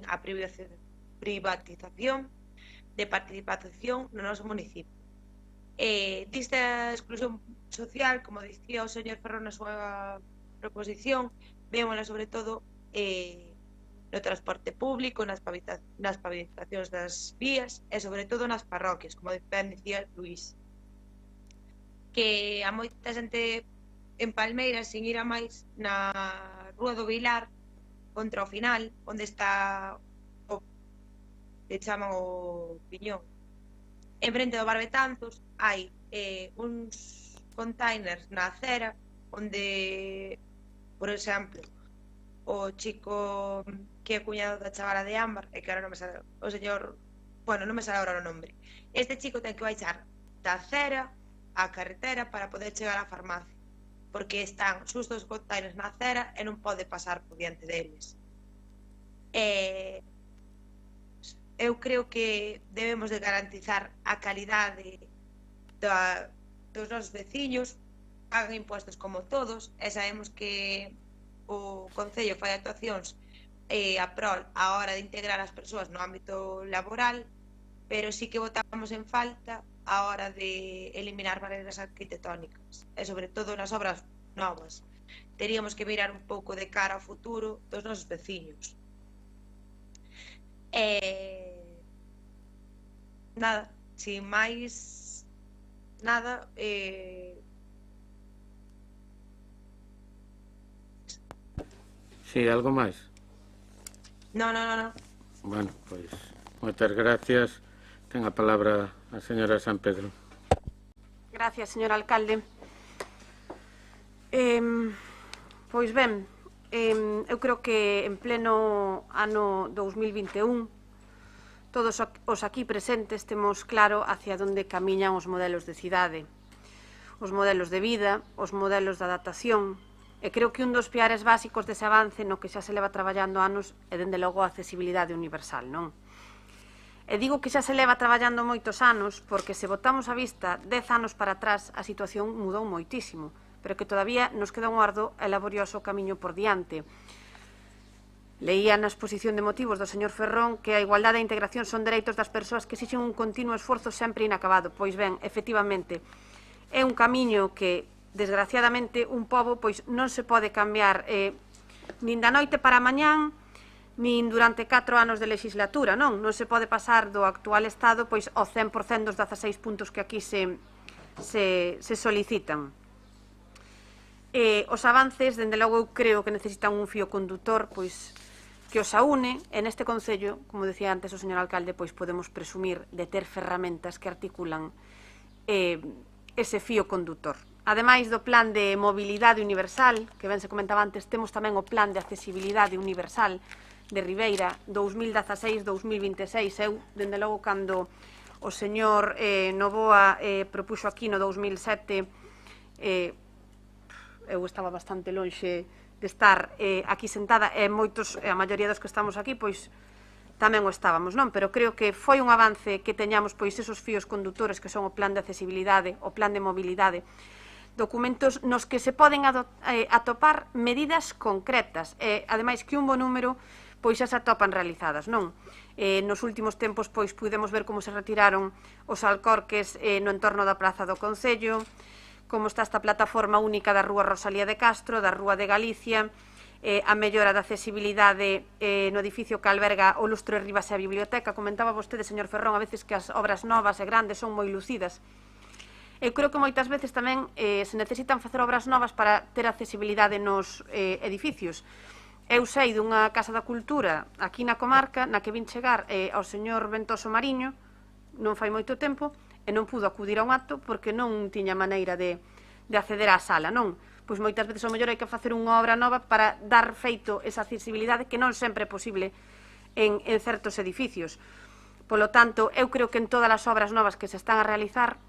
a privatización de participación no noso municipio. Dista exclusión social, como dicía o señor Ferrón na súa proposición, vémola sobre todo no transporte público, nas pavimentacións das vías e sobre todo nas parroquias, como ben dicía Luís, que a moita xente en Palmeiras, sin ir a máis, na Rúa do Vilar, contra o final, onde está o que chaman o Piñón. En frente do Bar Betanzos hai uns containers na acera onde, por exemplo, o chico que é cuñado da chavala de Ámbar, e que ahora non me sale o señor, bueno, non me sale ahora o nombre, este chico ten que baixar da acera á carretera para poder chegar á farmacia, porque están xusto os containers na acera e non pode pasar por diante deles. Eu creo que debemos de garantizar a calidade dos nosos veciños, pagan impuestos como todos, e sabemos que o Concello fai actuacións a prol a hora de integrar as persoas no ámbito laboral, pero sí que votamos en falta a hora de eliminar barreras arquitectónicas, e sobre todo nas obras novas. Teríamos que mirar un pouco de cara ao futuro dos nosos veciños. Nada, sin máis nada, Sí, algo máis? No. Bueno, pois, moitas gracias. Ten a palabra a señora San Pedro. Gracias, señor alcalde. Pois ben, eu creo que en pleno ano 2021 todos os aquí presentes temos claro hacia onde camiñan os modelos de cidade, os modelos de vida, os modelos de adaptación, e creo que un dos piares básicos dese avance no que xa se leva traballando anos é, dende logo, a accesibilidade universal, non? E digo que xa se leva traballando moitos anos porque, se botamos a vista 10 anos para atrás, a situación mudou moitísimo, pero que todavía nos queda un ardo e laborioso camiño por diante. Leía na exposición de motivos do señor Ferrón que a igualdade e a integración son dereitos das persoas que exixen un continuo esforzo sempre inacabado. Pois ben, efectivamente, é un camiño que, desgraciadamente, un pobo pois non se pode cambiar nin da noite para a mañán, nin durante 4 anos de legislatura, non? Non se pode pasar do actual estado pois ao 100% dos 16 puntos que aquí se solicitan. Os avances, dende logo, eu creo que necesitan un fío condutor pois que os aúne. En este Concello, como decía antes o señor alcalde, pois podemos presumir de ter ferramentas que articulan ese fío condutor. Ademais do plan de mobilidade universal, que ben se comentaba antes, temos tamén o plan de accesibilidade universal de Ribeira 2016-2026. Eu, dende logo, cando o señor Novoa propuxo aquí no 2007, eu estaba bastante lonxe de estar aquí sentada, e a maioría dos que estamos aquí pois tamén o estábamos, non? Pero creo que foi un avance que teñamos pois esos fíos condutores que son o plan de accesibilidade, o plan de mobilidade, documentos nos que se poden atopar medidas concretas, e ademais que un bo número pois xa se atopan realizadas, non? Nos últimos tempos pois pudemos ver como se retiraron os alcorques no entorno da Praza do Concello, como está esta plataforma única da Rúa Rosalía de Castro, da Rúa de Galicia, a mellora da accesibilidade no edificio que alberga o Lustre Rivas e a biblioteca. Comentaba vostede, señor Ferrón, a veces que as obras novas e grandes son moi lucidas. Eu creo que moitas veces tamén se necesitan facer obras novas para ter accesibilidade nos edificios. Eu sei dunha Casa da Cultura aquí na comarca na que vin chegar ao señor Ventoso Mariño non fai moito tempo, e non pudo acudir a un acto porque non tiña maneira de acceder á sala, non? Pois moitas veces o mellor hai que facer unha obra nova para dar feito esa accesibilidade que non sempre é posible en certos edificios. Polo tanto, eu creo que en todas as obras novas que se están a realizar,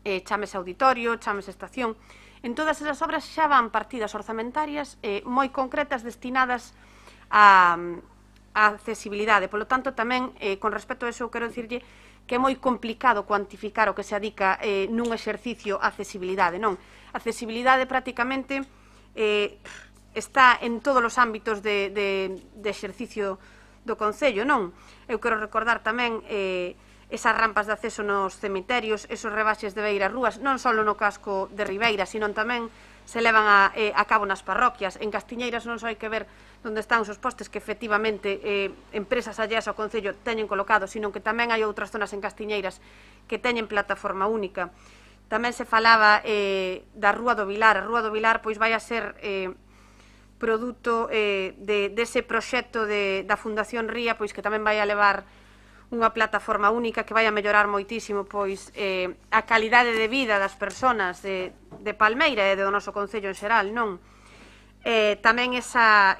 chámese auditorio, chámese estación, en todas esas obras xa van partidas orzamentarias moi concretas destinadas á accesibilidade. Polo tanto, tamén, con respecto a eso, eu quero dicirlle que é moi complicado cuantificar o que se adica nun exercicio a accesibilidade, non? A accesibilidade prácticamente está en todos os ámbitos de exercicio do Concello, non? Eu quero recordar tamén esas rampas de acceso nos cemiterios, esos rebaixes de beira rúas, non só no casco de Ribeira, sino tamén se levan a cabo nas parroquias. En Castiñeiras non só hai que ver onde están os postes que efectivamente empresas alleas ao Concello teñen colocado, sino que tamén hai outras zonas en Castiñeiras que teñen plataforma única. Tamén se falaba da Rúa do Vilar. A Rúa do Vilar pois vai a ser produto dese proxecto da Fundación Ría, pois que tamén vai a levar unha plataforma única que vai a mellorar moitísimo pois a calidade de vida das persoas de Palmeira e do noso concello en xeral, non? Tamén esa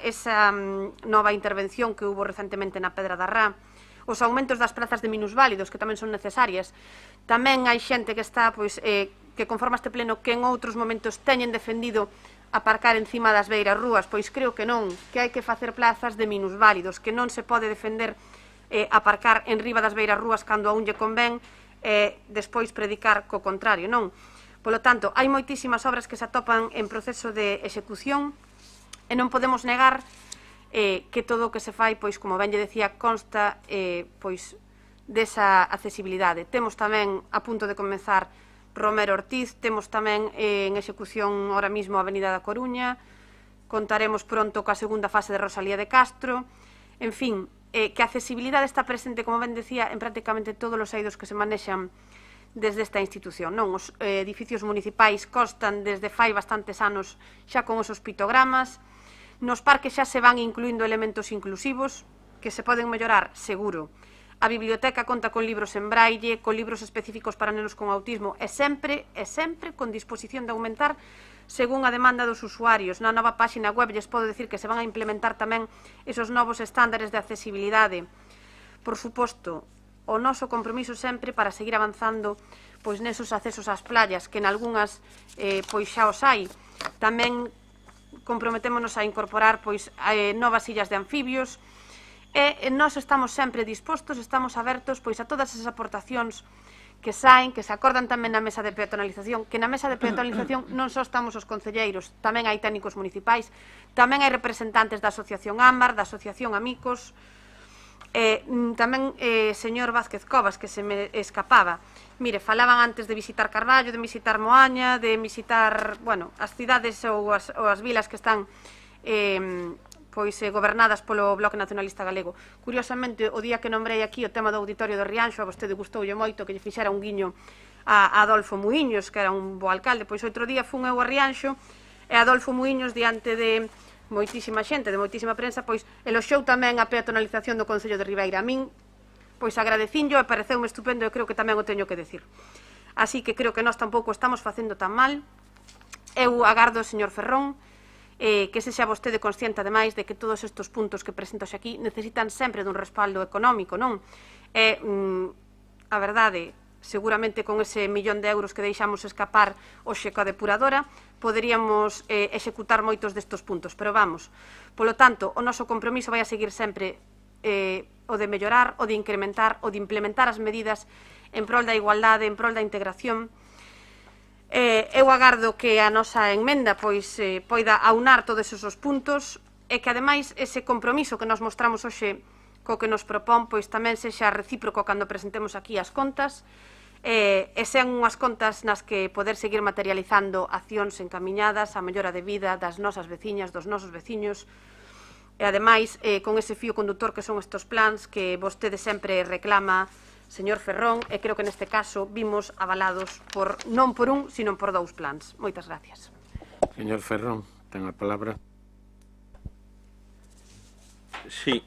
nova intervención que hubo recentemente na Pedra da Rá, os aumentos das plazas de minusválidos que tamén son necesarias. Tamén hai xente que está, pois, que conforma este pleno que en outros momentos teñen defendido aparcar encima das beiras rúas, pois creo que non, que hai que facer plazas de minusválidos, que non se pode defender aparcar en riba das beiras rúas cando a un lle convén despois predicar co contrario, non? Polo tanto, hai moitísimas obras que se atopan en proceso de execución e non podemos negar que todo o que se fai, pois, como ben lle decía, consta pois desa accesibilidade. Temos tamén a punto de comenzar Romero Ortiz, temos tamén en execución ahora mismo a Avenida da Coruña, contaremos pronto coa segunda fase de Rosalía de Castro, en fin, que a accesibilidade está presente, como ben decía, en prácticamente todos os eidos que se manexan desde esta institución, non? Os edificios municipais constan desde fai bastantes anos xa con os pictogramas, nos parques xa se van incluindo elementos inclusivos que se poden mellorar, seguro. A biblioteca conta con libros en braille, con libros específicos para nenos con autismo e sempre con disposición de aumentar según a demanda dos usuarios. Na nova páxina web lles podo decir que se van a implementar tamén esos novos estándares de accesibilidade. Por suposto, o noso compromiso sempre para seguir avanzando pois nesos accesos ás playas, que en algunhas pois xa os hai. Tamén comprometémonos a incorporar pois novas illas de anfibios, e nós estamos sempre dispostos, estamos abertos pois a todas esas aportacións que saen, que se acordan tamén na mesa de peatonalización, que na mesa de peatonalización non só estamos os concelleiros, tamén hai técnicos municipais, tamén hai representantes da Asociación Ámbar, da Asociación Amicos, tamén señor Vázquez Covas, que se me escapaba. Mire, falaban antes de visitar Carballo, de visitar Moaña, de visitar, bueno, as cidades ou as vilas que están pois gobernadas polo Bloque Nacionalista Galego. Curiosamente, o día que nombrei aquí o tema do Auditorio de Rianxo, a vostede gustoulle moito que lle fixera un guiño a Adolfo Muiños, que era un bo alcalde. Pois outro día fun eu a Rianxo e Adolfo Muiños, diante de moitísima xente, de moitísima prensa, pois eloxou tamén a peatonalización do Concello de Ribeira. A min, pois agradecínllo e pareceume estupendo e creo que tamén o teño que decir. Así que creo que nós tampouco estamos facendo tan mal. Eu agardo, señor Ferrón, que sexa vostede consciente, ademais, de que todos estes puntos que presento aquí necesitan sempre dun respaldo económico, non? E, a verdade, seguramente con ese 1 millón de euros que deixamos escapar hoxe coa depuradora, poderíamos executar moitos destes puntos, pero vamos, polo tanto, o noso compromiso vai a seguir sempre o de mellorar, o de incrementar, o de implementar as medidas en prol da igualdade, en prol da integración. Eu agardo que a nosa enmenda pois poida aunar todos esos puntos e que ademais ese compromiso que nos mostramos hoxe co que nos propón pois tamén sexa recíproco cando presentemos aquí as contas e sean unhas contas nas que poder seguir materializando accións encamiñadas á mellora de vida das nosas veciñas, dos nosos veciños e ademais con ese fío conductor que son estes plans que vostede sempre reclama, señor Ferrón, e creo que neste caso vimos avalados non por un, sino por 2 plans. Moitas gracias. Señor Ferrón, ten a palabra. Sí,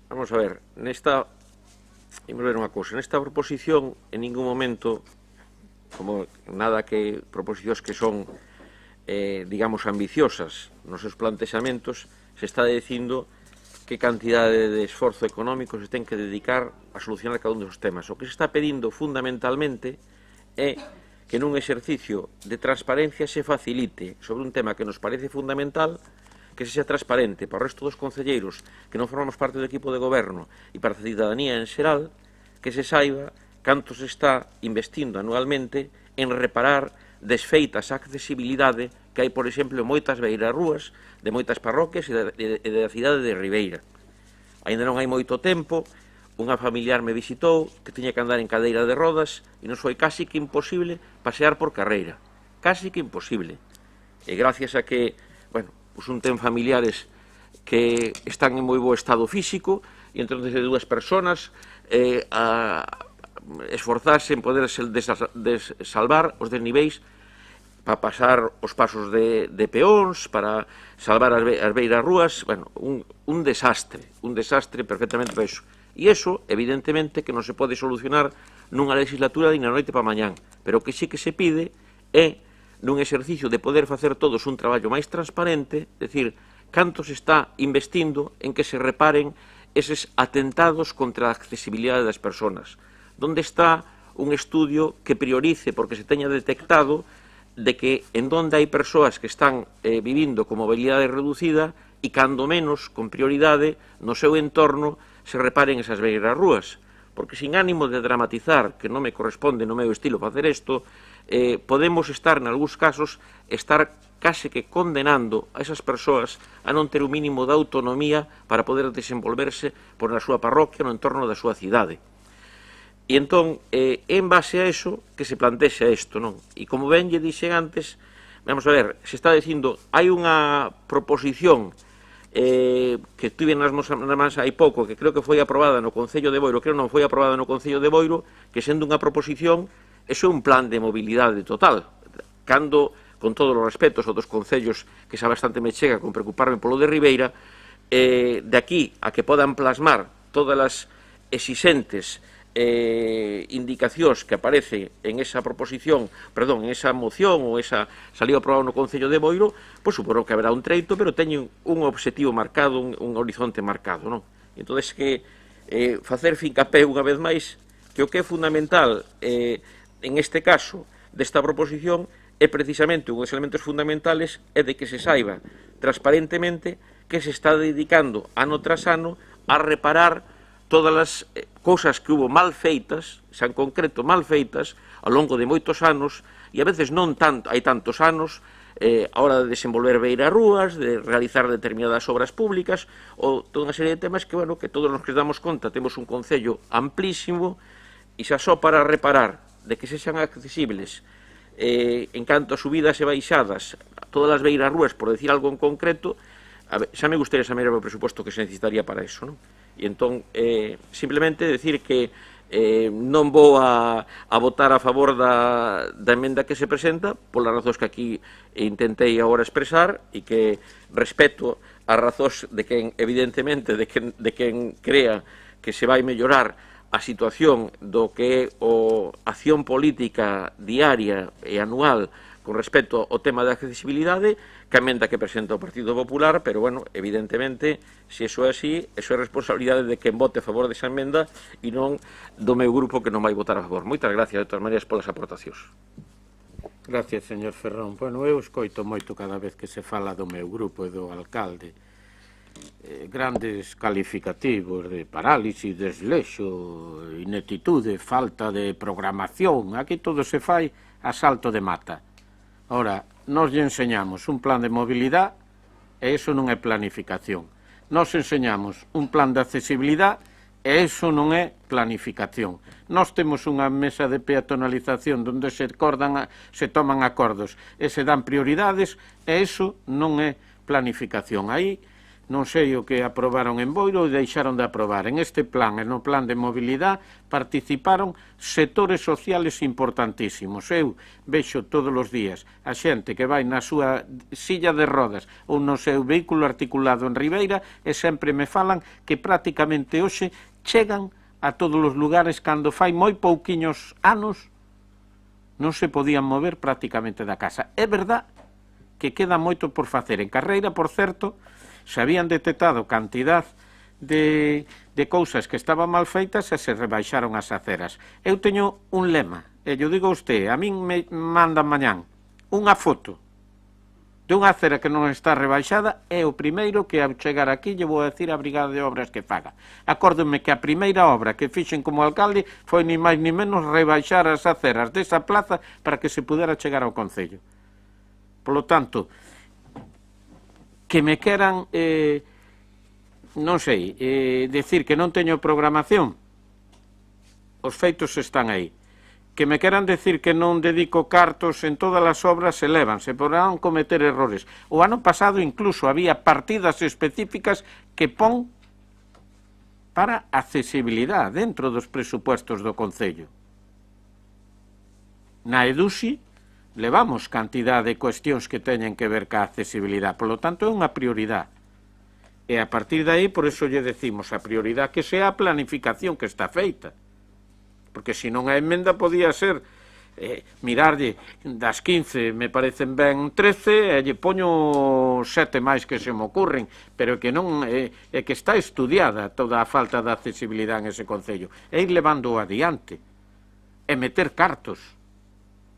vamos a ver, imos ver unha cousa, nesta proposición en ningún momento, como nada que proposicións que son, digamos, ambiciosas nos seus plantexamentos, se está dicindo que cantidade de esforzo económico se ten que dedicar a solucionar cada un dos temas. O que se está pedindo fundamentalmente é que nun exercicio de transparencia se facilite sobre un tema que nos parece fundamental, que se xa transparente para o resto dos concelleiros que non formamos parte do equipo de goberno e para a cidadanía en xeral, que se saiba canto se está investindo anualmente en reparar desfeitas a accesibilidade que hai, por exemplo, moitas beirarrúas de moitas parroquias e da cidade de Ribeira. Ainda non hai moito tempo, unha familiar me visitou que tiña que andar en cadeira de rodas e nos foi casi que imposible pasear por carreira. Casi que imposible. E gracias a que, bueno, pues un ten familiares que están en moi bo estado físico e entón de 2 personas esforzarse en poder salvar os desniveis para pasar os pasos de peóns, para salvar as beiras rúas, bueno, un desastre perfectamente para iso. E iso, evidentemente, que non se pode solucionar nunha legislatura de na noite para mañán, pero que sí que se pide é nun exercicio de poder facer todos un traballo máis transparente, decir, canto se está investindo en que se reparen eses atentados contra a accesibilidade das persoas. Donde está un estudio que priorice, porque se teña detectado, de que en donde hai persoas que están vivindo con mobilidade reducida e cando menos, con prioridade, no seu entorno se reparen esas beiras rúas. Porque sin ánimo de dramatizar, que non me corresponde no meu estilo facer isto, podemos estar, en algúns casos, estar case que condenando a esas persoas a non ter un mínimo de autonomía para poder desenvolverse por na súa parroquia, no entorno da súa cidade. E entón, en base a eso, que se plantexa isto, non? E como ben lle dixen antes, vamos a ver, se está dicindo, hai unha proposición que tuve nas mans hai pouco, que creo que foi aprobada no Concello de Boiro, creo non foi aprobada no Concello de Boiro, que sendo unha proposición, eso é un plan de mobilidade total. Cando, con todos os respetos a dos concellos, que xa bastante me chega con preocuparme polo de Ribeira, de aquí a que podan plasmar todas as exixentes indicacións que aparece en esa proposición, perdón, en esa moción ou esa salió aprobado no Concello de Boiro, pois supoño que haberá un treito, pero teñen un obxectivo marcado, un horizonte marcado, non? Entón, que facer fincapé unha vez máis que o que é fundamental en este caso desta proposición é precisamente un dos elementos fundamentales é de que se saiba transparentemente que se está dedicando ano tras ano a reparar todas as cousas que hubo mal feitas, xa en concreto mal feitas, ao longo de moitos anos, e a veces non hai tantos anos, a hora de desenvolver beiras rúas, de realizar determinadas obras públicas, ou toda unha serie de temas que, bueno, que todos nos que damos conta, temos un concello amplísimo, e xa só para reparar de que sexan accesibles en canto a subidas e baixadas, todas as beiras rúas, por decir algo en concreto, xa me gustaría saber o presuposto que se necesitaría para eso, non? E entón, simplemente decir que non vou a votar a favor da emenda que se presenta, polas razóns que aquí intentei agora expresar, e que respeto as razóns de quen, evidentemente, de quen crea que se vai mellorar a situación do que é a acción política diaria e anual con respecto ao tema da accesibilidade, que a emenda que presenta o Partido Popular, pero, bueno, evidentemente, se iso é así, iso é responsabilidade de quen vote a favor desa emenda e non do meu grupo que non vai votar a favor. Moitas gracias, de todas maneiras, polas aportacións. Gracias, señor Ferrón. Bueno, eu escoito moito cada vez que se fala do meu grupo e do alcalde. Grandes calificativos de parálisis, desleixo, ineptitude, falta de programación. Aquí todo se fai a salto de mata. Ora, nos lle enseñamos un plan de mobilidade e iso non é planificación. Nos enseñamos un plan de accesibilidade e iso non é planificación. Nos temos unha mesa de peatonalización onde se toman acordos e se dan prioridades e iso non é planificación. Aí non sei o que aprobaron en Boiro e deixaron de aprobar. En este plan e no plan de mobilidade participaron sectores sociales importantísimos. Eu vexo todos os días a xente que vai na súa silla de rodas ou no seu vehículo articulado en Ribeira e sempre me falan que prácticamente hoxe chegan a todos os lugares cando fai moi pouquiños anos non se podían mover prácticamente da casa. É verdad que queda moito por facer. En Carreira, por certo, se habían detectado cantidad de cousas que estaban mal feitas e se rebaixaron as aceras. Eu teño un lema, e yo digo a usted, a min me mandan mañán unha foto de unha acera que non está rebaixada, é o primeiro que ao chegar aquí lle vou a decir a Brigada de Obras que faga. Acórdome que a primeira obra que fixen como alcalde foi ni máis ni menos rebaixar as aceras desa plaza para que se pudera chegar ao Concello. Polo tanto, que me queran, non sei, decir que non teño programación, os feitos están aí. Que me queran decir que non dedico cartos en todas as obras, elévanse, poderán cometer errores. O ano pasado incluso había partidas específicas que pon para accesibilidade dentro dos presupuestos do Concello. Na EDUSI levamos cantidad de cuestións que teñen que ver ca accesibilidade, polo tanto é unha prioridade. E a partir de aí, por eso lle decimos a prioridade que sea a planificación que está feita. Porque se non a emenda podía ser mirarlle das 15 me parecen ben 13 e lle poño 7 máis que se me ocurren, pero que non é que está estudiada toda a falta de accesibilidade en ese concello, e ir levando adiante e meter cartos.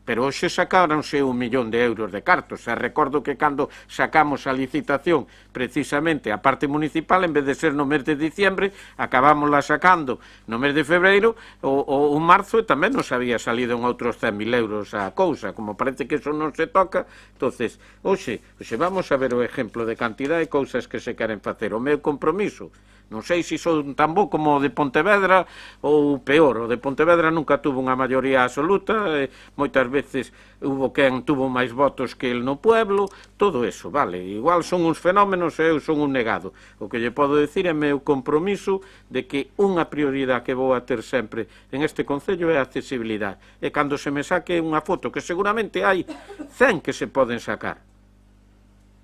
Pero hoxe sacáronse 1 millón de euros de cartos. E recordo que cando sacamos a licitación precisamente a parte municipal, en vez de ser no mes de diciembre, acabámosla sacando no mes de febreiro ou marzo, e tamén nos había salido en outros 100.000 euros a cousa. Como parece que eso non se toca, entonces, hoxe vamos a ver o exemplo de cantidad de cousas que se queren facer. O meu compromiso, non sei se son tan bo como o de Pontevedra ou peor. O de Pontevedra nunca tuvo unha maioría absoluta, moitas veces hubo quen tuvo máis votos que el no pueblo, todo eso, vale, igual son uns fenómenos e eu son un negado. O que lle podo decir é meu compromiso de que unha prioridade que vou a ter sempre en este concello é a accesibilidade. E cando se me saque unha foto, que seguramente hai 100 que se poden sacar,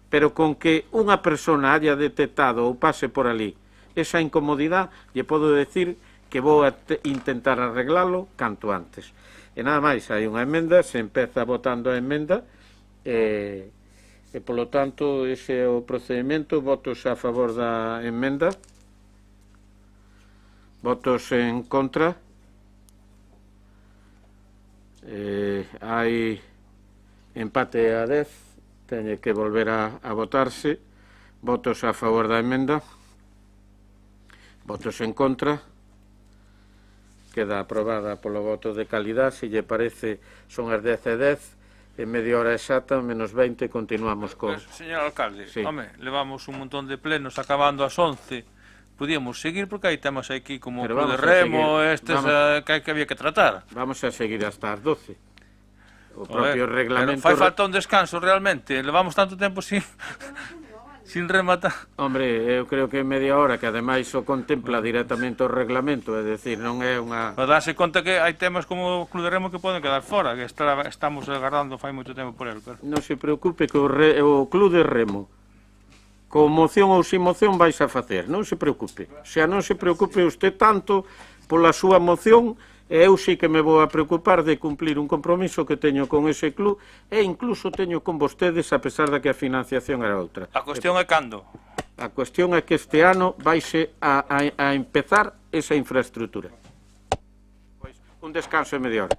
pero con que unha persona haya detectado ou pase por ali esa incomodidade, lle podo decir que vou a intentar arreglalo canto antes. E nada máis, hai unha emenda, se empeza votando a emenda, e polo tanto, ese é o procedimento. Votos a favor da emenda, votos en contra, hai empate a 10, teñe que volver a votarse. Votos a favor da emenda, votos en contra, queda aprobada polo voto de calidad. Se lle parece, son as 10 e 10, en media hora exacta, menos 20, continuamos con... Señor alcalde, sí. Home, levamos un montón de plenos acabando ás 11, podíamos seguir porque hai temas aquí como o Club de Remo, que había que tratar. Vamos a seguir hasta as 12. O propio reglamento... Fai falta un descanso realmente, levamos tanto tempo sin rematar. Hombre, eu creo que media hora, que ademais o contempla directamente o reglamento, é dicir, non é unha... Para darse conta que hai temas como o Club de Remo que poden quedar fora, que estamos agardando fai moito tempo por el. Non se preocupe que o Club de Remo, con moción ou sin moción, vais a facer, non se preocupe. Xa non se preocupe usted tanto pola súa moción, e eu sí que me vou a preocupar de cumplir un compromiso que teño con ese club, e incluso teño con vostedes, a pesar de que a financiación era outra. A cuestión é cando? A cuestión é que este ano vaise a empezar esa infraestructura. Pois, un descanso de media hora.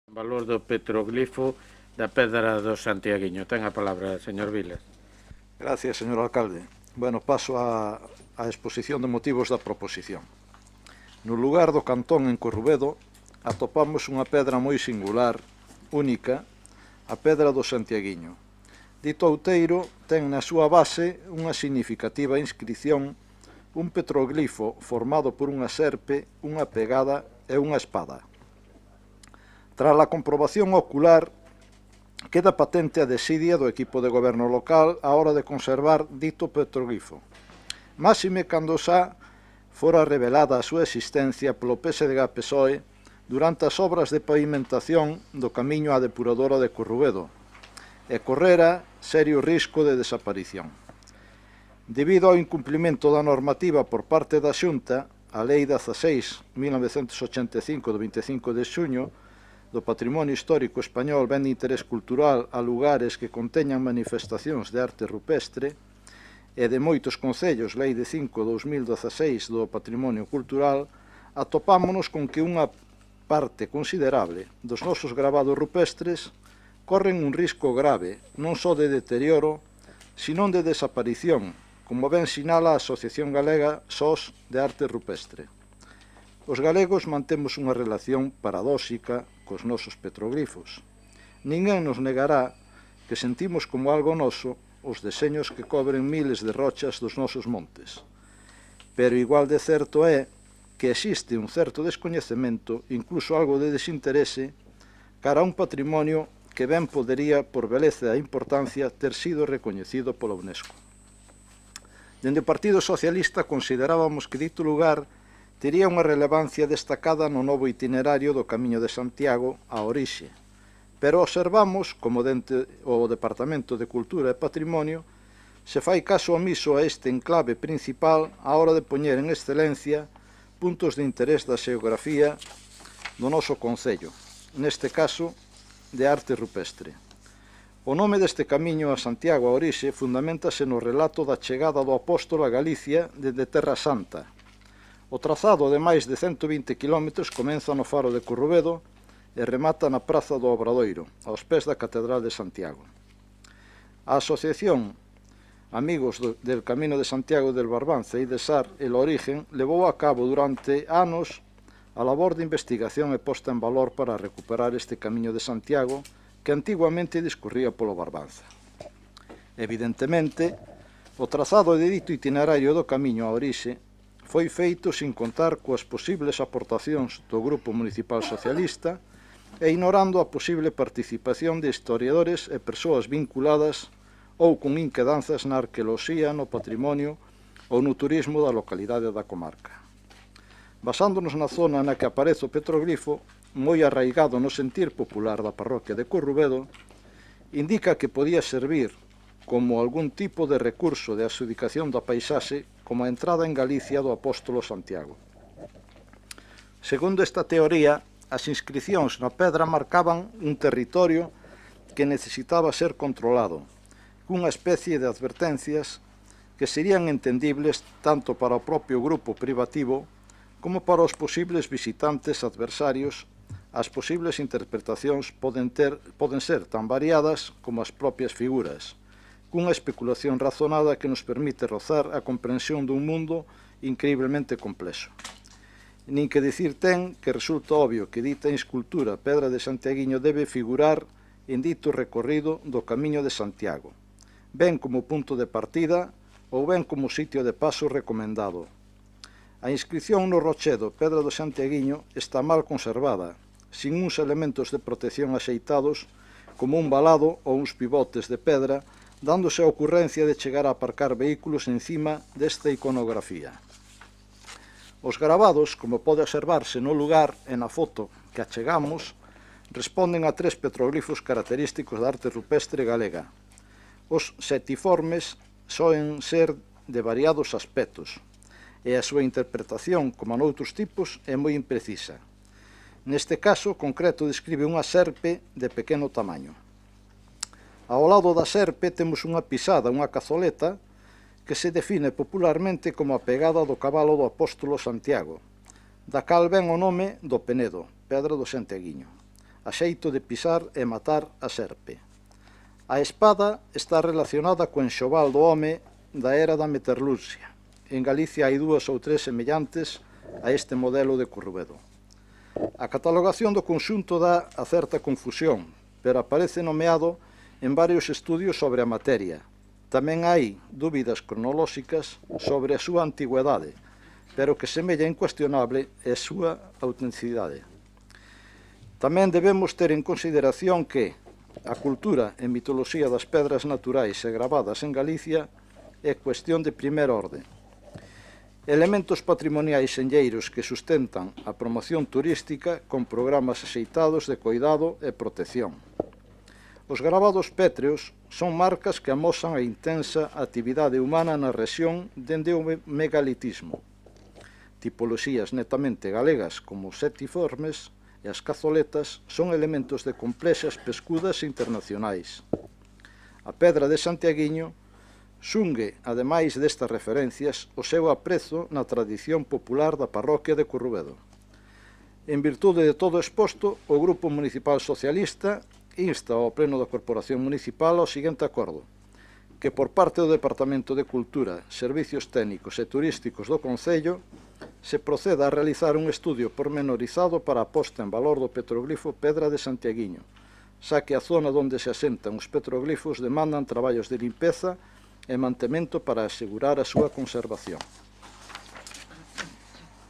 Valor do petroglifo da Pedra do Santiaguiño. Ten a palabra, señor Vilas. Gracias, señor alcalde. Bueno, paso á exposición de motivos da proposición. No lugar do cantón en Corrubedo atopamos unha pedra moi singular, única, a Pedra do Santiaguiño. Dito outeiro ten na súa base unha significativa inscripción, un petroglifo formado por unha serpe, unha pegada e unha espada. Tras a comprobación ocular, queda patente a desidia do equipo de goberno local á hora de conservar dito petroglifo. Máxime cando xa fora revelada a súa existencia polo PSDG-PSOE durante as obras de pavimentación do camiño á depuradora de Corrubedo e correra serio risco de desaparición. Debido ao incumplimento da normativa por parte da Xunta, a Lei 16/1985 do 25 de xuño do Patrimonio Histórico Español ben de interés cultural a lugares que conteñan manifestacións de arte rupestre e de moitos concellos, Lei de 5/2016 do Patrimonio Cultural, atopámonos con que unha parte considerable dos nosos gravados rupestres corren un risco grave non só de deterioro, senón de desaparición, como ben sinala a Asociación Galega SOS de Arte Rupestre. Os galegos mantemos unha relación paradóxica cos nosos petroglifos. Ninguén nos negará que sentimos como algo noso os deseños que cobren miles de rochas dos nosos montes. Pero igual de certo é que existe un certo descoñecemento, incluso algo de desinterese, cara a un patrimonio que ben podería, por beleza e importancia, ter sido recoñecido pola UNESCO. Dende o Partido Socialista considerábamos que dito lugar tería unha relevancia destacada no novo itinerario do Camiño de Santiago á orixe, pero observamos como dentro o Departamento de Cultura e Patrimonio se fai caso omiso a este enclave principal á hora de poñer en excelencia puntos de interés da xeografía do noso concello, neste caso de arte rupestre. O nome deste camiño a Santiago a orixe fundamentase no relato da chegada do apóstolo a Galicia desde Terra Santa. O trazado de máis de 120 km comeza no faro de Corrubedo e remata na Praza do Obradoiro, aos pés da Catedral de Santiago. A Asociación Amigos del Camino de Santiago del Barbanza e Idesar El Origen levou a cabo durante anos a labor de investigación e posta en valor para recuperar este Camiño de Santiago que antiguamente discorría polo Barbanza. Evidentemente, o trazado de dito itinerario do camiño a orixe foi feito sin contar coas posibles aportacións do Grupo Municipal Socialista e ignorando a posible participación de historiadores e persoas vinculadas ou con inquedanzas na arqueoloxía, no patrimonio ou no turismo da localidade da comarca. Basándonos na zona na que aparece o petroglifo, moi arraigado no sentir popular da parroquia de Corrubedo, indica que podía servir como algún tipo de recurso de adxudicación da paisaxe como a entrada en Galicia do apóstolo Santiago. Segundo esta teoría, as inscricións na pedra marcaban un territorio que necesitaba ser controlado, cunha especie de advertencias que serían entendibles tanto para o propio grupo privativo como para os posibles visitantes adversarios. As posibles interpretacións poden ser tan variadas como as propias figuras, cunha especulación razonada que nos permite rozar a comprensión dun mundo incriblemente complexo. Nin que dicir ten que resulta obvio que dita escultura Pedra de Santiaguiño debe figurar en dito recorrido do Camiño de Santiago, ben como punto de partida ou ben como sitio de paso recomendado. A inscripción no rochedo Pedra do Santiaguiño está mal conservada, sin uns elementos de protección axeitados como un valado ou uns pivotes de pedra, dándose a ocurrencia de chegar a aparcar vehículos encima desta iconografía. Os gravados, como pode observarse no lugar e na foto que achegamos, responden a tres petroglifos característicos da arte rupestre galega. Os setiformes soen ser de variados aspectos, e a súa interpretación, como noutros tipos, é moi imprecisa. Neste caso concreto describe unha serpe de pequeno tamaño. Ao lado da serpe temos unha pisada, unha cazoleta, que se define popularmente como a pegada do cabalo do apóstolo Santiago, da cal ven o nome do Penedo, Pedra do Santiaguiño. a xeito de pisar e matar a serpe. A espada está relacionada co enxoval do home da era da metalurxia. En Galicia hai 2 ou 3 semellantes a este modelo de Currubedo. A catalogación do conxunto dá a certa confusión, pero aparece nomeado en varios estudios sobre a materia. Tamén hai dúbidas cronolóxicas sobre a súa antigüedade, pero que semella incuestionable é a súa autenticidade. Tamén debemos ter en consideración que a cultura e mitoloxía das pedras naturais e gravadas en Galicia é cuestión de primeira orde. Elementos patrimoniais senlleiros que sustentan a promoción turística con programas axeitados de coidado e protección. Os gravados pétreos son marcas que amosan a intensa actividade humana na rexión dende o megalitismo. Tipoloxías netamente galegas como os setiformes e as cazoletas son elementos de complexas pescudas internacionais. A pedra de Santiaguiño xungue, ademais destas referencias, o seu aprezo na tradición popular da parroquia de Currubedo. En virtude de todo exposto, o Grupo Municipal Socialista insta ao Pleno da Corporación Municipal ao seguinte acordo: que por parte do Departamento de Cultura, Servicios Técnicos e Turísticos do Concello se proceda a realizar un estudio pormenorizado para a posta en valor do petroglifo Pedra de Santiaguiño, xa que a zona onde se asentan os petroglifos demandan traballos de limpeza e mantemento para asegurar a súa conservación.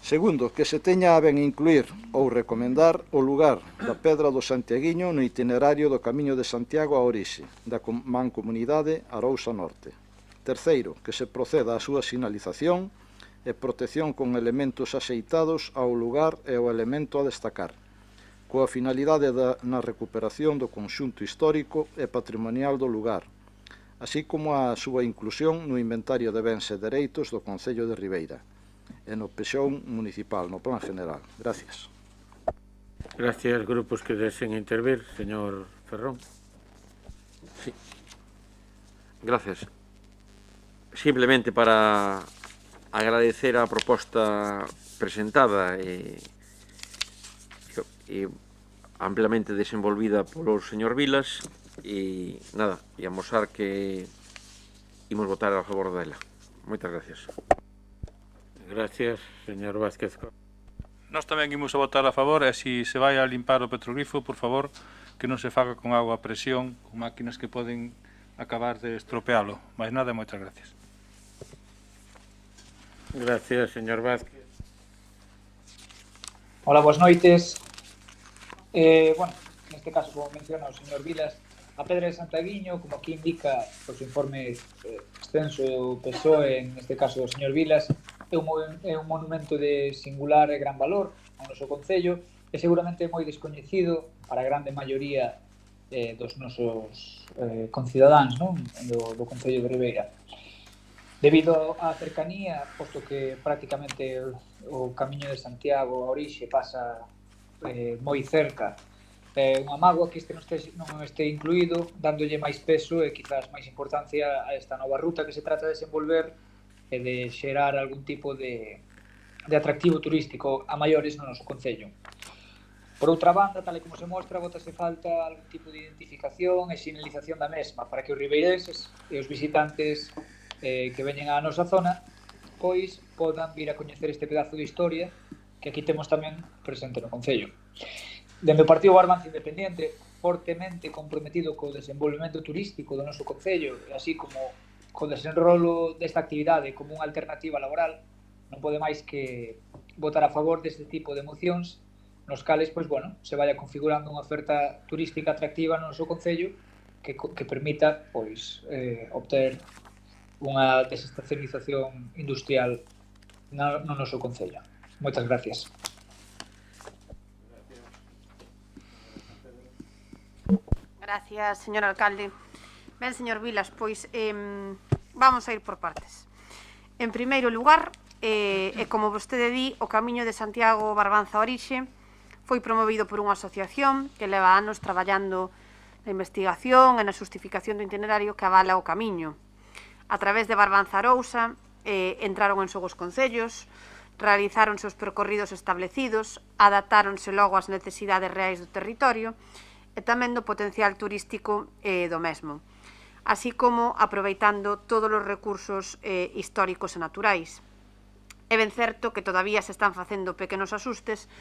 Segundo, que se teña a ben incluir ou recomendar o lugar da Pedra do Santiaguiño no itinerario do Camiño de Santiago a Orixe, da Mancomunidade Arousa Norte. Terceiro, que se proceda á súa sinalización e protección con elementos axeitados ao lugar e ao elemento a destacar, coa finalidade na recuperación do conxunto histórico e patrimonial do lugar, así como a súa inclusión no inventario de bens e dereitos do Concello de Ribeira e no pexón municipal, no plan general. Gracias. Gracias. Grupos que deseen intervir. Señor Ferrón. Sí. Gracias. Simplemente para agradecer a proposta presentada e ampliamente desenvolvida polo señor Vilas e nada, e amosar que imos votar a favor dela. Moitas gracias. Gracias, señor Vázquez. Nós tamén imos a votar a favor e se se vai a limpar o petroglifo, por favor, que non se faga con agua a presión, con máquinas que poden acabar de estropealo. Mais nada, moitas gracias. Gracias, señor Vázquez. Hola, boas noites. Bueno, neste caso, como menciona o señor Vilas, a Pedra de Santiaguiño, como aquí indica o seu informe extenso do PSOE, neste caso o señor Vilas, é un monumento de singular e gran valor ao noso concello e seguramente moi descoñecido para a grande maioría dos nosos concidadáns, non? do concello de Ribeira. Debido á cercanía, posto que prácticamente o Camiño de Santiago a Orixe pasa moi cerca, unha mágoa que este non este incluído, dándolle máis peso e quizás máis importancia a esta nova ruta que se trata de desenvolver e de xerar algún tipo de atractivo turístico a maiores no noso concello. Por outra banda, tal e como se mostra, botase falta algún tipo de identificación e sinalización da mesma para que os ribeirenses e os visitantes que veñen á nosa zona pois podan vir a coñecer este pedazo de historia que aquí temos tamén presente no concello. Dende o Partido Barbanza Independiente, fortemente comprometido co desenvolvemento turístico do noso concello, así como co desenrolo desta actividade como unha alternativa laboral, non pode máis que votar a favor deste tipo de mocións nos cales, pois, bueno, se vaya configurando unha oferta turística atractiva no noso concello que permita, pois, obter unha desestacionalización industrial no noso concello. Moitas gracias. Gracias, señor alcalde. Ben, señor Vilas, pois vamos a ir por partes. En primeiro lugar, como vostede di, o Camiño de Santiago Barbanza Orixe foi promovido por unha asociación que leva anos traballando na investigación e na justificación do itinerario que avala o camiño. A través de Barbanza Arousa entraron en xogos concellos, realizáronse os percorridos establecidos, adaptáronse logo ás necesidades reais do territorio e tamén do potencial turístico do mesmo, así como aproveitando todos os recursos históricos e naturais. É ben certo que todavía se están facendo pequenos asustes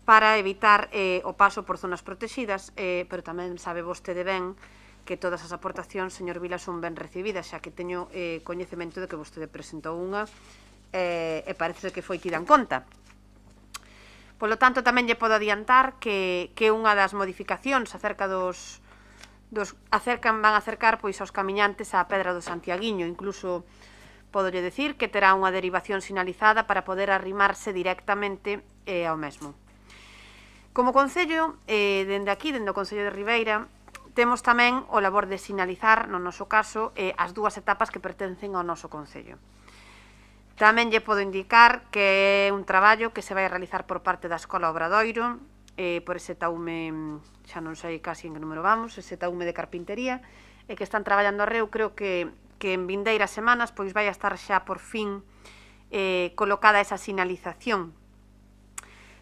para evitar o paso por zonas protegidas, pero tamén sabe vostede ben que todas as aportacións, señor Vila, son ben recibidas, xa que teño coñecemento de que vostede presentou unha e parece que foi tida en conta. Polo tanto, tamén lle podo adiantar que unha das modificacións van a acercar pois aos camiñantes á Pedra do Santiaguiño. Incluso podolle decir que terá unha derivación sinalizada para poder arrimarse directamente ao mesmo. Como Concello, dende aquí, dende o Concello de Ribeira, temos tamén o labor de sinalizar, no noso caso, as dúas etapas que pertencen ao noso Concello. Tamén lle podo indicar que é un traballo que se vai a realizar por parte da Escola Obradoiro, por ese taume, xa non sei casi en que número vamos, ese taume de carpintería, e que están traballando arreo. Creo que en vindeiras semanas pois vai a estar xa por fin colocada esa sinalización.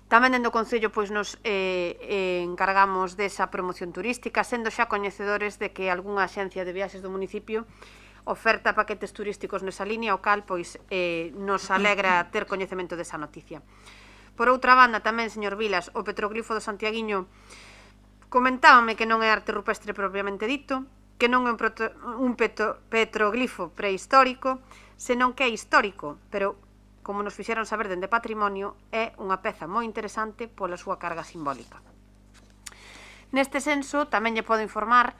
Tamén dentro do Concello pois nos encargamos desa promoción turística, sendo xa coñecedores de que algunha axencia de viaxes do municipio oferta paquetes turísticos nesa línea, o cal pois nos alegra ter coñecemento desa noticia. Por outra banda, tamén, señor Vilas, o petroglifo do Santiaguiño comentábame que non é arte rupestre propiamente dito, que non é un petroglifo prehistórico, senón que é histórico, pero, como nos fixeron saber dende Patrimonio, é unha peza moi interesante pola súa carga simbólica. Neste senso, tamén lle podo informar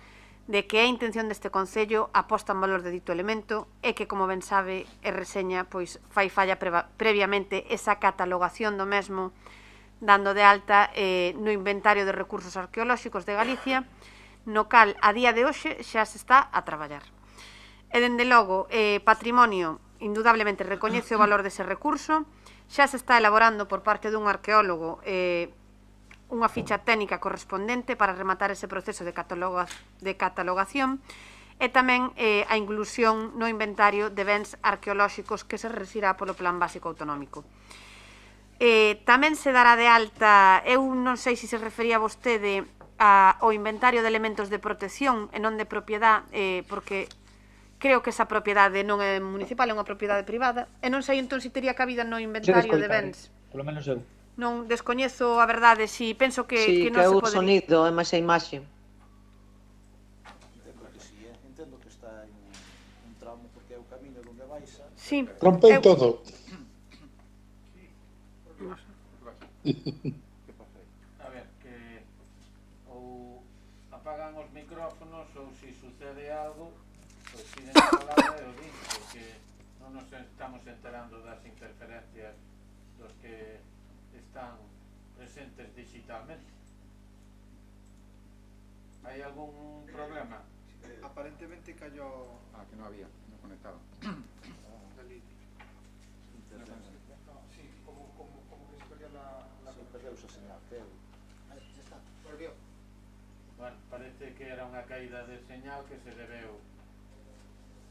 de que é a intención deste Concello aposta en valor de dito elemento e que, como ben sabe e reseña, pois fai falla previamente esa catalogación do mesmo, dando de alta no inventario de recursos arqueolóxicos de Galicia, no cal a día de hoxe xa se está a traballar. E dende logo, Patrimonio indudablemente recoñece o valor dese recurso, xa se está elaborando por parte dun arqueólogo unha ficha técnica correspondente para rematar ese proceso de catalogación e tamén a inclusión no inventario de bens arqueolóxicos que se rexirá polo Plan Básico Autonómico. Tamén se dará de alta, eu non sei se se refería vostede ao inventario de elementos de protección e non de propiedade, porque creo que esa propiedade non é municipal, é unha propiedade privada, e non sei entón se tería cabida no inventario de bens. Polo menos eu. Non descoñezo a verdade, si penso que non se o podería. sonido é máis a imaxe. Entendo que está en un tramo porque é o camiño onde vais. Sí. Rompeu todo. A ver, que ou apagan os micrófonos ou se sucede algo, pois piden a palabra e o din, porque non nos estamos enterando das interferencias dos que están presentes digitalmente. ¿Hay algún problema? Aparentemente cayó... Ah, que no había, no conectaba. La línea. Sí, como que se perdió la... Sí, perdió esa señal. Ahí, ya está, volvió. Bueno, parece que era unha caída de señal que se debeu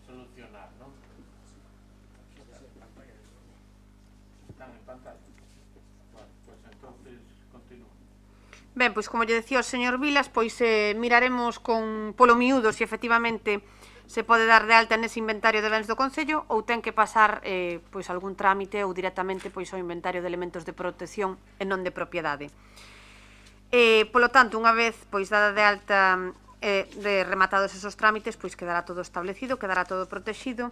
solucionar, ¿no? Están en pantalla. Bueno, pues entonces continúo. Ben, pois como lle decía o señor Vilas, pois miraremos polo miúdo se efectivamente se pode dar de alta nese inventario de bens do Concello ou ten que pasar pois algún trámite ou directamente pois ao inventario de elementos de protección e non de propiedade. Polo tanto, unha vez pois dada de alta de rematados esos trámites, pois quedará todo establecido, quedará todo protegido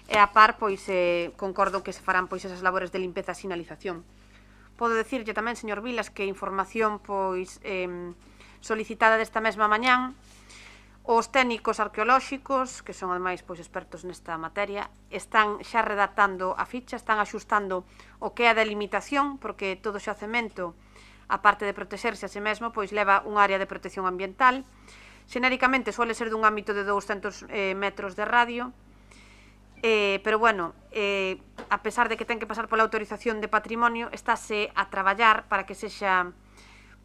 e a par pois concordo que se farán pois esas labores de limpeza e sinalización. Podo decirlle tamén, señor Vilas, que información pois solicitada desta mesma mañán, os técnicos arqueolóxicos, que son ademais pois expertos nesta materia, están xa redactando a ficha, están axustando o que é a delimitación, porque todo xacemento, a parte de protexerse a si mesmo, pois leva un área de protección ambiental. Xenéricamente suele ser dun ámbito de 200 metros de radio, pero bueno, a pesar de que ten que pasar pola autorización de Patrimonio, estáse a traballar para que sexa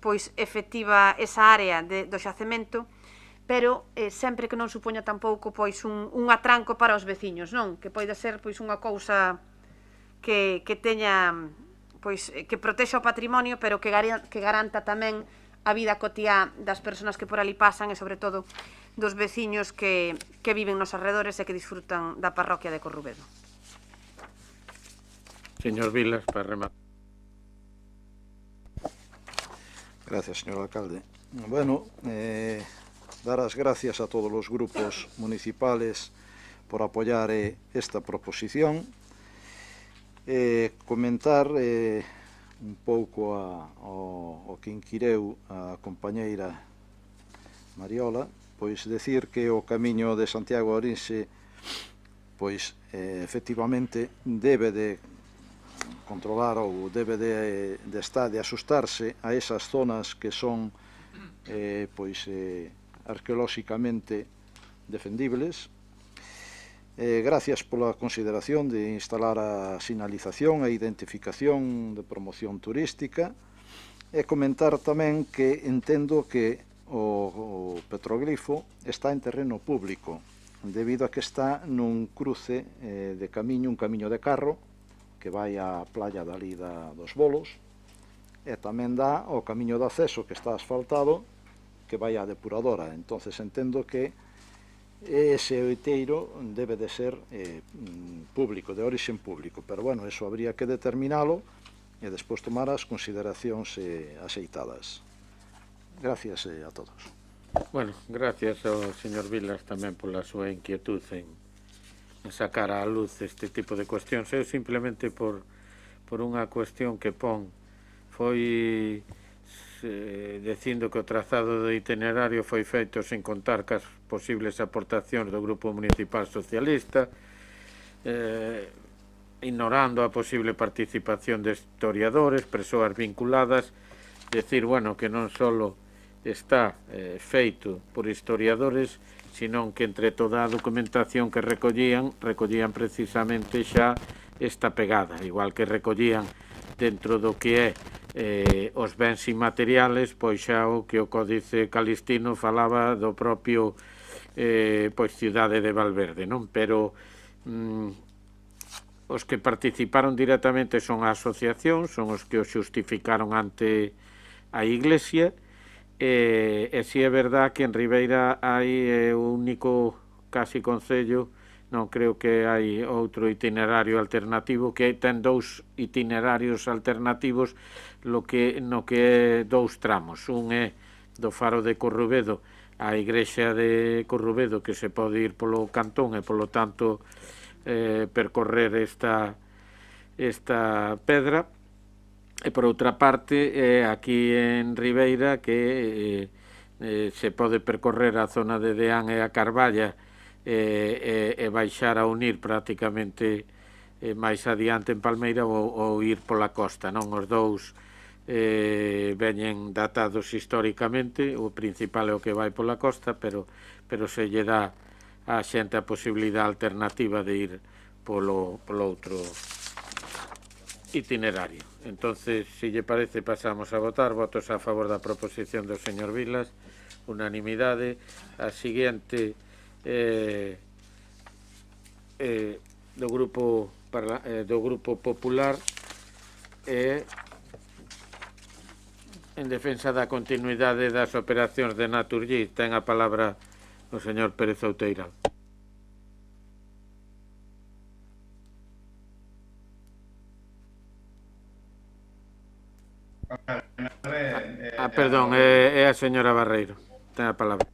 pois efectiva esa área do xacemento, pero sempre que non supoña tampouco pois un atranco para os veciños, non? Que poida ser pois unha cousa que teña, pois, que protexa o patrimonio, pero que garanta tamén a vida cotiá das persoas que por ali pasan e, sobre todo, dos veciños que viven nos arredores e que disfrutan da parroquia de Corrubedo. Señor Vilas, para rematar. Gracias, señor alcalde. Bueno, dar as gracias a todos os grupos municipales por apoiar esta proposición. Comentar un pouco o que inquireu a compañeira Mariola, pois decir que o camiño de Santiago a Orense pois efectivamente debe de controlar ou debe de asustarse a esas zonas que son pois arqueolóxicamente defendibles. Gracias pola consideración de instalar a sinalización e identificación de promoción turística, e comentar tamén que entendo que o petroglifo está en terreno público debido a que está nun cruce de camiño, un camiño de carro que vai á playa dali dos Bolos, e tamén dá o camiño de acceso que está asfaltado que vai á depuradora. Entonces entendo que ese oiteiro debe de ser público, de orixen público, pero bueno, eso habría que determinalo e despois tomar as consideracións axeitadas. Gracias a todos. Bueno, gracias ao señor Vilas tamén pola súa inquietud en sacar á luz este tipo de cuestións. Eu simplemente por unha cuestión que pon foi dicindo que o trazado do itinerario foi feito sen contar cas posibles aportacións do Grupo Municipal Socialista, ignorando a posible participación de historiadores, persoas vinculadas, decir, bueno, que non só está feito por historiadores, senón que entre toda a documentación que recollían precisamente xa esta pegada, igual que recollían dentro do que é os bens inmateriales, pois xa o que o Códice Calistino falaba do propio pois cidade de Valverde, non? Pero os que participaron directamente son a asociación, son os que o xustificaron ante a Iglesia. E si é verdad que en Ribeira hai o único casi concello, non creo que hai outro itinerario alternativo, que ten dous itinerarios alternativos no que é dous tramos. Un é do Faro de Corrubedo á igrexa de Corrubedo, que se pode ir polo cantón e polo tanto percorrer esta pedra. E por outra parte, aquí en Ribeira, que se pode percorrer a zona de Deán e a Carballa e baixar a unir prácticamente máis adiante en Palmeira ou ir pola costa, non? Os dous veñen datados históricamente, o principal é o que vai pola costa, pero se lle dá a xente a posibilidade alternativa de ir polo outro itinerario. Entonces, si lle parece, pasamos a votar. Votos a favor da proposición do señor Vilas, unanimidade. A seguinte do Grupo Popular en defensa da continuidade das operacións de Naturgy. Ten a palabra o señor Pérez Outeira. Perdón, é a señora Barreiro. Ten a palabra.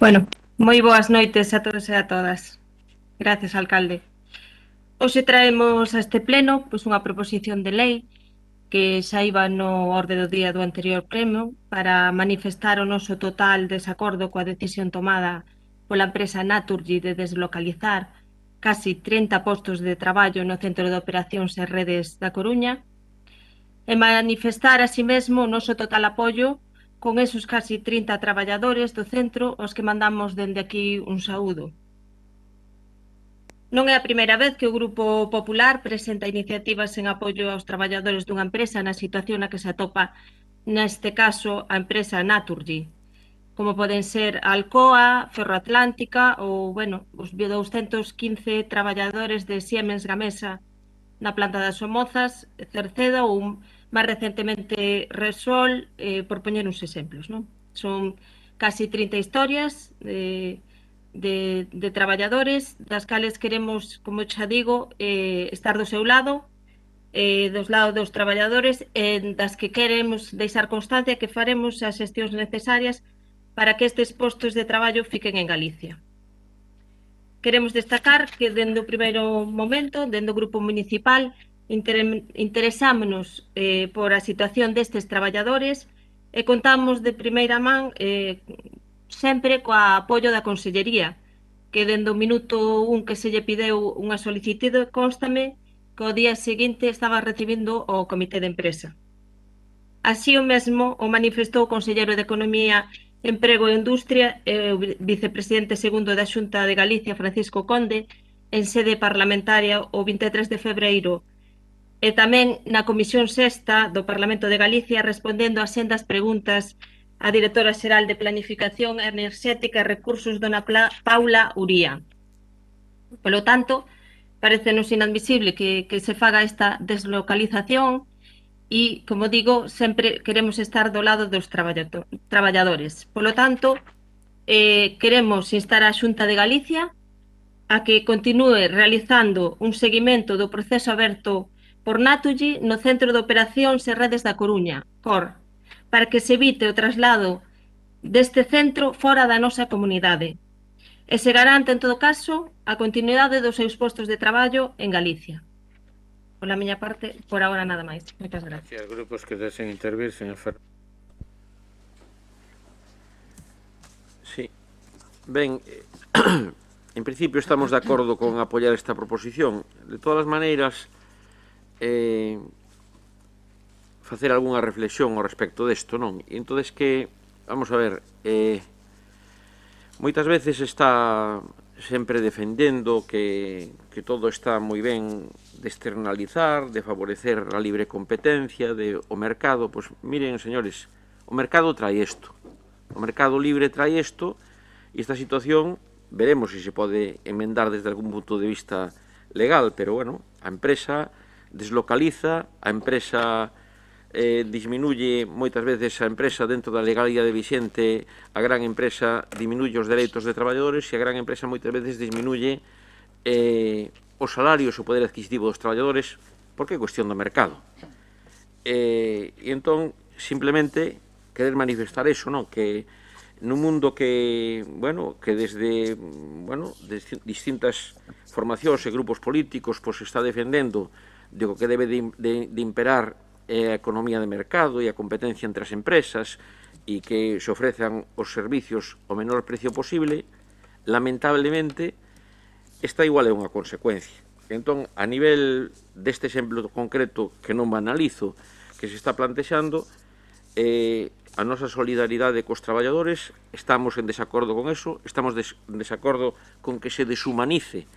Bueno, moi boas noites a todos e a todas. Gracias, alcalde. Hoxe traemos a este pleno unha proposición de lei que xa iba no orde do día do anterior pleno para manifestar o noso total desacordo coa decisión tomada pola empresa Naturgy de deslocalizar casi 30 postos de traballo no Centro de Operacións e Redes da Coruña e manifestar así mesmo o noso total apoio con esos casi 30 traballadores do centro aos que mandamos dende aquí un saúdo. Non é a primeira vez que o Grupo Popular presenta iniciativas en apoio aos traballadores dunha empresa na situación na que se atopa, neste caso, a empresa Naturgy. como poden ser Alcoa, Ferroatlántica ou, bueno, os 215 traballadores de Siemens Gamesa na planta das Somozas, Cerceda ou, máis recentemente, Repsol, por poñer uns exemplos, non? Son casi 30 historias de traballadores das cales queremos, como xa digo, estar do seu lado, dos lados dos traballadores, das que queremos deixar constancia que faremos as xestións necesarias para que estes postos de traballo fiquen en Galicia. Queremos destacar que, dende o primeiro momento, dende o Grupo Municipal, interesámonos por a situación destes traballadores e contamos de primeira man sempre coa apoio da Consellería, que dende o minuto 1 que se lle pideu unha solicitude, constame que o día seguinte estaba recibindo o Comité de Empresa. Así o mesmo o manifestou o Conselleiro de Economía, Emprego e Industria e o vicepresidente segundo da Xunta de Galicia, Francisco Conde, en sede parlamentaria o 23 de febreiro, e tamén na Comisión Sexta do Parlamento de Galicia, respondendo a sendas preguntas a Directora Xeral de Planificación Enerxética e Recursos, dona Paula Uría. Polo tanto, parecenos inadmisible que se faga esta deslocalización e, como digo, sempre queremos estar do lado dos traballadores. Polo tanto, queremos instar a Xunta de Galicia a que continúe realizando un seguimento do proceso aberto por Naturgy no Centro de Operacións e Redes da Coruña, COR, para que se evite o traslado deste centro fora da nosa comunidade e se garante, en todo caso, a continuidade dos seus postos de traballo en Galicia. Pola miña parte, por agora nada máis. Moitas gracias. Grupos que deseen intervir, señor Fernández. Sí. Ben, en principio estamos de acordo con apoiar esta proposición. De todas as maneiras, facer algunha reflexión ao respecto desto, non? E entón que, vamos a ver, moitas veces está sempre defendendo que todo está moi ben de externalizar, de favorecer a libre competencia, de o mercado. Pois miren, señores, o mercado trae isto, o mercado libre trae isto, e esta situación veremos se pode enmendar desde algún punto de vista legal, pero, bueno, a empresa deslocaliza, a empresa disminuye moitas veces a empresa dentro da legalidade vixente, a gran empresa diminuye os dereitos de traballadores e a gran empresa moitas veces disminuye os salarios, o poder adquisitivo dos traballadores, porque é cuestión do mercado. E entón, simplemente, querer manifestar eso, non? Que nun mundo que, bueno, que desde, bueno, distintas formacións e grupos políticos pois está defendendo de o que debe de imperar a economía de mercado e a competencia entre as empresas e que se ofrezan os servicios ao menor precio posible, lamentablemente, esta igual é unha consecuencia. Entón, a nivel deste exemplo concreto que non banalizo, que se está plantexando, a nosa solidaridade cos traballadores, estamos en desacordo con eso, estamos en desacordo con que se deshumanice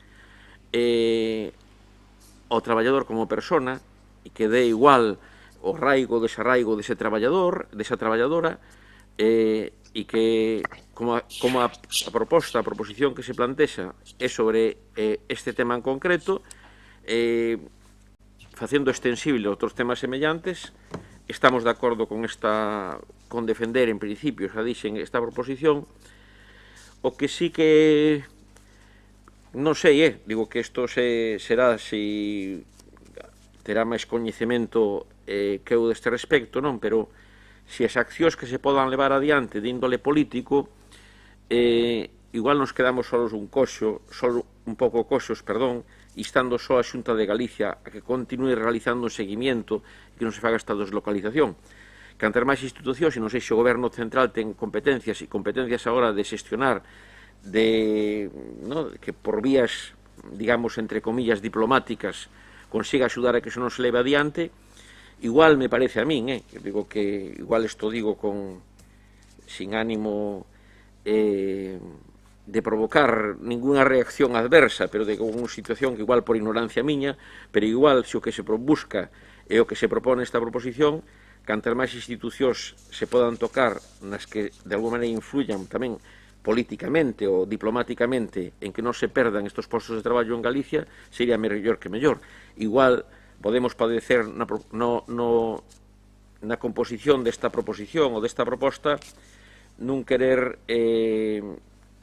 o traballador como persona e que dé igual o raigo, desarraigo dese traballador, desa traballadora, e que como a proposta, a proposición que se plantexa é sobre este tema en concreto, facendo extensible outros temas semellantes, estamos de acordo con defender en principio, xa dixen, esta proposición. O que sí que non sei, digo que isto será se terá máis coñecemento que eu deste respecto, non? Pero se as accións que se podan levar adiante de índole político, igual nos quedamos solos un pouco coxos, instando só a Xunta de Galicia a que continue realizando un seguimiento e que non se faga esta deslocalización. Cantar máis institucións, e non sei se o Goberno Central ten competencias agora de xestionar, que por vías, digamos, entre comillas, diplomáticas, consiga axudar a que iso non se leve adiante. Igual me parece a min, digo que igual isto digo sin ánimo de provocar ninguna reacción adversa, pero de unha situación que igual por ignorancia miña, pero igual se o que se busca e o que se propone esta proposición cantas máis institucións se podan tocar nas que de alguma maneira influyan tamén políticamente ou diplomáticamente en que non se perdan estes postos de traballo en Galicia, sería mellor que mellor. Igual podemos padecer na composición desta proposición ou desta proposta nun querer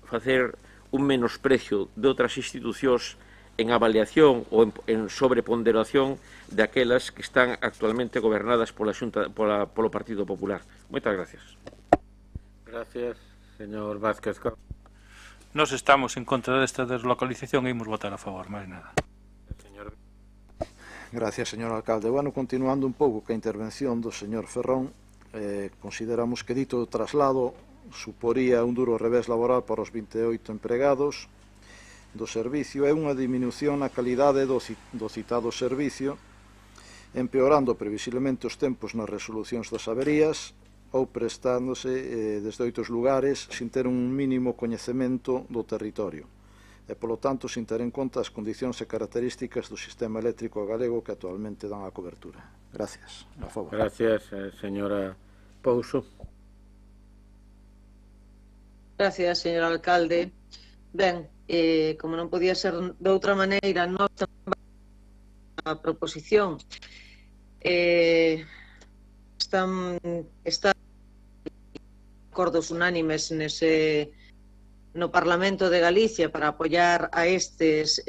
facer un menosprecio de outras institucións en avaliación ou en sobreponderación daquelas que están actualmente gobernadas polo Partido Popular. Moitas gracias. Gracias, señor Vázquez. Nos estamos en contra desta deslocalización e imos votar a favor, máis nada. Gracias, señor alcalde. Bueno, continuando un pouco ca intervención do señor Ferrón, consideramos que dito traslado suporía un duro revés laboral para os 28 empregados do servicio e unha diminución na calidade do citado servicio, empeorando previsiblemente os tempos nas resolucións das averías ou prestándose desde outros lugares sin ter un mínimo coñecemento do territorio e, polo tanto, sin ter en conta as condicións e características do sistema eléctrico galego que actualmente dan a cobertura. Gracias. A favor. Gracias, señora Pouso. Gracias, señor alcalde. Ben, como non podía ser de outra maneira, nós tamén a proposición están acordos unánimes no Parlamento de Galicia para apoiar a estes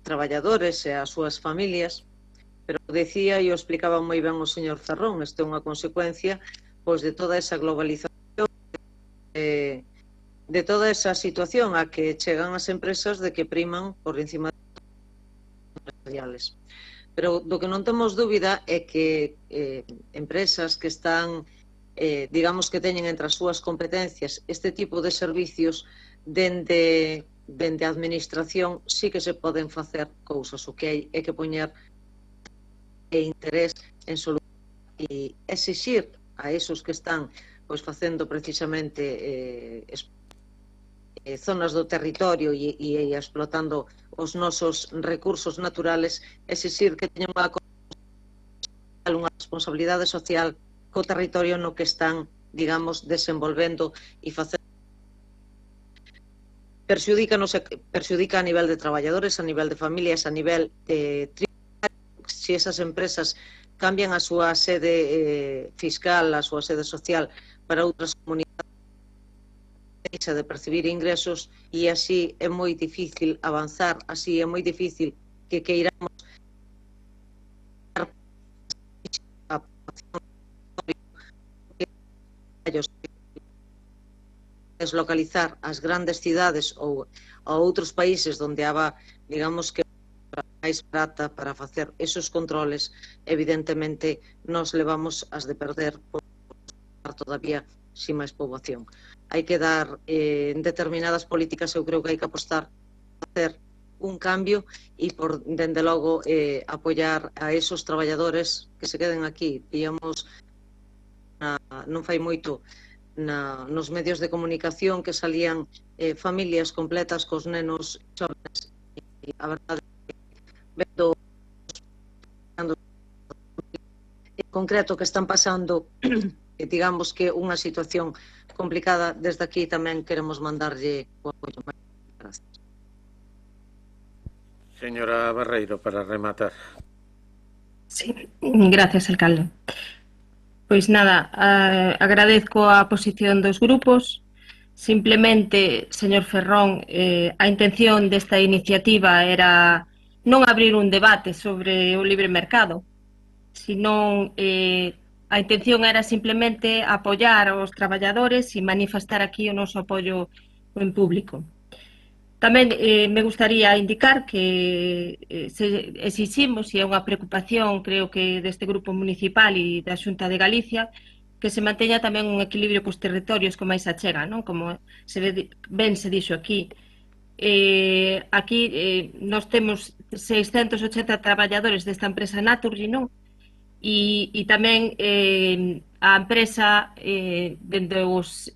traballadores e as súas familias, pero decía e o explicaba moi ben o señor Ferrón, isto é unha consecuencia pois de toda esa globalización, de toda esa situación a que chegan as empresas de que priman por encima de empresariales. Pero do que non temos dúbida é que empresas que están, digamos que teñen entre as súas competencias este tipo de servicios dende a administración sí que se poden facer cousas. O que hai é que poñer interés en solucionar e exixir a esos que están pois facendo precisamente zonas do territorio e explotando os nosos recursos naturales, exixir que teñan unha responsabilidade social co territorio no que están, digamos, desenvolvendo e facendo. Perxudica a nivel de traballadores, a nivel de familias, a nivel tributario, se esas empresas cambian a súa sede fiscal, a súa sede social para outras comunidades, deixa de percibir ingresos e así é moi difícil avanzar, así é moi difícil que queiramos deslocalizar as grandes cidades ou a outros países onde haba, digamos que máis barata para facer esos controles, evidentemente nos levamos as de perder por todavía sin máis poboación. Hai que dar en determinadas políticas, eu creo que hai que apostar a hacer un cambio e, por dende logo, apoiar a esos traballadores que se queden aquí. Víamos non fai moito nos medios de comunicación que salían familias completas cos nenos xóvenes e a verdade vendo en concreto que están pasando digamos que unha situación complicada. Desde aquí tamén queremos mandarlle o apoio. Gracias. Señora Barreiro, para rematar. Sí, gracias, alcalde. Pois nada, agradezco a posición dos grupos. Simplemente, señor Ferrón, a intención desta iniciativa era non abrir un debate sobre o libre mercado, senón a intención era simplemente apoiar aos traballadores e manifestar aquí o noso apoio en público. Tamén me gustaría indicar que exiximos, e é unha preocupación, creo que deste grupo municipal e da Xunta de Galicia, que se manteña tamén un equilibrio cos territorios con máis achega, non? Como ben se dixo aquí. Aquí nós temos 680 traballadores desta empresa Naturgy, non? E tamén a empresa dende os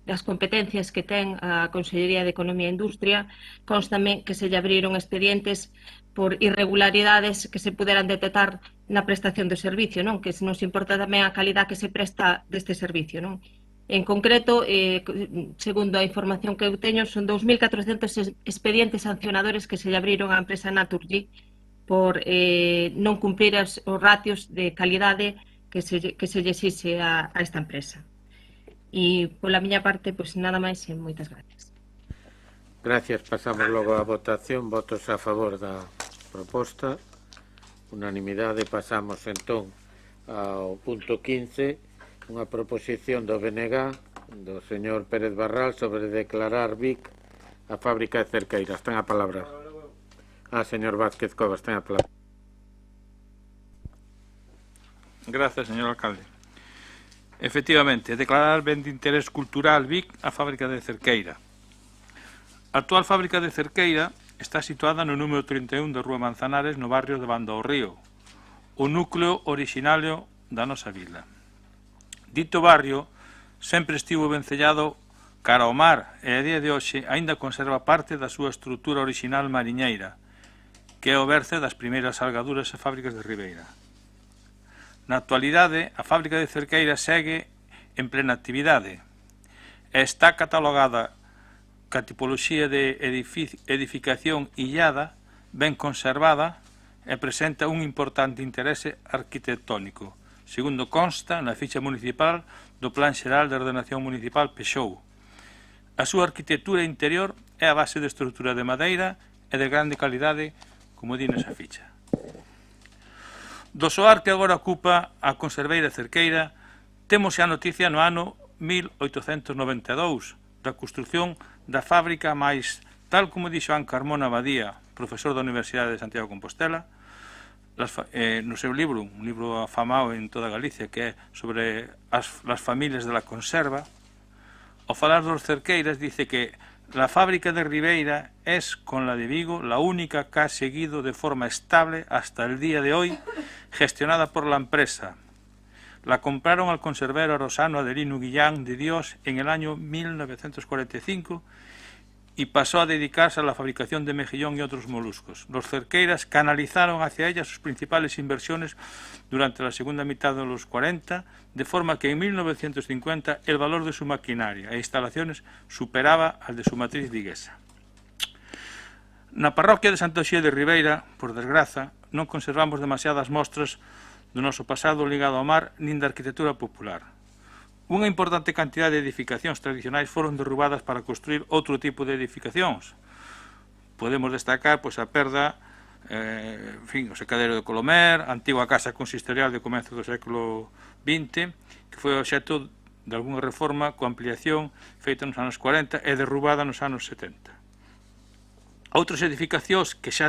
as competencias que ten a Consellería de Economía e Industria, constame que se lle abriron expedientes por irregularidades que se puderan detectar na prestación do servicio, non? Que nos importa tamén a calidad que se presta deste servicio, non? En concreto, segundo a información que eu teño, son 2.400 expedientes sancionadores que se lle abriron á empresa Naturgy por non cumprir os ratios de calidade que se lle exixe a esta empresa. E pola miña parte, pois nada máis e moitas gracias. Gracias. Pasamos logo á votación. Votos a favor da proposta. Unanimidade. Pasamos entón ao punto 15, unha proposición do BNG do señor Pérez Barral sobre declarar Vic a fábrica de Cerqueiras. Ten a palabra. Señor Vázquez Covas, ten a palabra. Gracias, señor alcalde. Efectivamente, declarar ben de interés cultural Vic a fábrica de Cerqueira. A actual fábrica de Cerqueira está situada no número 31 da Rúa Manzanares, no barrio de Banda ao Río, o núcleo orixinario da nosa vila. Dito barrio sempre estivo vencellado cara ao mar e a día de hoxe aínda conserva parte da súa estrutura orixinal mariñeira, que é o berce das primeiras salgaduras e fábricas de Ribeira. Na actualidade, a fábrica de Cerqueira segue en plena actividade e está catalogada ca tipoloxía de edificación illada, ben conservada e presenta un importante interese arquitectónico, segundo consta na ficha municipal do Plan Xeral de Ordenación Municipal Pexou. A súa arquitectura interior é a base de estrutura de madeira e de grande calidade, como di nesa ficha. Do soar que agora ocupa a conserveira Cerqueira, temos a noticia no ano 1892 da construción da fábrica máis, tal como dixo An Carmona Badía, profesor da Universidade de Santiago de Compostela, no seu libro, un libro afamado en toda Galicia, que é sobre as familias de la conserva. Ao falar dos Cerqueiras dice que la fábrica de Ribeira es, con la de Vigo, la única que ha seguido de forma estable hasta el día de hoy, gestionada por la empresa. La compraron al conservero arosano Adelino Guillán de Dios en el año 1945 y pasó a dedicarse a la fabricación de mejillón y otros moluscos. Los Cerqueiras canalizaron hacia ella sus principales inversiones durante la segunda mitad de los 40, de forma que en 1950 el valor de su maquinaria e instalaciones superaba al de su matriz viguesa. Na parroquia de Santa Xía de Ribeira, por desgraza, non conservamos demasiadas mostras do noso pasado ligado ao mar nin da arquitectura popular. Unha importante cantidade de edificacións tradicionais foron derrubadas para construir outro tipo de edificacións. Podemos destacar pois, a perda, o secadero de Colomer, a antigua casa consistorial de comezo do século XX, que foi obxecto de algunha reforma coa ampliación feita nos anos 40 e derrubada nos anos 70. Outras edificacións que xa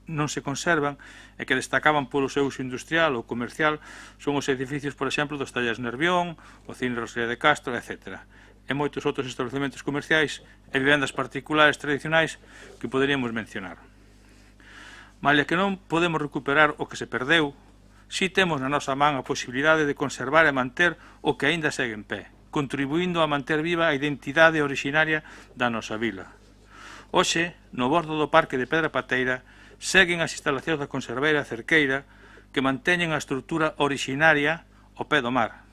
non se conservan e que destacaban polo seu uso industrial ou comercial son os edificios, por exemplo, dos Talleres Nervión, o Cine Rosalía de Castro, etc. E moitos outros establecementos comerciais e vivendas particulares tradicionais que poderíamos mencionar. Malia que non podemos recuperar o que se perdeu, si temos na nosa man a posibilidade de conservar e manter o que aínda segue en pé, contribuindo a manter viva a identidade orixinaria da nosa vila. Hoxe, no bordo do Parque de Pedra Pateira, seguen as instalacións da conserveira Cerqueira que manteñen a estrutura orixinaria ao pé do mar.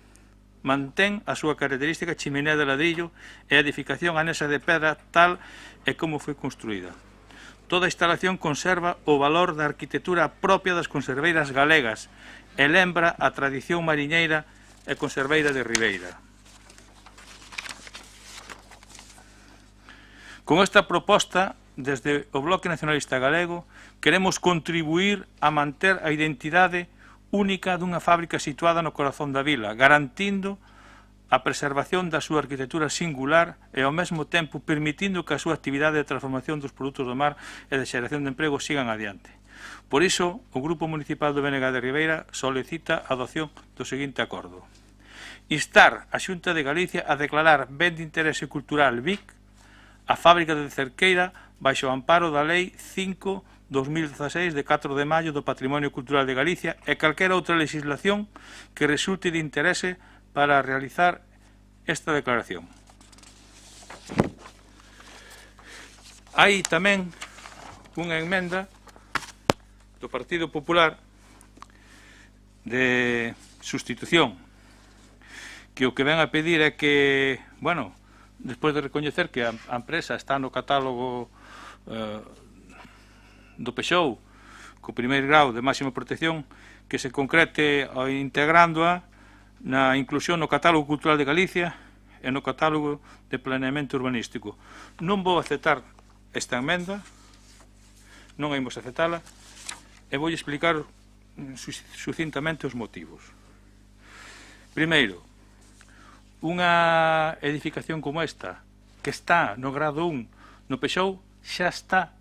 Mantén a súa característica chimenea de ladrillo e a edificación anexa de pedra tal e como foi construída. Toda a instalación conserva o valor da arquitectura propia das conserveiras galegas e lembra a tradición mariñeira e conserveira de Ribeira. Con esta proposta, desde o Bloque Nacionalista Galego, queremos contribuir a manter a identidade única dunha fábrica situada no corazón da vila, garantindo a preservación da súa arquitectura singular e ao mesmo tempo permitindo que a súa actividade de transformación dos produtos do mar e de xeración de emprego sigan adiante. Por iso, o Grupo Municipal do BNG de Ribeira solicita a adopción do seguinte acordo. Instar a Xunta de Galicia a declarar ben de interese cultural Vic a fábrica de Cerqueira baixo o amparo da Lei 5/2016 de 4 de maio do Patrimonio Cultural de Galicia e calquera outra legislación que resulte de interese para realizar esta declaración. hai tamén unha emenda do Partido Popular de sustitución, que o que ven a pedir é que, bueno, despois de recoñecer que a empresa está no catálogo do Peuxou co primeiro grau de máxima protección, que se concrete integrándoa na inclusión no catálogo cultural de Galicia e no catálogo de planeamento urbanístico. Non vou aceptar esta emenda, non a imos aceptala, e vou explicar sucintamente os motivos. Primeiro, unha edificación como esta, que está no grado 1 no Peuxou, xa está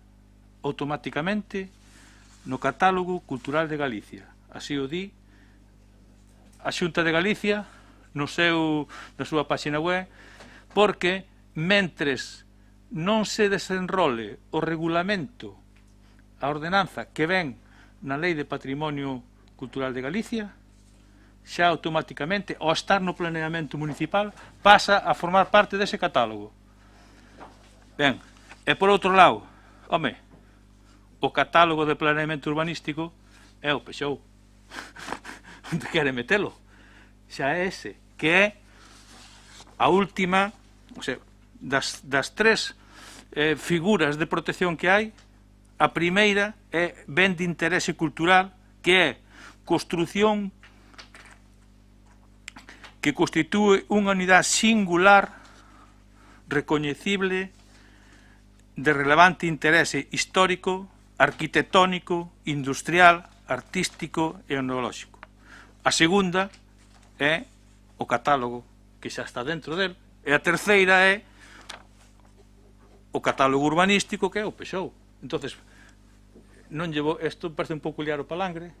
automáticamente no catálogo cultural de Galicia. Así o di a Xunta de Galicia na súa página web, porque mentres non se desenrole o regulamento, a ordenanza que ven na Lei de Patrimonio Cultural de Galicia, xa automáticamente, ao estar no planeamento municipal, pasa a formar parte dese catálogo. Ben, e por outro lado, home, o catálogo de planeamento urbanístico é o Peuxou. Onde quere metelo? Xa é ese, que é a última, o sea, das tres figuras de protección que hai, a primeira é ben de interese cultural, que é construción que constitúe unha unidade singular, recoñecible, de relevante interese histórico, arquitectónico, industrial, artístico e etnolóxico. A segunda é o catálogo que xa está dentro del, e a terceira é o catálogo urbanístico, que é o Peuxou. Entonces, non llevo, isto parece un pouco liar o palangre,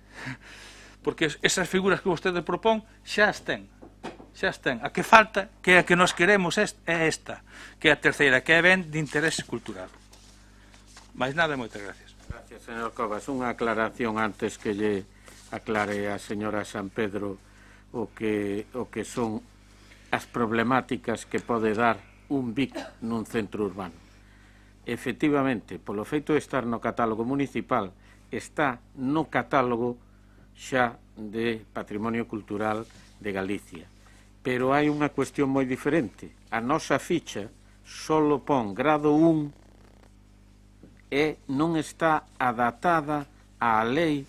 porque esas figuras que vostede propón xa as ten. A que falta, que é a que nos queremos, é esta, que é a terceira, que é ben de interese cultural. Mais nada, moitas gracias. Gracias, señor Covas. Unha aclaración antes que lle aclare a señora San Pedro o que son as problemáticas que pode dar un BIC nun centro urbano. Efectivamente, polo feito de estar no catálogo municipal, está no catálogo xa de Patrimonio Cultural de Galicia. Pero hai unha cuestión moi diferente. A nosa ficha só pon grado 1 e non está adaptada á lei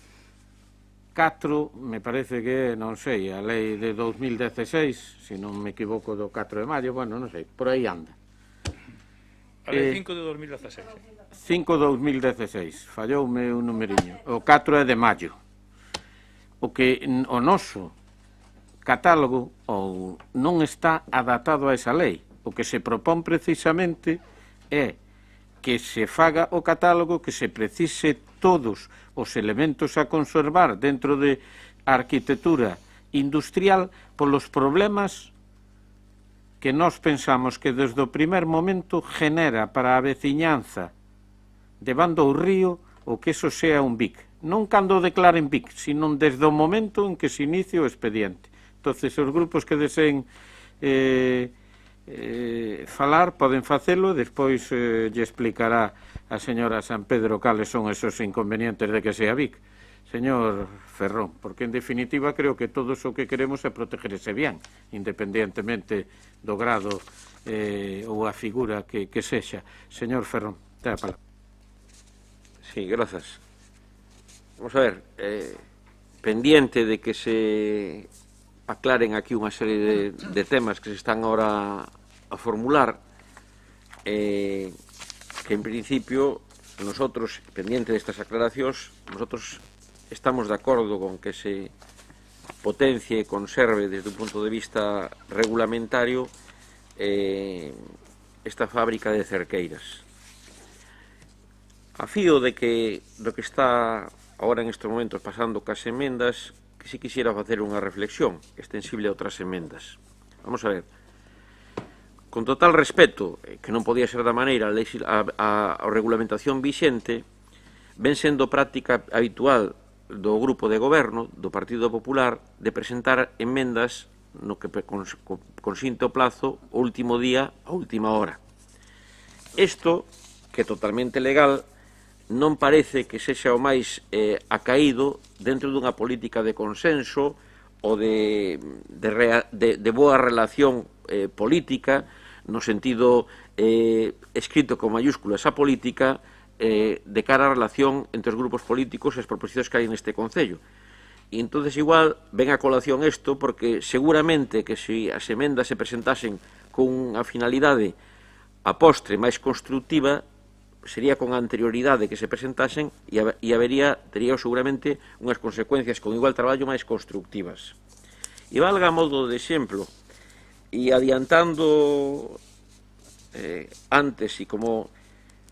4, me parece que, non sei, a lei de 2016, se non me equivoco, do 4 de maio, bueno, non sei, por aí anda. A lei 5 de 2016. 5 de 2016, falloume un numeriño. O 4 é de maio. O que o noso catálogo ou non está adaptado a esa lei. O que se propón precisamente é que se faga o catálogo, que se precise todos os elementos a conservar dentro de arquitectura industrial polos problemas que nós pensamos que desde o primer momento genera para a veciñanza de bando ao río o que eso sea un BIC. Non cando declaren BIC, sino desde o momento en que se inicie o expediente. Entonces, os grupos que deseen falar poden facelo, despois lle explicará a señora San Pedro cales son esos inconvenientes de que sea BIC. Señor Ferrón, porque en definitiva creo que todos o que queremos é protegerse bien, independientemente do grado ou a figura que sexa. Señor Ferrón, ten a palabra. Sí, grazas. Vamos a ver, pendiente de que se aclaren aquí unha serie de temas que se están ahora a formular, que en principio nosotros, pendiente destas aclaracións, nosotros estamos de acordo con que se potencie e conserve desde un punto de vista regulamentario esta fábrica de cerqueiras. A fío de que do que está agora en estes momentos pasando cas emendas, que si quisiera facer unha reflexión extensible a outras emendas. Vamos a ver, con total respeto, que non podía ser da maneira a regulamentación vixente, ven sendo práctica habitual do grupo de goberno do Partido Popular de presentar emendas no que consinte o plazo o último día, a última hora. Isto que é totalmente legal, non parece que sexa o máis acaído dentro dunha política de consenso ou de boa relación política, no sentido escrito con mayúsculas a política, de cara á relación entre os grupos políticos e as proposicións que hai neste Concello. E entonces igual ven a colación isto porque seguramente que se as emendas se presentasen con unha finalidade a postre máis constructiva, sería con anterioridade que se presentasen e tería seguramente unhas consecuencias con igual traballo máis constructivas. E valga a modo de exemplo, e adiantando antes, e como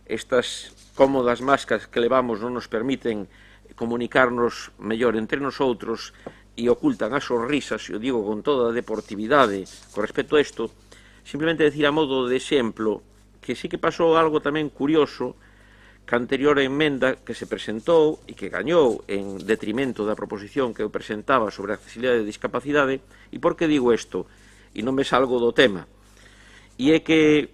estas cómodas máscaras que levamos non nos permiten comunicarnos mellor entre nosotros e ocultan as sonrisas, e o digo con toda a deportividade con respecto a isto, simplemente decir a modo de exemplo que sí que pasou algo tamén curioso que a anterior enmenda que se presentou e que gañou en detrimento da proposición que eu presentaba sobre a accesibilidade e discapacidade. E por que digo isto? E non me salgo do tema. E é que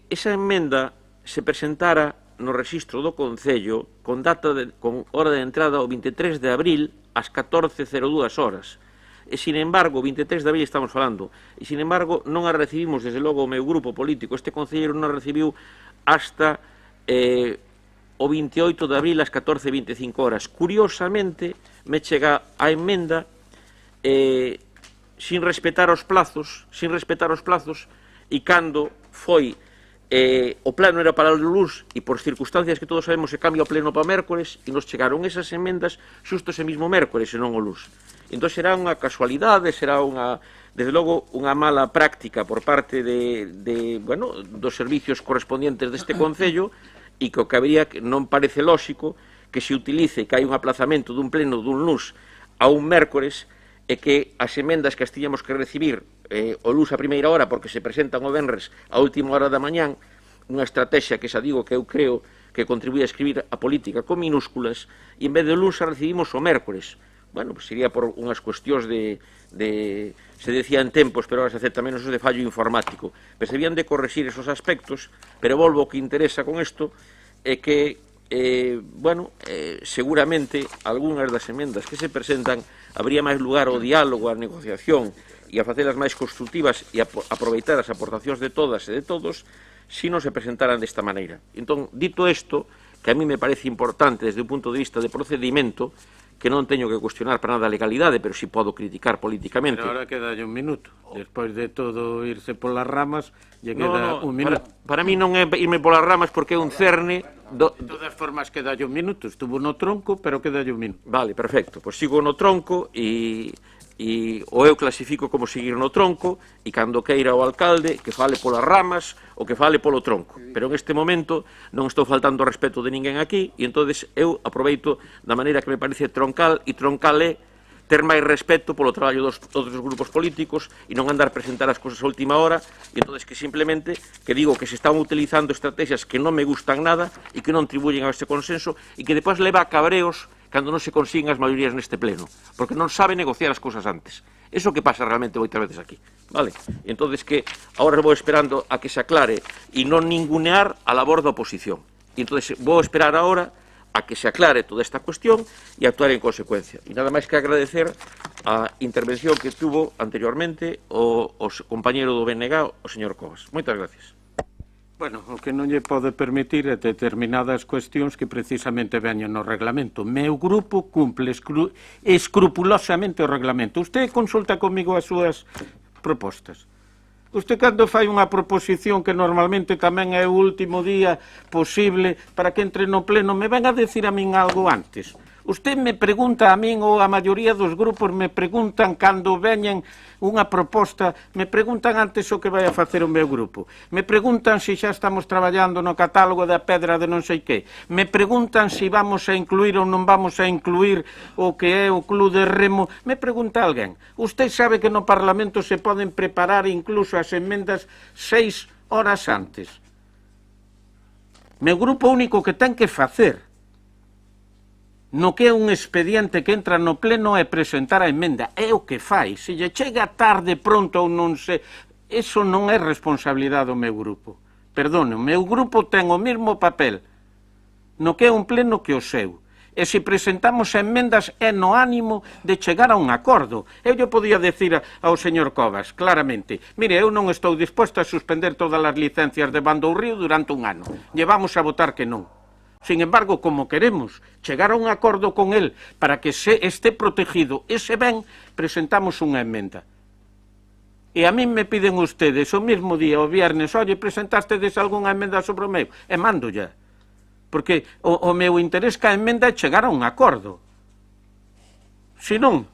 esa enmenda se presentara no rexistro do Concello con hora de entrada o 23 de abril ás 14:02 horas. E, sin embargo, 23 de abril estamos falando, e, sin embargo, non a recibimos, desde logo, o meu grupo político, este concelleiro non a recibiu hasta o 28 de abril ás 14:25 horas. Curiosamente, me chega a emenda sin respetar os plazos, e cando foi o plano era para o luns e por circunstancias que todos sabemos se cambia o pleno para o mércores e nos chegaron esas emendas xusto ese mismo mércores e non o luns. Entón será unha casualidade, será desde logo unha mala práctica por parte dos servicios correspondientes deste Concello e que o que habría non parece lóxico que se utilice que hai un aplazamento dun pleno dun luns a un mércores e que as emendas que as tiñamos que recibir o luns a primeira hora porque se presentan o venres a última hora da mañán, unha estrategia que xa digo que eu creo que contribuye a escribir a política con minúsculas, e en vez de luns a recibimos o mércores. Bueno, pues sería por unhas cuestións se decía en tempos, pero ahora se acepta menos de fallo informático. Pero se debían de corregir esos aspectos, pero volvo o que interesa con isto é que seguramente algunhas das emendas que se presentan habría máis lugar ao diálogo, á negociación e a facelas máis constructivas e a aproveitar as aportacións de todas e de todos se non se presentaran desta maneira. Entón, dito isto, que a mí me parece importante desde o punto de vista de procedimento, que non teño que cuestionar para nada a legalidade, pero si podo criticar políticamente. Pero ahora queda un minuto. Despois de todo irse polas ramas, lle queda un minuto. Para mí non é irme polas ramas porque é un cerne... De todas formas, queda un minuto. Estuvo no tronco, pero queda un minuto. Vale, perfecto. Pois sigo no tronco e o eu clasifico como seguir no tronco e cando queira o alcalde que fale polas ramas ou que fale polo tronco. Pero en este momento non estou faltando o respeto de ninguén aquí e entonces eu aproveito da maneira que me parece troncal, e troncal é ter máis respeto polo traballo dos outros grupos políticos e non andar a presentar as cousas a última hora, e entonces que simplemente que digo que se están utilizando estrategias que non me gustan nada e que non contribuyen a este consenso e que depois leva a cabreos cando non se consiguen as maiorías neste pleno, porque non sabe negociar as cousas antes. Eso que pasa realmente moitas veces aquí, vale? Entonces que agora vou esperando a que se aclare e non ningunear a labor da oposición. E entonces vou esperar agora a que se aclare toda esta cuestión e actuar en consecuencia. E nada máis que agradecer a intervención que tuvo anteriormente o compañero do BNG, o señor Covas. Moitas gracias. Bueno, o que non lle pode permitir é determinadas cuestións que precisamente veñen no reglamento. Meu grupo cumple escrupulosamente o reglamento. Usted consulta comigo as súas propostas. Usted cando fai unha proposición que normalmente tamén é o último día posible para que entre no pleno, me ven a decir a min algo antes. Usted me pregunta a min ou a maioría dos grupos me preguntan cando veñen unha proposta, me preguntan antes o que vai a facer o meu grupo. Me preguntan se xa estamos traballando no catálogo da pedra de non sei que. Me preguntan se vamos a incluir ou non vamos a incluir o que é o club de remo. Me pregunta alguén. Usted sabe que no Parlamento se poden preparar incluso as emendas 6 horas antes. Meu grupo único que ten que facer no que é un expediente que entra no pleno é presentar a emenda. É o que fai. Se lle chega tarde, pronto ou non se... Eso non é responsabilidade do meu grupo. Perdone, o meu grupo ten o mesmo papel no que é un pleno que o seu. E se presentamos emendas é no ánimo de chegar a un acordo. Eu lle podía decir ao señor Covas, claramente, mire, eu non estou disposto a suspender todas as licencias de Bandourrío durante un ano. Llevamos a votar que non. Sin embargo, como queremos chegar a un acordo con él para que se esté protegido ese ben, presentamos unha emenda. E a mí me piden ustedes o mismo día, o viernes, oye, presentastedes algunha emenda sobre o meu? E mando ya. Porque o meu interés ca emenda é chegar a un acordo. Se non,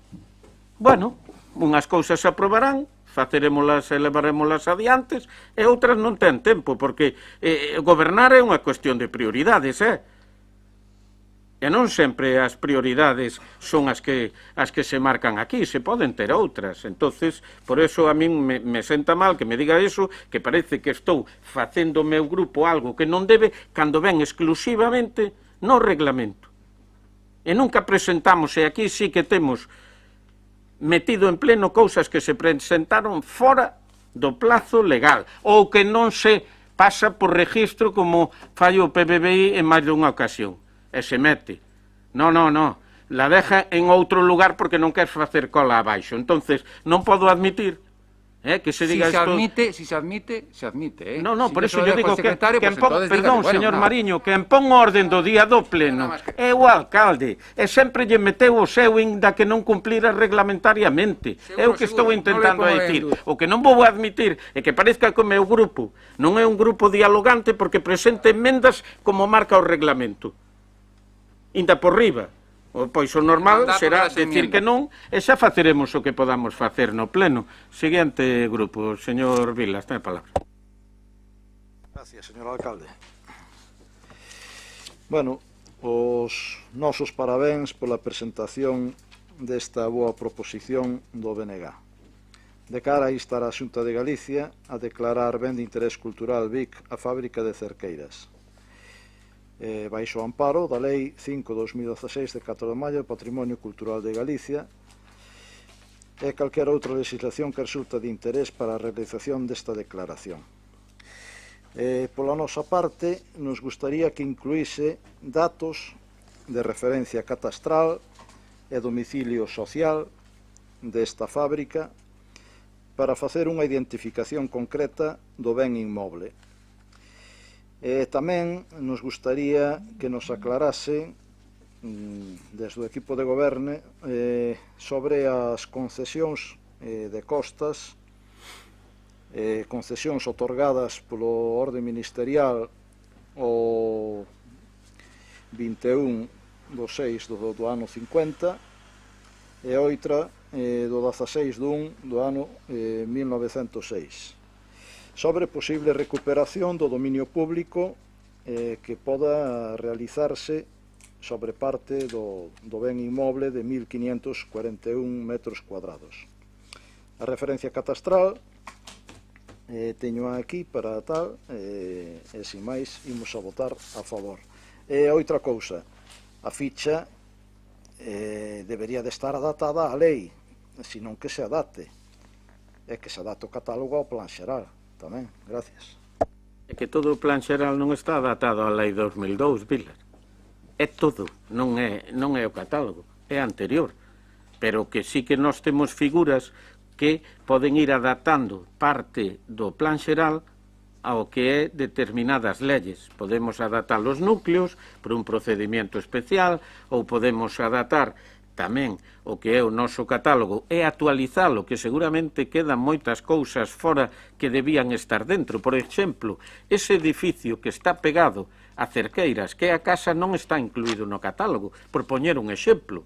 bueno, unhas cousas se aprobarán, facerémolas e levarémolas adiantes, e outras non ten tempo, porque gobernar é unha cuestión de prioridades, E non sempre as prioridades son as que se marcan aquí, se poden ter outras. Entonces, por eso a min me senta mal que me diga eso, que parece que estou facendo o meu grupo algo que non debe, cando ven exclusivamente no reglamento. E nunca presentamos, e aquí sí que temos metido en pleno cousas que se presentaron fora do plazo legal, ou que non se pasa por registro como fai o PBBI en máis dunha ocasión. E se mete. No, la deja en outro lugar porque non quer facer cola abaixo. Entonces, non podo admitir que se diga isto... Si se admite, se admite. No, por eso yo digo que perdón, señor Mariño, que en pon orden do día do pleno é o alcalde, e sempre lle meteu o seu inda que non cumplira reglamentariamente. É o que estou intentando dicir. O que non vou admitir é que parezca que o meu grupo non é un grupo dialogante porque presente emendas como marca o reglamento. Inda por riba. Pois o normal será decir que non e xa faceremos o que podamos facer no pleno. Seguinte grupo, señor Vilas, ten a palabra. Gracias, señor alcalde. Bueno, os nosos parabéns pola presentación desta boa proposición do BNG. De cara a instar a Xunta de Galicia a declarar ben de interés cultural Vic a fábrica de Cerqueiras. Baixo o amparo da Lei 5/2016 de 4 de maio do Patrimonio Cultural de Galicia e calquera outra legislación que resulta de interés para a realización desta declaración. Pola nosa parte, nos gustaría que incluíse datos de referencia catastral e domicilio social desta fábrica para facer unha identificación concreta do ben inmoble. Tamén nos gustaría que nos aclarase desde o equipo de goberno sobre as concesións de costas, concesións otorgadas polo orde ministerial o 21/6 do ano 50 e outra do 16/1 do ano 1906. Sobre posible recuperación do dominio público que poda realizarse sobre parte do ben inmoble de 1.541 metros cuadrados. A referencia catastral teño aquí para tal e sin máis imos a votar a favor. E outra cousa, a ficha debería de estar adaptada á lei, senón que se adapte, e que se adapte o catálogo ao plan xeral. Tamén, gracias. É que todo o plan xeral non está adaptado á Lei 2002, Vilas. É todo, non é o catálogo, é anterior. Pero que sí que nós temos figuras que poden ir adaptando parte do plan xeral ao que é determinadas leyes. Podemos adaptar os núcleos por un procedimento especial ou podemos adaptar tamén o que é o noso catálogo e actualizalo, que seguramente quedan moitas cousas fora que debían estar dentro. Por exemplo, ese edificio que está pegado a Cerqueiras, que a casa non está incluído no catálogo, por poñer un exemplo.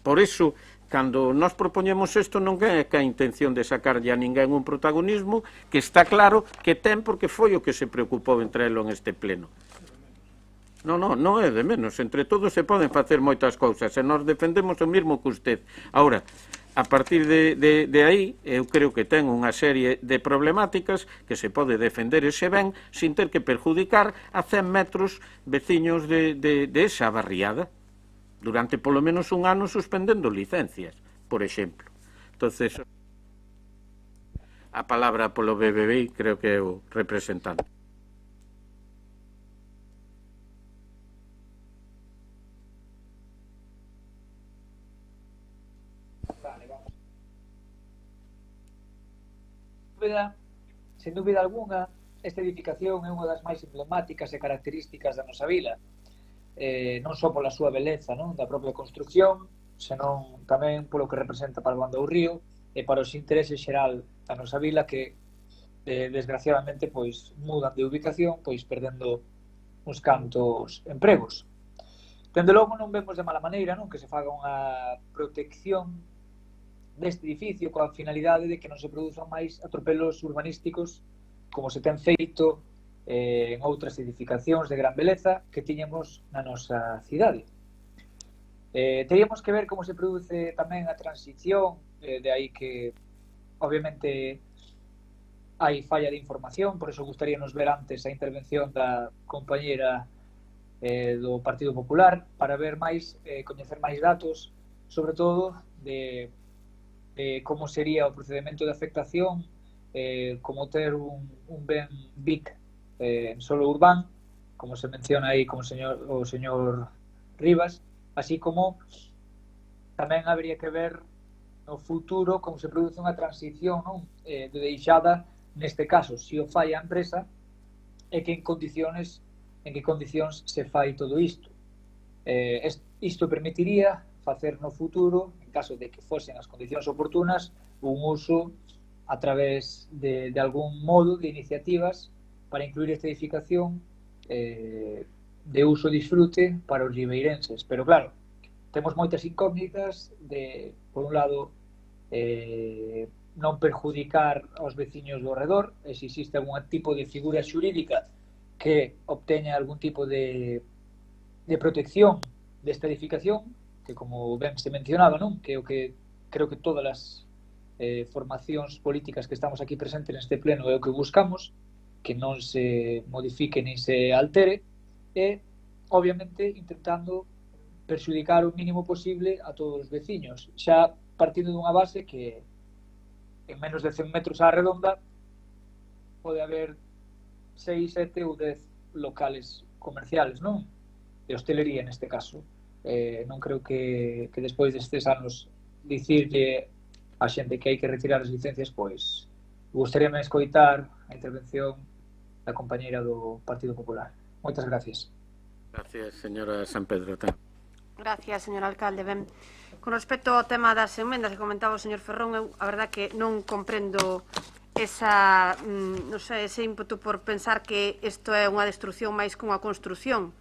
Por iso, cando nós propoñemos isto, non é que a intención de sacarlle a ninguén un protagonismo que está claro que ten, porque foi o que se preocupou entre elo en este pleno. Non é de menos. Entre todos se poden facer moitas cousas e nós defendemos o mesmo que usted. Ahora, a partir de aí, eu creo que ten unha serie de problemáticas que se pode defender ese ben sin ter que perjudicar a 100 metros veciños de esa barriada durante polo menos un ano suspendendo licencias, por exemplo. Entonces, a palabra polo BBVI, creo que é o representante. Sen dúbida algunha, esta edificación é unha das máis emblemáticas e características da nosa vila, non só pola súa beleza, non, da propia construcción, senón tamén polo que representa para o Bandourrío e para os intereses xeral da nosa vila que, desgraciadamente, pois mudan de ubicación, pois perdendo uns cantos empregos. Dende logo non vemos de mala maneira, non, que se faga unha protección deste edificio coa finalidade de que non se produzan máis atropelos urbanísticos como se ten feito en outras edificacións de gran beleza que tiñamos na nosa cidade. Teríamos que ver como se produce tamén a transición, de aí que obviamente hai falla de información, por eso gustaríanos ver antes a intervención da compañera do Partido Popular para ver máis, coñecer máis datos, sobre todo de como sería o procedimento de afectación, como ter un ben BIC en solo urbán, como se menciona aí como o señor Rivas, así como tamén habría que ver no futuro como se produce unha transición, non, de deixada neste caso, se o fai a empresa e que en que condicións se fai todo isto. Isto permitiría facer no futuro, en caso de que fosen as condicións oportunas, un uso a través de algún modo de iniciativas para incluir esta edificación de uso e disfrute para os ribeirenses. Pero claro, temos moitas incógnitas de, por un lado, non perjudicar aos veciños do redor, e se existe algún tipo de figura xurídica que obteña algún tipo de protección desta edificación, que como ben se mencionaba, non? Que o que creo que todas as formacións políticas que estamos aquí presentes neste pleno é o que buscamos, que non se modifique nin se altere, e obviamente intentando perxudicar o mínimo posible a todos os veciños, xa partindo dunha base que en menos de 100 metros á redonda pode haber 6, 7 ou 10 locales comerciales, non? De hostelería neste caso. Non creo que despois destes anos dicirlle a xente que hai que retirar as licencias, pois gustaríame escoitar a intervención da compañeira do Partido Popular. Moitas gracias. Gracias, señora San Pedro. Gracias, señor alcalde. Ben, con respecto ao tema das emendas que comentaba o señor Ferrón, eu a verdad que non comprendo esa, non sei, ese ímpetu por pensar que isto é unha destrucción máis que unha construcción,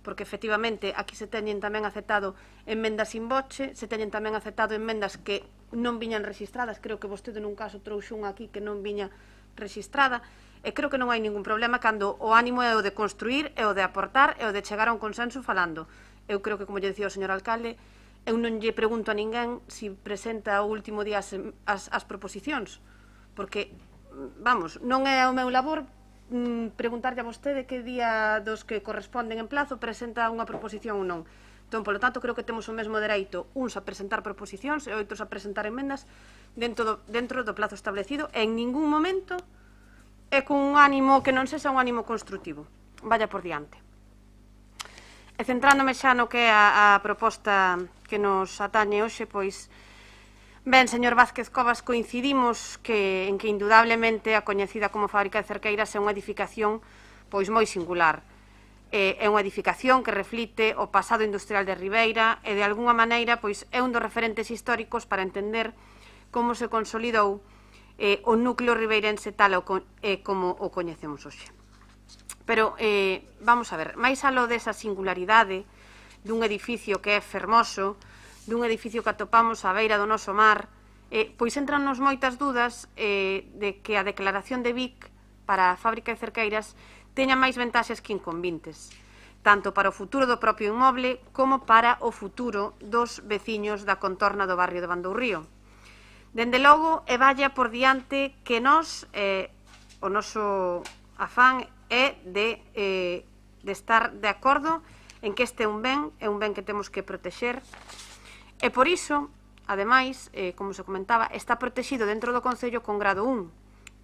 porque efectivamente aquí se teñen tamén aceptado emendas in voce, se teñen tamén aceptado emendas que non viñan registradas, creo que vostede nun caso trouxe unha aquí que non viña registrada, e creo que non hai ningún problema cando o ánimo é o de construir, é o de aportar, é o de chegar a un consenso falando. Eu creo que, como lle dicía o señor alcalde, eu non lle pregunto a ninguén se presenta o último día as proposicións, porque, vamos, non é o meu labor preguntarlle a vostede que día dos que corresponden en plazo presenta unha proposición ou non. Entón, polo tanto, creo que temos o mesmo dereito uns a presentar proposicións e outros a presentar emendas dentro do plazo establecido e en ningún momento é con un ánimo que non sexa un ánimo constructivo. Vaya por diante. E centrándome xa no que é a proposta que nos atañe hoxe, pois, ben, señor Vázquez Covas, coincidimos en que indudablemente a coñecida como Fábrica de Cerqueiras é unha edificación pois moi singular. É unha edificación que reflite o pasado industrial de Ribeira e de algunha maneira pois é un dos referentes históricos para entender como se consolidou o núcleo ribeirense tal como o coñecemos hoxe. Pero vamos a ver, máis aló desa singularidade dun edificio que é fermoso, dun edificio que atopamos á beira do noso mar, pois entrannos moitas dudas de que a declaración de Vic para a Fábrica de Cerqueiras teña máis ventaxes que inconvintes, tanto para o futuro do propio inmoble como para o futuro dos veciños da contorna do barrio de Bandourrío. Dende logo, e vaya por diante que nós, o noso afán é de estar de acordo en que este é un ben que temos que protexer, e por iso, ademais, como se comentaba, está protexido dentro do Concello con grado 1,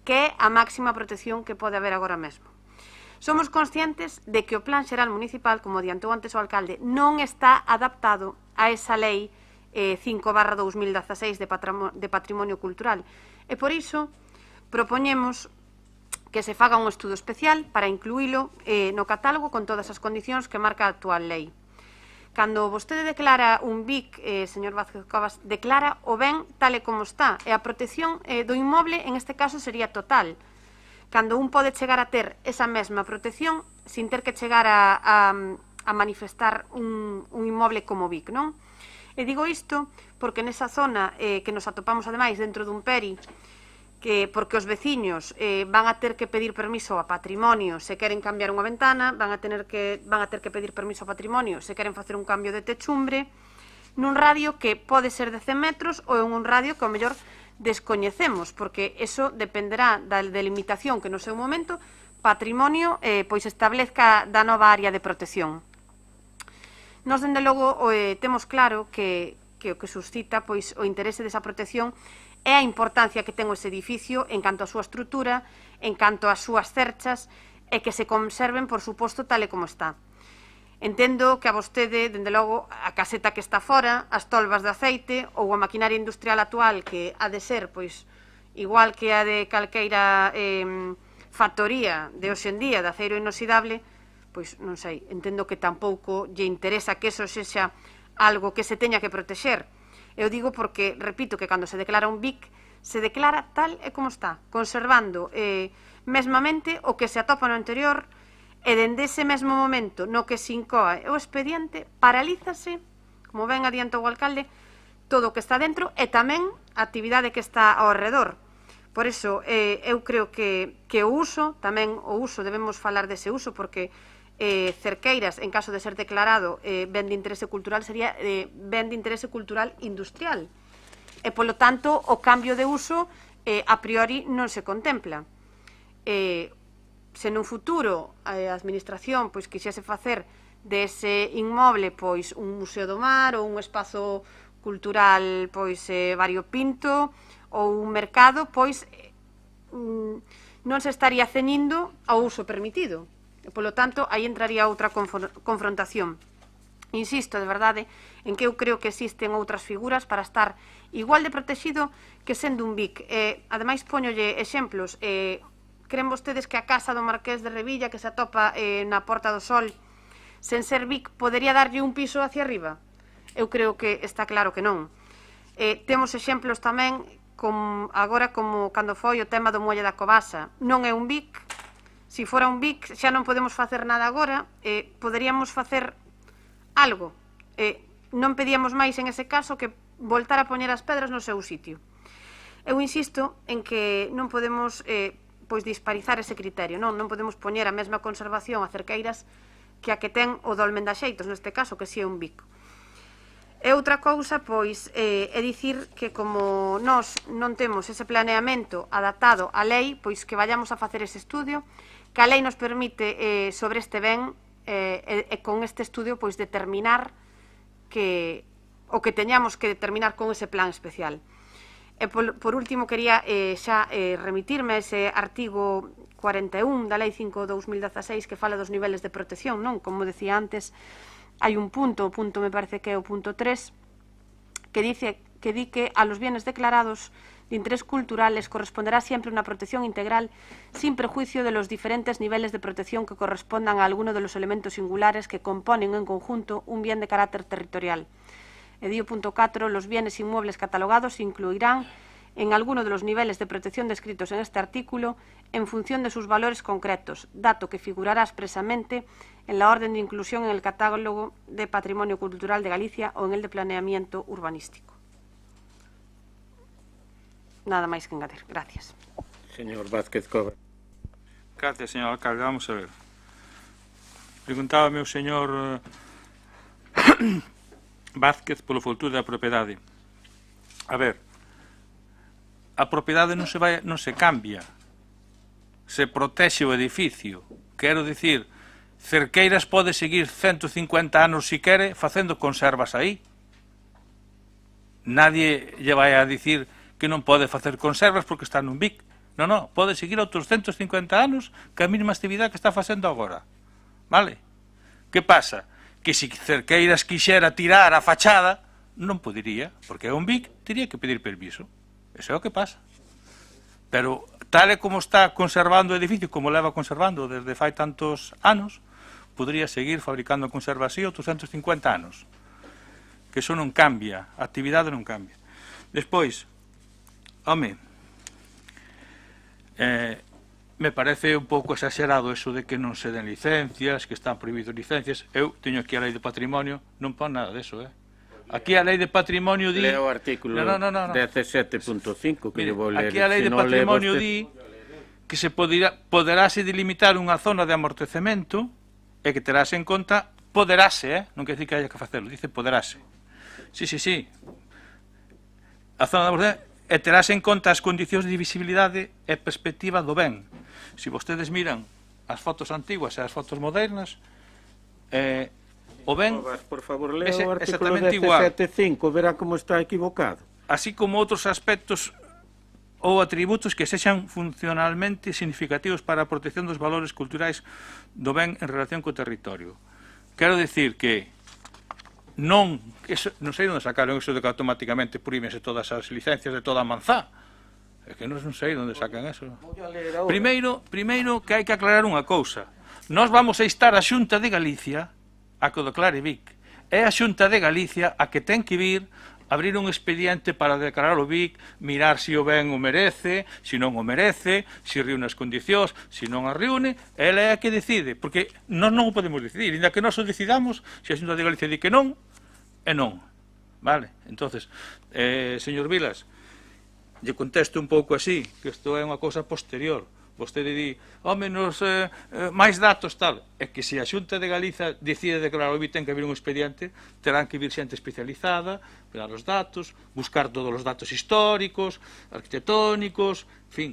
que é a máxima protección que pode haber agora mesmo. Somos conscientes de que o Plan Xeral Municipal, como adiantou antes o alcalde, non está adaptado a esa lei 5/2016 de Patrimonio Cultural. E por iso propoñemos que se faga un estudo especial para incluílo no catálogo con todas as condicións que marca a actual lei. Cando vostede declara un BIC, señor Vázquez Covas, declara o ben tal e como está, e a protección do inmoble en este caso sería total. Cando un pode chegar a ter esa mesma protección sin ter que chegar a manifestar un inmoble como BIC, non? E digo isto porque nesa zona que nos atopamos ademais dentro dun PERI, porque os veciños van a ter que pedir permiso a Patrimonio se queren cambiar unha ventana, van a ter que pedir permiso a Patrimonio se queren facer un cambio de techumbre, nun radio que pode ser de 100 metros ou en un radio que ao mellor descoñecemos, porque eso dependerá da delimitación que no seu momento Patrimonio pois establezca da nova área de protección. Nos, dende logo, temos claro que o que suscita pois o interese desa protección é a importancia que ten ese edificio en canto a súa estrutura, en canto ás súas cerchas, e que se conserven, por suposto, tal e como está. Entendo que a vostede, dende logo, a caseta que está fora, as tolvas de aceite ou a maquinaria industrial actual que ha de ser, pois, igual que a de calqueira factoría de hoxe en día de aceiro inoxidable, pois, non sei, entendo que tampouco lle interesa que eso sexa algo que se teña que protexer. Eu digo porque, repito, que cando se declara un BIC, se declara tal e como está, conservando mesmamente o que se atopa no anterior, e dende ese mesmo momento no que se incoa o expediente, paralízase, como ben adiantou o alcalde, todo o que está dentro e tamén a actividade que está ao redor. Por iso, eu creo que o uso, tamén o uso, debemos falar dese uso, porque Cerqueiras, en caso de ser declarado ben de interese cultural, sería ben de interese cultural industrial. E, polo tanto, o cambio de uso a priori non se contempla. Se nun futuro a administración pois quixese facer dese inmoble pois un museo do mar ou un espazo cultural pois variopinto ou un mercado, pois non se estaría ceñindo ao uso permitido. E, polo tanto, aí entraría outra confrontación. Insisto, de verdade, en que eu creo que existen outras figuras para estar igual de protegido que sendo un BIC. Ademais, poñolle exemplos. Creen vostedes que a casa do Marqués de Revilla, que se atopa na Porta do Sol, sen ser BIC, podería darlle un piso hacia arriba? Eu creo que está claro que non. Temos exemplos tamén, agora como cando foi o tema do Muelle da Covasa. Non é un BIC. Se fora un BIC, xa non podemos facer nada agora, poderíamos facer algo. Non pedíamos máis en ese caso que voltar a poñer as pedras no seu sitio. Eu insisto en que non podemos disparizar ese criterio, non podemos poñer a mesma conservación a Cerqueiras que a que ten o Dolmen de Axeitos, neste caso, que si é un BIC. E outra cousa, pois, é dicir que como nós non temos ese planeamento adaptado á lei, pois que vayamos a facer ese estudio, que a lei nos permite sobre este ben e con este estudio pois determinar o que teñamos que determinar con ese plan especial. E por último quería xa remitirme a ese artigo 41 da Lei 5/2016 que fala dos niveles de protección, non? Como decía antes, hai un punto, o punto me parece que é o punto 3, que di que a los bienes declarados de interés cultural les corresponderá siempre una protección integral sin prejuicio de los diferentes niveles de protección que correspondan a alguno de los elementos singulares que componen en conjunto un bien de carácter territorial. Edío punto 4. Los bienes inmuebles catalogados se incluirán en alguno de los niveles de protección descritos en este artículo en función de sus valores concretos, dato que figurará expresamente en la orden de inclusión en el catálogo de Patrimonio Cultural de Galicia o en el de planeamiento urbanístico. Nada máis que engadir. Gracias. Señor Vázquez Covas. Gracias, señor alcalde. Vamos a ver. Preguntábame o señor Vázquez polo futuro da propiedade. A ver, a propiedade non se cambia, se protexe o edificio. Quero dicir, Cerqueiras pode seguir 150 anos si quere facendo conservas aí. Nadie lle vai a dicir que non pode facer conservas porque está nun BIC. Non, pode seguir outros 150 anos que a mesma actividade que está facendo agora. Vale? Que pasa? Que se Cerqueiras quixera tirar a fachada, non podería, porque é un BIC, teria que pedir permiso. Eso é o que pasa. Pero tal e como está conservando o edificio, como leva conservando desde fai tantos anos, podría seguir fabricando en conserva así outros 150 anos. Que eso non cambia, a actividade non cambia. Despois, home, me parece un pouco exagerado eso de que non se den licencias, que están prohibidas licencias. Eu teño aquí a lei de patrimonio, non pon nada deso, Aquí a lei de patrimonio di... Leo o artículo 17.5 que eu vou ler. Aquí a lei de patrimonio di que se poderase delimitar unha zona de amortecemento e que terás en conta, poderase, non quer dicir que haya que facelo, dice poderase. Sí. A zona de amortecemento, e terás en conta as condicións de visibilidade e perspectiva do ben. Se vostedes miran as fotos antiguas e as fotos modernas, o ben por favor, lea o artículo 17.5, verá como está equivocado. Así como outros aspectos ou atributos que sexan funcionalmente significativos para a protección dos valores culturais do ben en relación co territorio. Quero dicir que non sei onde sacaron eso de que automáticamente prohíbense todas as licencias de toda a manzá. É que non sei onde sacan eso. Primeiro que hai que aclarar unha cousa. Nós vamos a instar a Xunta de Galicia a que o declare BIC. É a Xunta de Galicia a que ten que vir abrir un expediente para declarar o BIC, mirar se o ben o merece, se non o merece, se reúne as condicións, se non as reúne, ela é a que decide, porque nós non o podemos decidir, ainda que nós o decidamos, se a Xunta de Galicia di que non, é non. Vale? Entonces, señor Vilas, lle contesto un pouco así, que isto é unha cousa posterior. Vostede di, home, máis datos, tal. É que se a Xunta de Galiza decide declarar o BIC, ten que abrir un expediente, terán que vir xente especializada, pegar os datos, buscar todos os datos históricos, arquitectónicos, en fin,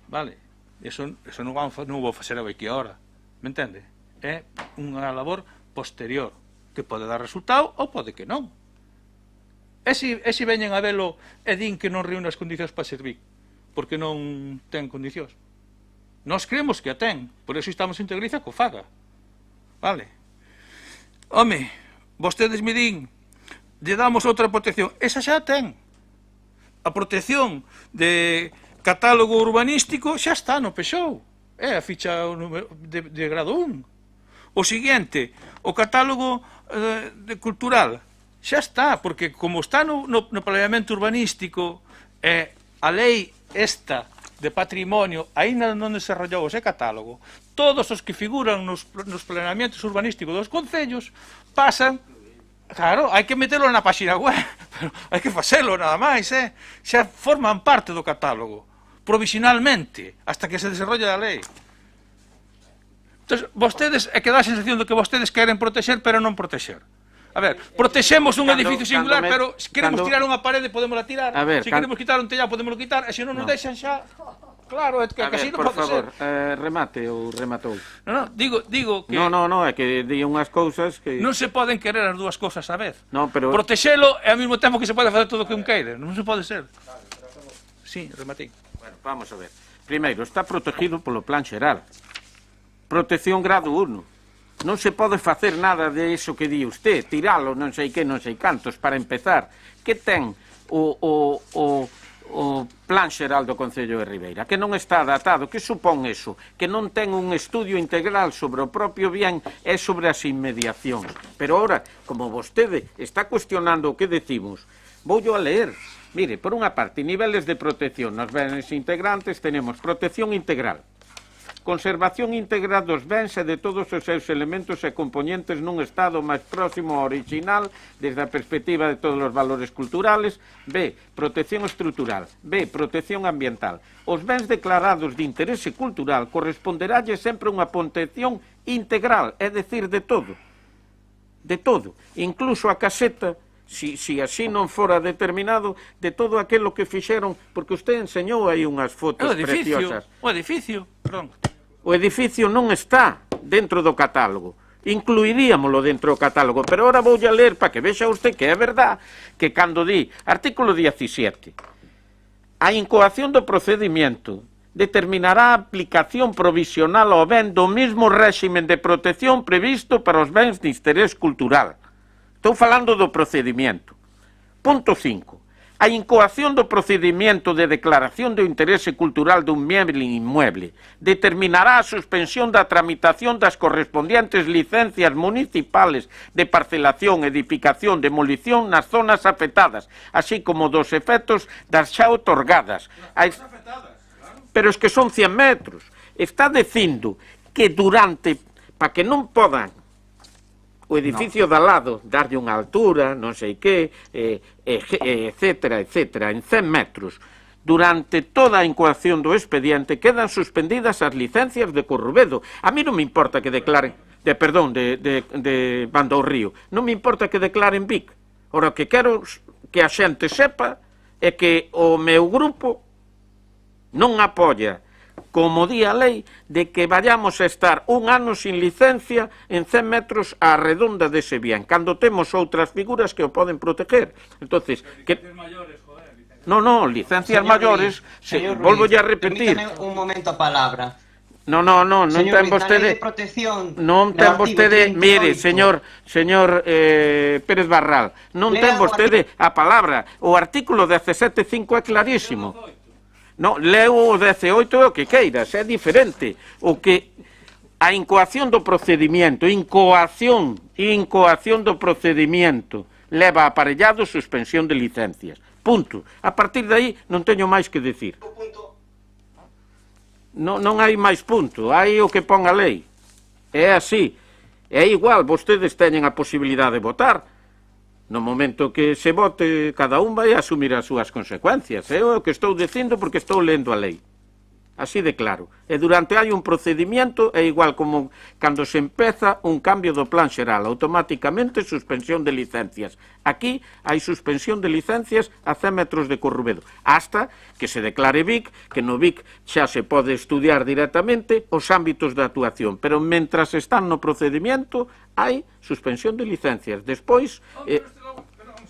vale. Eso non vou facer aquí ahora, me entende? É unha labor posterior, que pode dar resultado ou pode que non. E se veñen a velo e din que non reúne as condicións para ser BIC, porque non ten condicións. Nós creemos que a ten, por eso estamos en Galicia co faga. Vale? Home, vostedes me din, lle damos outra protección. Esa xa ten. A protección de catálogo urbanístico xa está no PSOU. É a ficha de grado 1. O seguinte, o catálogo cultural xa está, porque como está no planeamento urbanístico, a lei esta de patrimonio aínda non desarrollou ese catálogo, todos os que figuran nos planeamentos urbanísticos dos concellos pasan, claro, hai que metelo na páxina web, pero hai que facelo nada máis, xa forman parte do catálogo, provisionalmente, hasta que se desarrolla a lei. Entón, vostedes, é que dá a sensación de que vostedes queren protexer, pero non protexer. A ver, protexemos un edificio singular, pero se queremos tirar unha parede, podémosla tirar. Se queremos quitar un tellado, podémoslo quitar. E se non nos deixan xa... Claro, é que así non pode ser. Por favor, remate ou rematou. Non, digo que... Non, é que di unhas cousas que... Non se poden querer as dúas cousas a vez. Pero... Protexelo e ao mesmo tempo que se pode facer todo o que un queire. Non se pode ser. Sí, rematei. Bueno, vamos a ver. Primeiro, está protegido polo plan xeral. Protección grado 1. Non se pode facer nada de iso que di usted, tiralo non sei que, non sei cantos, para empezar. Que ten o plan xeral do Concello de Ribeira? Que non está adaptado, que supón eso? Que non ten un estudio integral sobre o propio bien e sobre as inmediacións. Pero ora, como vostede está cuestionando o que decimos, voulle a leer. Mire, por unha parte, niveles de protección nos bens integrantes tenemos protección integral. Conservación íntegra dos bens e de todos os seus elementos e componentes nun estado máis próximo ao original desde a perspectiva de todos os valores culturales. B. Protección estrutural. B. Protección ambiental. Os bens declarados de interese cultural corresponderálle sempre unha protección integral, é dicir, de todo. De todo. Incluso a caseta, si así non fora determinado, de todo aquilo que fixeron, porque usted enseñou aí unhas fotos preciosas. O edificio, perdón. O edificio non está dentro do catálogo. Incluiríamolo dentro do catálogo, pero ahora voulle a ler para que vexa usted que é verdad que cando di, artículo 17, a incoación do procedimento determinará a aplicación provisional ao ben do mesmo réximen de protección previsto para os bens de interés cultural. Estou falando do procedimento. Punto 5. A incoación do procedimento de declaración do interese cultural dun bien inmueble determinará a suspensión da tramitación das correspondientes licencias municipales de parcelación, edificación, demolición nas zonas afectadas, así como dos efectos das xa otorgadas. Pero es que son 100 metros. Está dicindo que durante, para que non podan o edificio de al lado darlle unha altura, non sei que, etcétera, etcétera, en 100 metros, durante toda a incoación do expediente quedan suspendidas as licencias de Corrubedo. A mí non me importa que declaren, de Banda ao Río, non me importa que declaren Vic. Ora, o que quero que a xente sepa é que o meu grupo non apoia, como di a lei, de que vayamos a estar un ano sin licencia en 100 metros á redonda dese bien, cando temos outras figuras que o poden proteger. Entonces, que... Non, licencias maiores, volvo a repetir. Permítame un momento a palabra. Non ten vostede... Non ten vostede... Mire, señor Pérez Barral, non ten vostede a palabra. O artículo 17.5 é clarísimo. Non, leo o 18 o que queiras, é diferente. O que a incoación do procedimento, incoación do procedimento leva aparellado suspensión de licencias. Punto. A partir de aí non teño máis que decir. Non hai máis punto, hai o que pon a lei. É así. É igual, vostedes teñen a posibilidade de votar. No momento que se vote, cada un vai a asumir as súas consecuencias. É o que estou dicindo porque estou lendo a lei. Así de claro. E durante hai un procedimento, é igual como cando se empeza un cambio do plan xeral, automáticamente suspensión de licencias. Aquí hai suspensión de licencias a 100 metros de Corrubedo, hasta que se declare Vic, que no Vic xa se pode estudiar directamente os ámbitos de actuación, pero mentras están no procedimento hai suspensión de licencias. Despois...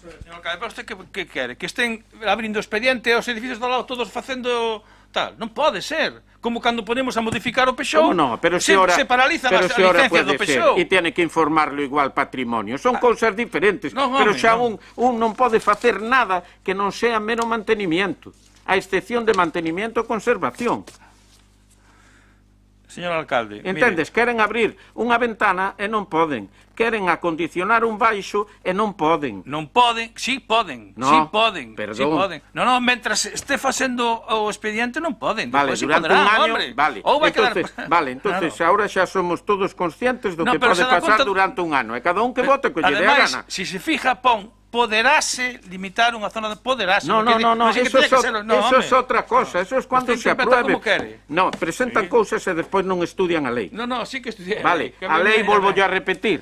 Señor alcalde, pero usted que quere? Que estén abrindo expediente aos edificios do lado todos facendo tal? Non pode ser. Como cando ponemos a modificar o Peixón, se paralizan as licencias do Peixón. E tiene que informarlo igual patrimonio. Son cousas diferentes, pero xa un non pode facer nada que non sea mero mantenimiento, a excepción de mantenimiento e conservación. Señor alcalde, entendes? Queren abrir unha ventana e non poden. Queren acondicionar un baixo e non poden. Non poden, si poden. Si poden. Non, mentras este facendo o expediente non poden. Vale, durante un año, vale, entonces agora xa somos todos conscientes do que pode pasar durante un ano. E cada un que vote que lle dé a gana. Si se fija, pon poderase limitar unha zona de poderase. No, eso é outra cosa, eso é cando se apruebe. No, presentan cousas e despois non estudian a lei. No, sí que estudian. Vale, a lei volvo a repetir.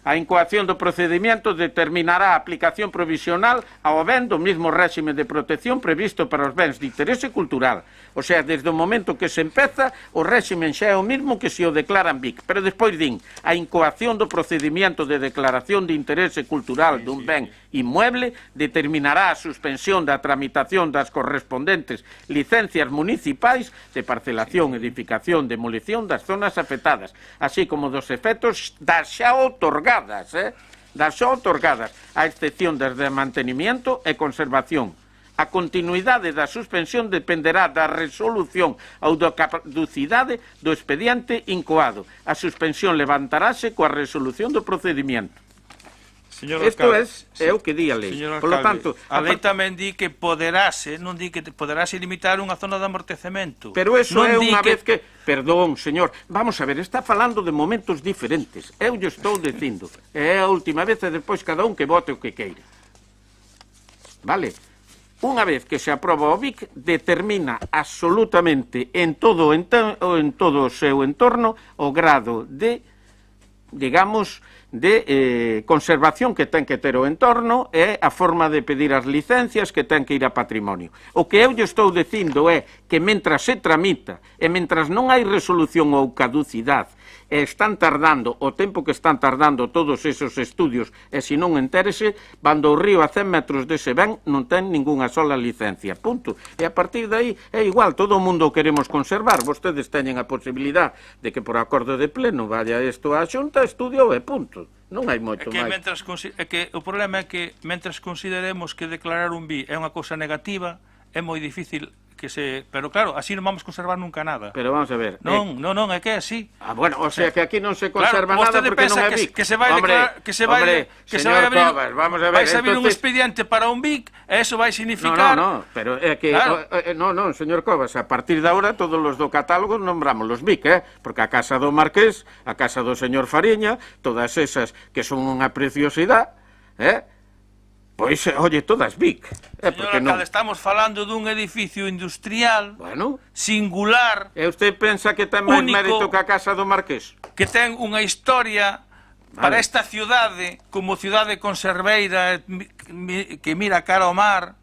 A incoación do procedimento determinará a aplicación provisional ao ben do mesmo réxime de protección previsto para os bens de interese cultural. O sea, desde o momento que se empeza, o réximen xa é o mesmo que se o declaran Vic. Pero despois din, a incoación do procedimento de declaración de interese cultural dun ben inmueble determinará a suspensión da tramitación das correspondentes licencias municipais de parcelación, edificación, demolición das zonas afectadas, así como dos efectos das xa otorgadas, a excepción das de mantenimiento e conservación. A continuidade da suspensión dependerá da resolución ou da caducidade do expediente incoado. A suspensión levantarase coa resolución do procedimento. Isto é o que di a lei. Por lo tanto, a lei tamén di que poderase, non di que poderase limitar unha zona de amortecemento. Pero eso é unha vez que... Perdón, señor, vamos a ver, está falando de momentos diferentes. Eu lle estou dicindo. É a última vez e despois cada un que vote o que queira. Vale? Unha vez que se aproba o BIC, determina absolutamente en todo o seu entorno o grado de, digamos, de conservación que ten que ter o entorno e a forma de pedir as licencias que ten que ir a patrimonio. O que eu lle estou dicindo é que mentras se tramita e mentras non hai resolución ou caducidade e están tardando o tempo que están tardando todos esos estudios e se non entérese, Bando o Río a 100 metros dese ben non ten ningunha sola licencia, punto. E a partir de aí é igual, todo o mundo o queremos conservar, vostedes teñen a posibilidade de que por acordo de pleno vaya isto á Xunta, estudio e punto. Non hai moito máis. O problema é que, mentras consideremos que declarar un BI é unha cousa negativa, é moi difícil que se... Pero claro, así non vamos conservar nunca nada. Pero vamos a ver... Non, é que é así. Bueno, o sea que aquí non se conserva nada porque non é BIC. Que se vai declarar... Señor Covas, vamos a ver... Vai abrir un expediente para un BIC e eso vai significar... No, pero é que... Non, señor Covas, a partir de ahora todos os do catálogo nombramos los BIC, porque a casa do Marqués, a casa do señor Fariña, todas esas que son unha preciosidade, pois, oye, todas BIC. Señor alcalde, estamos falando dun edificio industrial singular. E usted pensa que ten máis mérito que a casa do Marqués? Que ten unha historia para esta cidade, como cidade conserveira que mira cara ao mar,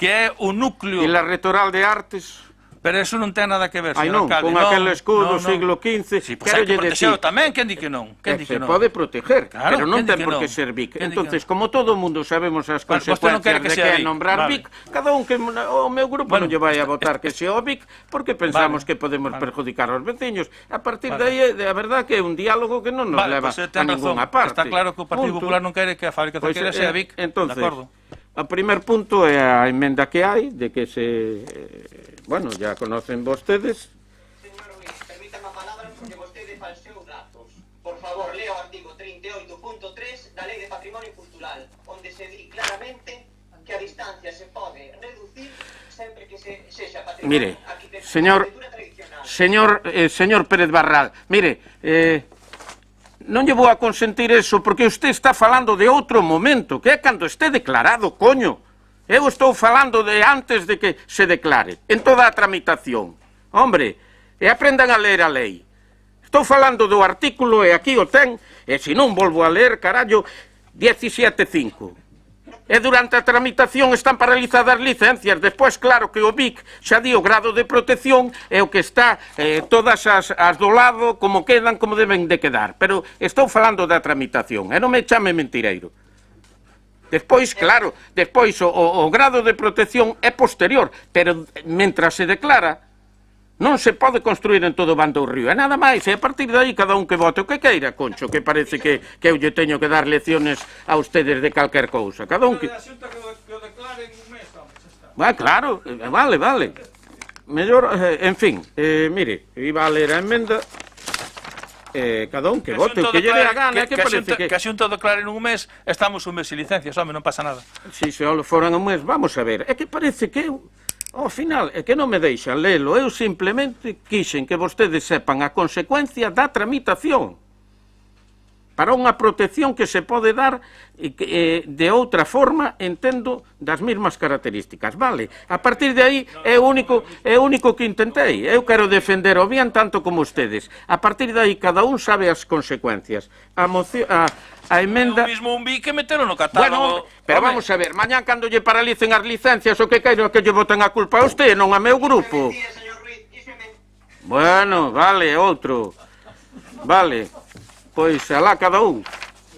que é o núcleo... E la Retoral de Artes... Pero eso non ten nada que ver, non, señor alcalde. Con aquel escudo do siglo XV... Si, pois hai que protexelo tamén, quen di que non? Se pode proteger, pero non ten por que ser BIC. Entonces, como todo o mundo sabemos as consecuencias de que é nombrar BIC, cada un que... O meu grupo non lle vai a votar que sea o BIC, porque pensamos que podemos perjudicar aos veciños. A partir de aí, a verdad que é un diálogo que non nos leva a ninguna parte. Está claro que o Partido Popular non quere que a fábrica cerqueira sea BIC. Entonces, o primer punto é a emenda que hai, de que se... Bueno, ya conocen vostedes. Señor Ruiz, permítame a palabra porque vostede falseou datos. Por favor, lea o artigo 38.3 da Lei de Patrimonio Cultural, onde se di claramente que a distancia se pode reducir sempre que se sexa patrimonio señor Pérez Barral, mire, non lle vou a consentir eso porque usted está falando de outro momento, que é cando este declarado, coño. Eu estou falando de antes de que se declare, en toda a tramitación. Hombre, e aprendan a ler a lei. Estou falando do artículo, e aquí o ten, e se non volvo a ler, carallo, 17.5. E durante a tramitación están paralizadas licencias. Despois, claro que o BIC xa di o grado de protección e o que está todas as do lado, como quedan, como deben de quedar. Pero estou falando da tramitación, e non me chame mentireiro. Despois, claro, despois o grado de protección é posterior, pero mentras se declara, non se pode construir en todo o Bando do Río, é nada máis, e a partir de aí cada un que vote o que queira, Concho, que parece que eu lle teño que dar lecciones a ustedes de calquer cousa, cada un que... Claro, vale. Mellor, en fin, mire, iba a ler a emenda... cada un que vote o que lle dé a gana, que parece que... Que a Xunta declare nun mes, estamos un mes sin licencias, home, non pasa nada. Si se foran un mes, vamos a ver, é que parece que eu, ao final, é que non me deixan lelo, eu simplemente quixen que vostedes sepan a consecuencia da tramitación para unha protección que se pode dar de outra forma, entendo, das mesmas características, vale? A partir de aí é o único que intentei. Eu quero defender o bien tanto como ustedes. A partir de aí cada un sabe as consecuencias. A emenda... É o mismo un BIC que meterlo no catálogo. Bueno, pero vamos a ver, mañán cando lle paralicen as licencias o que quero que lle voten a culpa a usted, non a meu grupo. Bueno, vale, outro. Vale. Pois, alá cada un.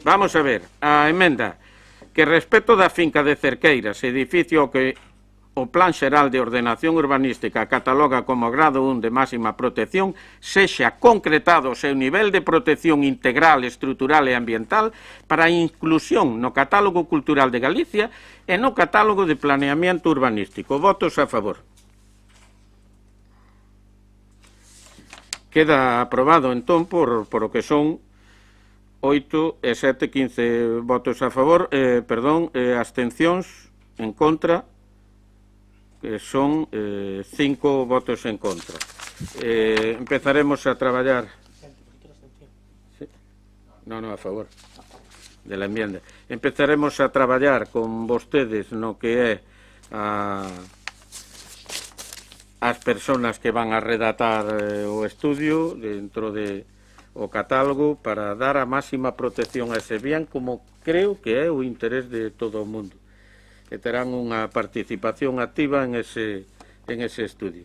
Vamos a ver, a emenda que respecto da finca de Cerqueiras, edificio que o Plan Xeral de Ordenación Urbanística cataloga como grado 1 de máxima protección, sexa concretado o seu nivel de protección integral, estrutural e ambiental para a inclusión no Catálogo Cultural de Galicia e no Catálogo de Planeamiento Urbanístico. Votos a favor. Queda aprobado, entón, por o que son 8 e 7, 15 votos a favor, abstencións en contra, que son 5 votos en contra. Empezaremos a traballar... Non, a favor de la enmienda. Empezaremos a traballar con vostedes no que é as persoas que van a redactar o estudio dentro de o catálogo para dar a máxima protección a ese bien, como creo que é o interés de todo o mundo, e terán unha participación activa en ese estudio.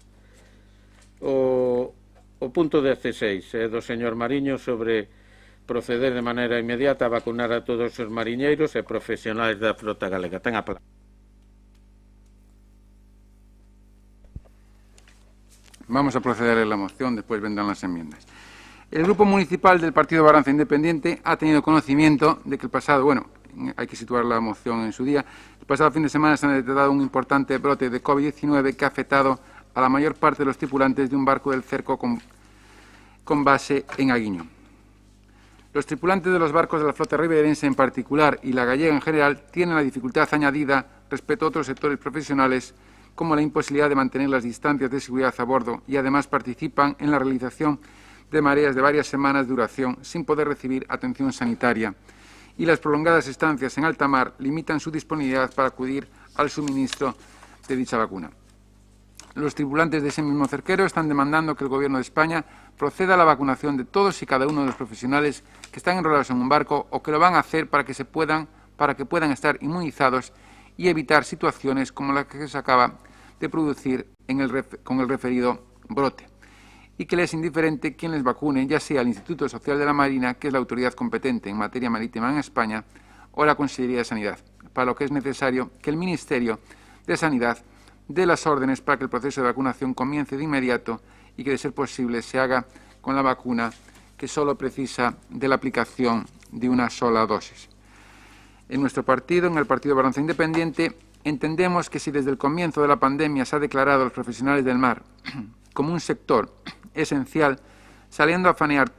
O punto 16 é do señor Mariño sobre proceder de maneira inmediata a vacunar a todos os mariñeiros e profesionais da flota galega. Ten a palabra. Vamos a proceder a la moción, después vendrán las enmiendas. El Grupo Municipal del Partido Barbanza Independiente ha tenido conocimiento de que el pasado, hay que situar la moción en su día, el pasado fin de semana se ha detectado un importante brote de COVID-19 que ha afectado a la mayor parte de los tripulantes de un barco del cerco con base en Aguiño. Los tripulantes de los barcos de la flota ribeirense en particular y la gallega en general tienen la dificultad añadida respecto a otros sectores profesionales, como la imposibilidad de mantener las distancias de seguridad a bordo, y además participan en la realización de mareas de varias semanas de duración sin poder recibir atención sanitaria, y las prolongadas estancias en alta mar limitan su disponibilidad para acudir al suministro de dicha vacuna. Los tripulantes de ese mismo cerquero están demandando que el Gobierno de España proceda a la vacunación de todos y cada uno de los profesionales que están enrolados en un barco o que lo van a hacer para que puedan estar inmunizados y evitar situaciones como la que se acaba de producir con el referido brote, y que les es indiferente quién les vacune, ya sea el Instituto Social de la Marina, que es la autoridad competente en materia marítima en España, o la Consellería de Sanidad, para lo que es necesario que el Ministerio de Sanidad dé las órdenes para que el proceso de vacunación comience de inmediato y que, de ser posible, se haga con la vacuna que solo precisa de la aplicación de una sola dosis. En nuestro partido, en el Partido Barbanza Independiente, entendemos que si desde el comienzo de la pandemia se ha declarado a los profesionales del mar como un sector esencial, saliendo a faenar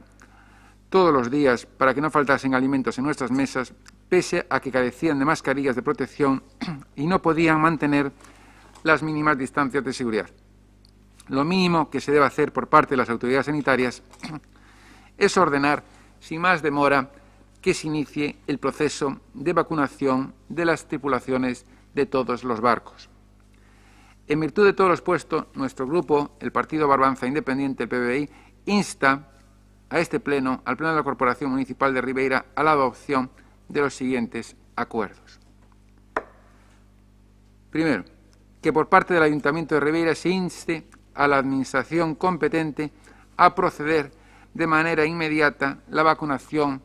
todos los días para que no faltasen alimentos en nuestras mesas, pese a que carecían de mascarillas de protección y no podían mantener las mínimas distancias de seguridad. Lo mínimo que se debe hacer por parte de las autoridades sanitarias es ordenar, sin más demora, que se inicie el proceso de vacunación de las tripulaciones de todos los barcos. En virtud de todo lo expuesto, nuestro grupo, el Partido Barbanza Independiente, el PBI, insta a este Pleno, al Pleno de la Corporación Municipal de Ribeira, a la adopción de los siguientes acuerdos. Primero, que por parte del Ayuntamiento de Ribeira se inste a la Administración competente a proceder de manera inmediata la vacunación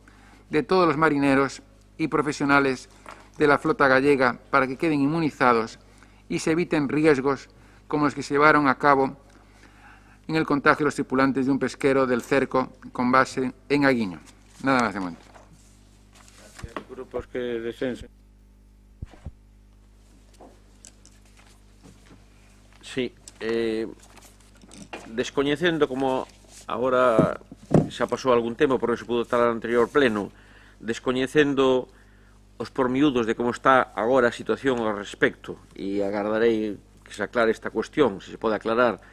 de todos los marineros y profesionales de la flota gallega para que queden inmunizados y se eviten riesgos como los que se llevaron a cabo en el contagio de los tripulantes de un pesquero del cerco con base en Aguiño. Nada más de momento. Grupos que deseen. Sí, descoñecendo como agora xa pasou algún tempo porque se pudo estar no anterior pleno, descoñecendo os pormiúdos de como está agora a situación ao respecto, e agardarei que se aclare esta cuestión, se pode aclarar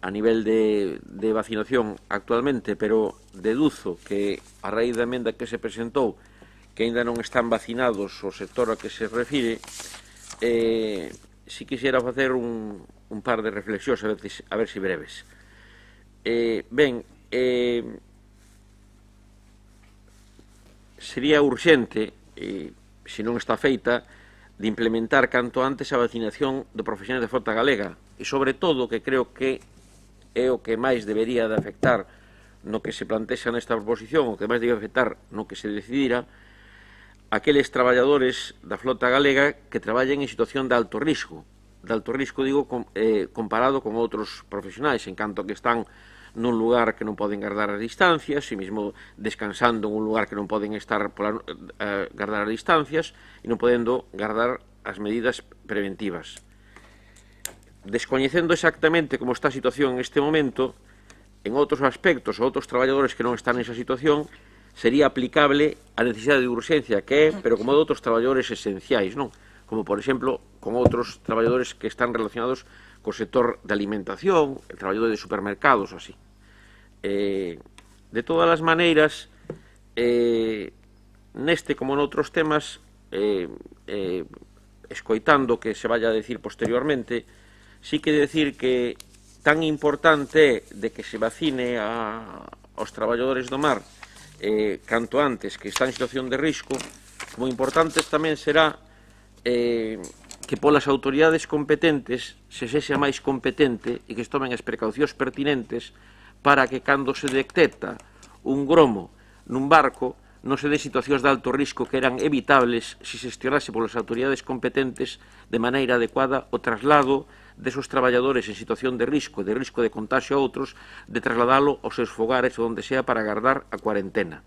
a nivel de vacinación actualmente, pero deduzo que a raíz da emenda que se presentou que aínda non están vacinados o sector a que se refire, si quixera facer un par de reflexións, a ver se breves. Sería urxente, se non está feita, de implementar canto antes a vacinación do profesional de flota galega, e sobre todo, que creo que é o que máis debería de afectar no que se plantexa nesta proposición, o que máis debe afectar no que se decidira, aqueles traballadores da flota galega que traballen en situación de alto risco digo, comparado con outros profesionais, en canto que están nun lugar que non poden guardar as distancias, e mesmo descansando en un lugar que non poden estar guardar as distancias e non podendo guardar as medidas preventivas. Descoñecendo exactamente como está a situación en este momento, en outros aspectos, outros traballadores que non están nesa situación, sería aplicable a necesidade de urxencia que é, pero como de outros traballadores esenciais, non? Como, por exemplo, con outros traballadores que están relacionados co sector de alimentación, el traballador de supermercados, así. De todas as maneiras, neste como noutros temas, escoitando que se vaya a decir posteriormente, sí que decir que tan importante é de que se vacine a aos traballadores do mar canto antes que están en situación de risco, como importantes tamén será que polas autoridades competentes se sexa máis competente e que se tomen as precaucións pertinentes para que cando se detecta un gromo nun barco non se dé situacións de alto risco que eran evitables se xestionase polas autoridades competentes de maneira adecuada o traslado desos traballadores en situación de risco de contagio a outros, de trasladalo aos seus fogares ou onde sea para agardar a cuarentena.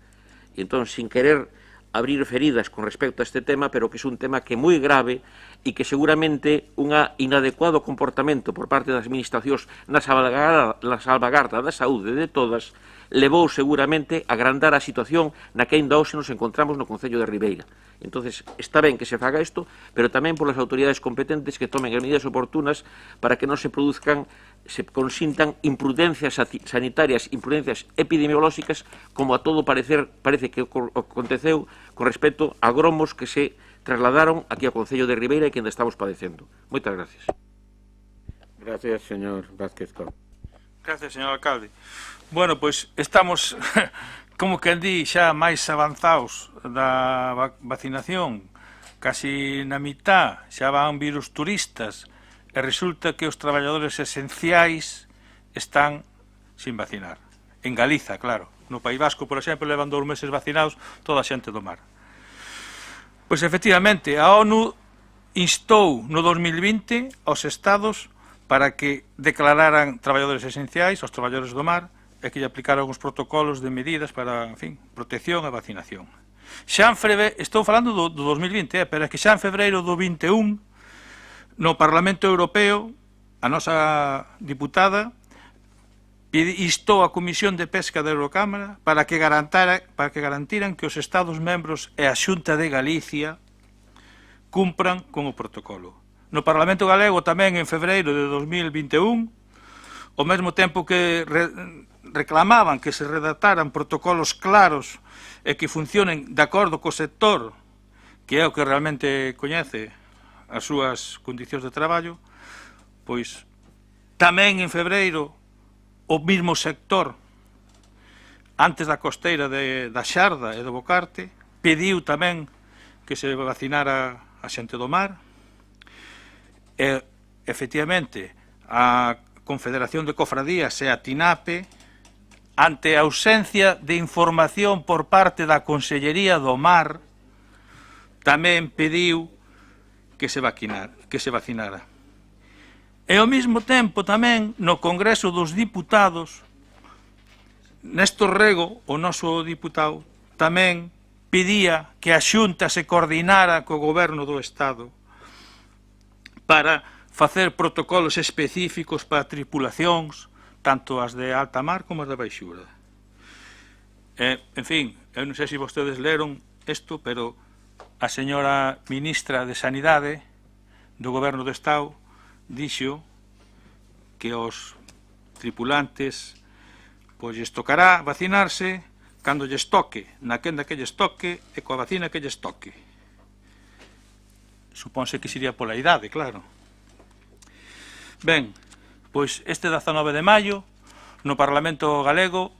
E entón, sin querer abrir feridas con respecto a este tema, pero que é un tema que é moi grave e que seguramente un inadecuado comportamento por parte das administracións na salvagarda da saúde de todas levou seguramente a agrandar a situación na que ainda hoxe nos encontramos no Concello de Ribeira. Entonces, está ben que se faga isto, pero tamén polas autoridades competentes que tomen as medidas oportunas para que non se produzcan, se consintan imprudencias sanitarias, imprudencias epidemiolóxicas, como a todo parece que aconteceu con respecto a gromos que se trasladaron aquí ao Concello de Ribeira e que ainda estamos padecendo. Moitas gracias. Gracias, señor Vázquez Con. Gracias, señor alcalde. Bueno, pois estamos, como que di, xa máis avanzados da vacinación, casi na mitad xa van virus turistas, e resulta que os traballadores esenciais están sin vacinar. En Galiza, claro. No País Vasco, por exemplo, levan 2 meses vacinados toda a xente do mar. Pois, efectivamente, a ONU instou no 2020 aos estados para que declararan traballadores esenciais, aos traballadores do mar, e que lle aplicaran os protocolos de medidas para, en fin, protección e vacinación. Xa en febreiro, estou falando do 2020, pero é que xa en febreiro do 21, no Parlamento Europeo, a nosa diputada instou a Comisión de Pesca da Eurocámara para que garantiran que os Estados membros e a Xunta de Galicia cumpran con o protocolo. No Parlamento Galego tamén en febreiro de 2021, ao mesmo tempo que reclamaban que se redactaran protocolos claros e que funcionen de acordo co sector, que é o que realmente coñece as súas condicións de traballo, pois tamén en febreiro o mismo sector, antes da costeira da Xarda e do Bocarte, pediu tamén que se vacinara a xente do mar e, efectivamente, a Confederación de Cofradías e a TINAPE, ante a ausencia de información por parte da Consellería do Mar, tamén pediu que se vacinara. E ao mesmo tempo tamén no Congreso dos Diputados, Néstor Rego, o noso diputado, tamén pedía que a Xunta se coordinara co Goberno do Estado para facer protocolos específicos para tripulacións, tanto as de alta mar como as de baixura. En fin, eu non sei se vostedes leron isto, pero a señora ministra de Sanidade do Goberno do Estado dixo que os tripulantes pois lles tocará vacinarse cando lles toque, na quenda que lles toque e coa vacina que lles toque. Supónse que sería pola idade, claro. Ben, pois este 19 de maio, no Parlamento Galego,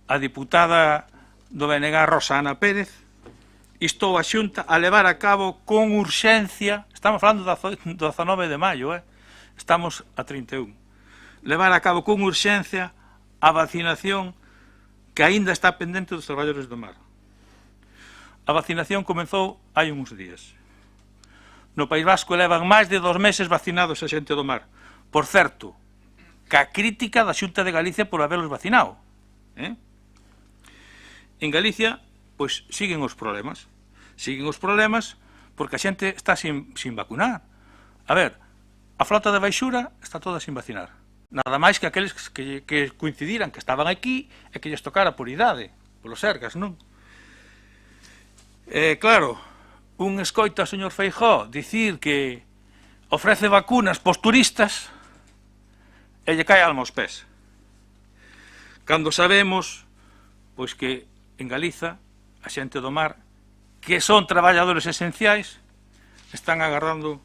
a diputada do BNG Rosa Ana Pérez instou a Xunta a levar a cabo con urxencia, estamos falando do 19 de maio, estamos a 31, levar a cabo con urxencia a vacinación que aínda está pendente dos traballadores do mar. A vacinación comezou hai uns días. No País Vasco levan máis de 2 meses vacinados a xente do mar. Por certo, ca crítica da Xunta de Galicia por haberlos vacinado. En Galicia, pois, siguen os problemas. Siguen os problemas porque a xente está sin vacunar. A ver, a flota de baixura está toda sin vacinar. Nada máis que aqueles que coincidiran que estaban aquí e que lles tocara por idade, polos Sergas, non? Claro, un escoita ao señor Feijóo dicir que ofrece vacunas pos turistas e lle cae a alma aos pés. Cando sabemos pois que en Galiza a xente do mar, que son traballadores esenciais, están agardando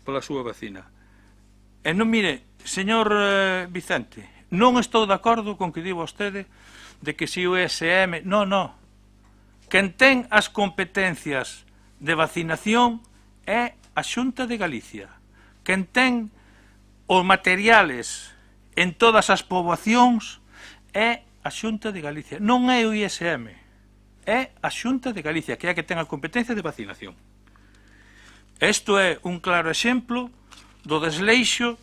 pola súa vacina. E non, mire, señor Vicente, non estou de acordo con que di vostede de que si o ESM... Non. Quen ten as competencias de vacinación é a Xunta de Galicia. Quen ten os materiales en todas as poboacións é a Xunta de Galicia. Non é o ISM, é a Xunta de Galicia, que é a que ten a competencia de vacinación. Isto é un claro exemplo do desleixo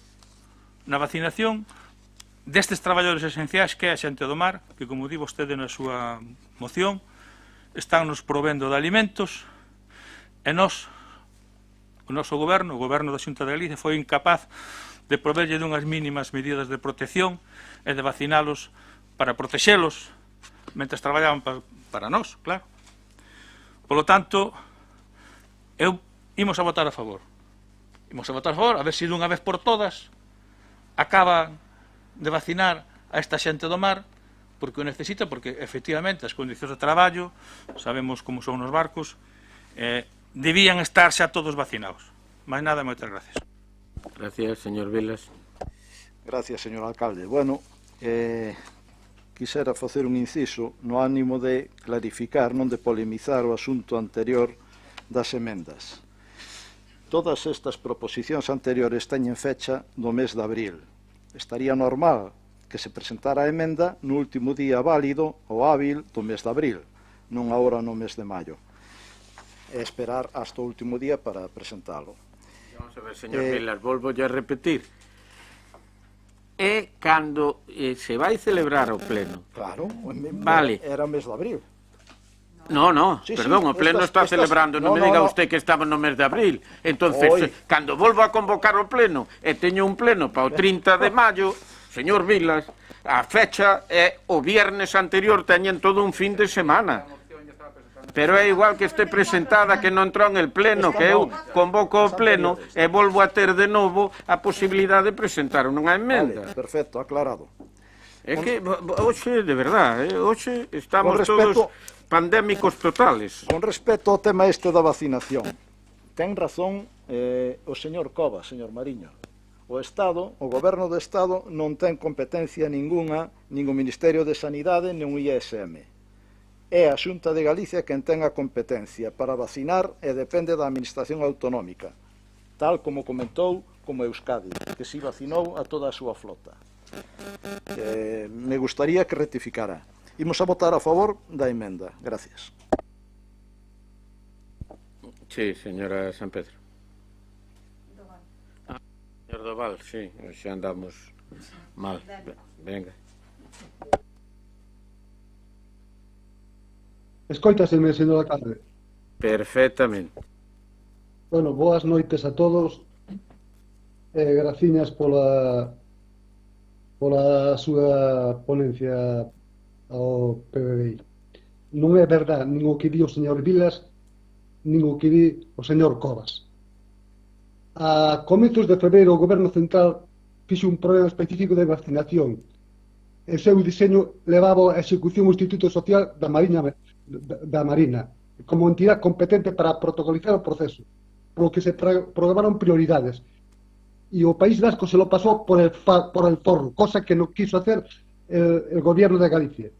na vacinación destes traballadores esenciais que é a xente do mar, que, como di vostede na súa moción, están nos provendo de alimentos, e nós, o noso goberno, o goberno da Xunta de Galicia, foi incapaz de proverlle dunhas mínimas medidas de protección e de vacinalos para protexelos mentre traballaban para nós, claro. Polo tanto, imos a votar a favor. Imos a votar a favor, a ver se dunha vez por todas acaban de vacinar a esta xente do mar, porque o necesita, porque efectivamente as condicións de traballo, sabemos como son nos barcos, debían estar xa todos vacinados. Mais nada, moitas gracias. Gracias, señor Vilas. Gracias, señor alcalde. Bueno, quixera facer un inciso no ánimo de clarificar, non de polemizar o asunto anterior das emendas. Todas estas proposicións anteriores teñen fecha do mes de abril. Estaría normal que se presentara a emenda no último día válido ou hábil do mes de abril, non agora no mes de maio. E esperar hasta o último día para presentalo. Vamos a ver, señor Vilas, volvo a repetir. É cando se vai celebrar o pleno. Claro, vale. Era o mes de abril. No, Sí, perdón, o pleno está celebrando, non me diga usted que estamos no mes de abril. Entonces, cando volvo a convocar o pleno e teño un pleno para o 30 de maio, señor Vilas, a fecha é o viernes anterior, teñen todo un fin de semana. Pero é igual que este presentada que non entrou en el pleno, que eu convoco o pleno e volvo a ter de novo a posibilidade de presentar unha emenda. Vale, perfecto, aclarado. É que, hoxe, de verdade, hoxe estamos todos pandémicos totales. Con respecto ao tema este da vacinación, ten razón o señor Cova, señor Mariño. O Estado, o Goberno do Estado, non ten competencia ninguna, nin o Ministerio de Sanidade, nin o ISM. É a Xunta de Galicia quen ten a competencia para vacinar e depende da Administración Autonómica, tal como comentou como Euskadi, que si vacinou a toda a súa flota. Me gustaría que rectificara. Imos a votar a favor da emenda. Gracias. Sí, señora San Pedro. Señor Doval, sí, xa andamos mal. Venga. Escoitaseme, señor alcalde. Perfectamente. Bueno, boas noites a todos. Graciñas pola súa ponencia ao PBBI. Non é verdade nin o que di o señor Vilas, nin o que di o señor Covas. A comezos de febreiro o Goberno Central fixe un programa específico de vacinación. O seu diseño levaba a execución o Instituto Social da Marina como entidade competente para protocolizar o proceso, polo que se programaron prioridades. Y o País Vasco se lo pasó por el forro, cosa que no quiso hacer el gobierno de Galicia.